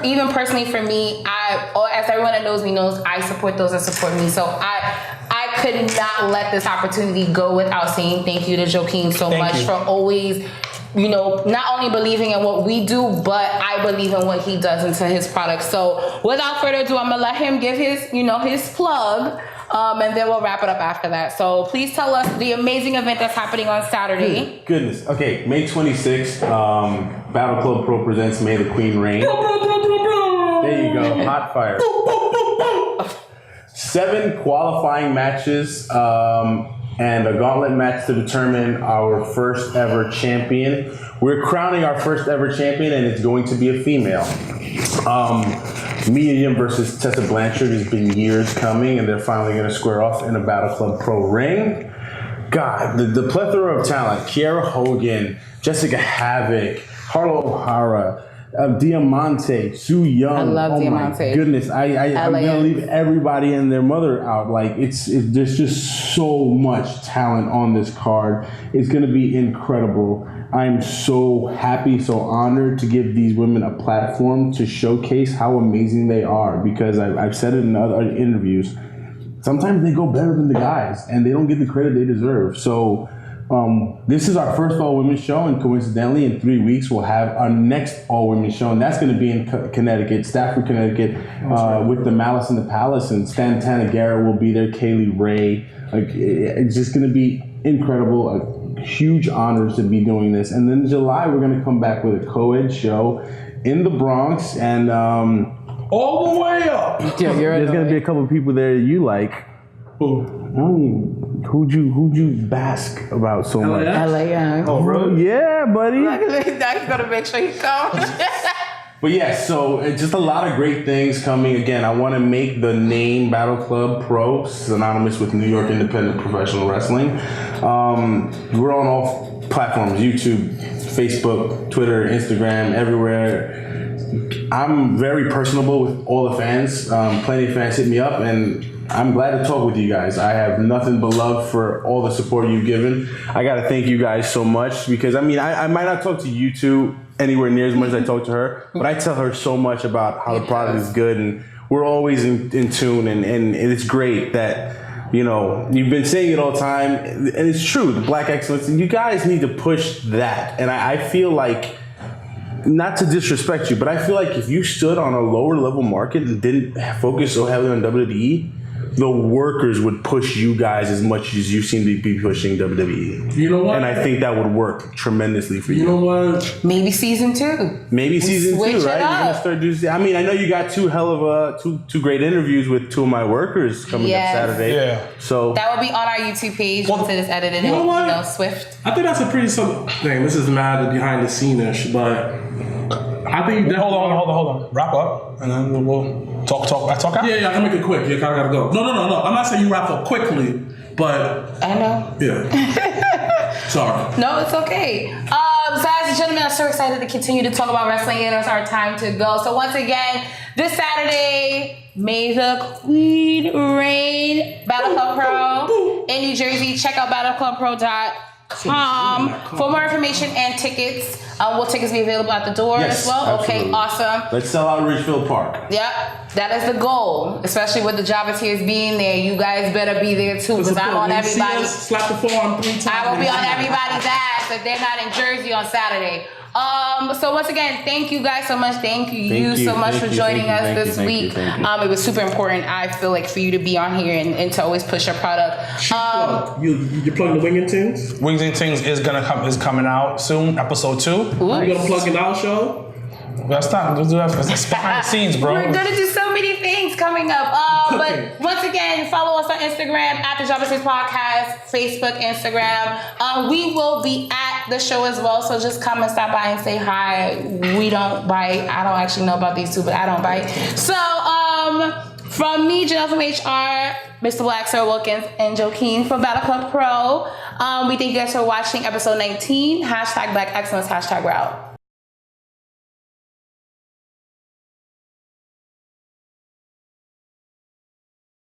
A: Even personally for me, as everyone that knows me knows, I support those that support me. So I could not let this opportunity go without saying thank you to Joaquin so much for always, not only believing in what we do, but I believe in what he does into his product. So without further ado, I'm gonna let him give his, his plug. And then we'll wrap it up after that. So please tell us the amazing event that's happening on Saturday.
B: Goodness. Okay, May 26th, Battle Club Pro presents May the Queen Reign. There you go, hot fire. 7 qualifying matches and a gauntlet match to determine our first ever champion. We're crowning our first ever champion, and it's going to be a female. Mia Yim versus Tessa Blanchard has been years coming, and they're finally going to square off in a Battle Club Pro ring. God, the plethora of talent: Kiera Hogan, Jessica Havoc, Harlow O'Hara, Diamante, Sue Young.
A: I love Diamante.
B: My goodness, I'm gonna leave everybody and their mother out. Like there's just so much talent on this card. It's gonna be incredible. I'm so happy, so honored to give these women a platform to showcase how amazing they are. Because I've said it in other interviews. Sometimes they go better than the guys, and they don't get the credit they deserve. So. This is our first all-women show, and coincidentally, in 3 weeks, we'll have our next all-women show, and that's going to be in Connecticut, Stafford, Connecticut, with the Malice in the Palace, and Santana Garrett will be there, Kaylee Ray. It's just going to be incredible, a huge honor to be doing this. And then in July, we're going to come back with a co-ed show in the Bronx, and
C: all the way up.
A: Yeah,
B: there's going to be a couple of people there you like. Who'd you bask about so much?
A: LA.
C: Oh, really?
B: Yeah, buddy.
A: That's gonna make sure he comes.
B: But yeah, so just a lot of great things coming. Again, I want to make the name Battle Club Pro synonymous with New York Independent Professional Wrestling. We're on all platforms: YouTube, Facebook, Twitter, Instagram, everywhere. I'm very personable with all the fans. Plenty of fans hit me up, and I'm glad to talk with you guys. I have nothing but love for all the support you've given. I got to thank you guys so much because, I might not talk to you two anywhere near as much as I talk to her, but I tell her so much about how the product is good, and we're always in tune, and it's great that, you've been saying it all the time, and it's true, the Black excellence, and you guys need to push that. And I feel like, not to disrespect you, but I feel like if you stood on a lower level market and didn't focus so heavily on WWE, the workers would push you guys as much as you seem to be pushing WWE.
C: You know what?
B: And I think that would work tremendously for you.
C: You know what?
A: Maybe season 2.
B: Maybe season 2, right? You're gonna start doing. I know you got two great interviews with 2 of my workers coming up Saturday.
D: Yeah.
B: So
A: that will be on our YouTube page once it is edited.
C: You know what?
A: Swift.
C: I think that's a pretty simple thing. This is mad behind the scene-ish, but I think you
D: Hold on. Wrap up, and then we'll talk after.
C: Yeah, I can make it quick. Yeah, I gotta go. No. I'm not saying you wrap up quickly, but
A: I know.
C: Yeah. Sorry.
A: No, it's okay. So as and gentlemen, I'm so excited to continue to talk about wrestling, and it's our time to go. So once again, this Saturday, May the Queen Reign, Battle Club Pro in New Jersey. Check out battleclubpro.com for more information and tickets. Will tickets be available at the door as well?
B: Absolutely.
A: Okay, awesome.
B: Let's sell out Ridgefield Park.
A: Yep, that is the goal, especially with the Jobberteers being there. You guys better be there too, because I'm on everybody.
C: Slap the forearm 3 times.
A: I will be on everybody's ass if they're not in Jersey on Saturday. So once again, thank you guys so much. Thank you so much for joining us this week. It was super important, I feel like, for you to be on here and to always push your product.
C: You're plugging the Wing and Tings?
D: Wings and Tings is coming out soon, episode 2.
C: You gonna plug in our show?
D: That's not. It's behind the scenes, bro.
A: We're gonna do so many things coming up. But once again, follow us on Instagram at the Jobberteers Podcast, Facebook, Instagram. We will be at the show as well, so just come and stop by and say hi. We don't bite. I don't actually know about these two, but I don't bite. So, from me, Janelle from HR, Mr. Black, Sarah Wilkins, and Joaquin from Battle Club Pro. We thank you guys for watching episode 19. #Black Excellence. #we're out.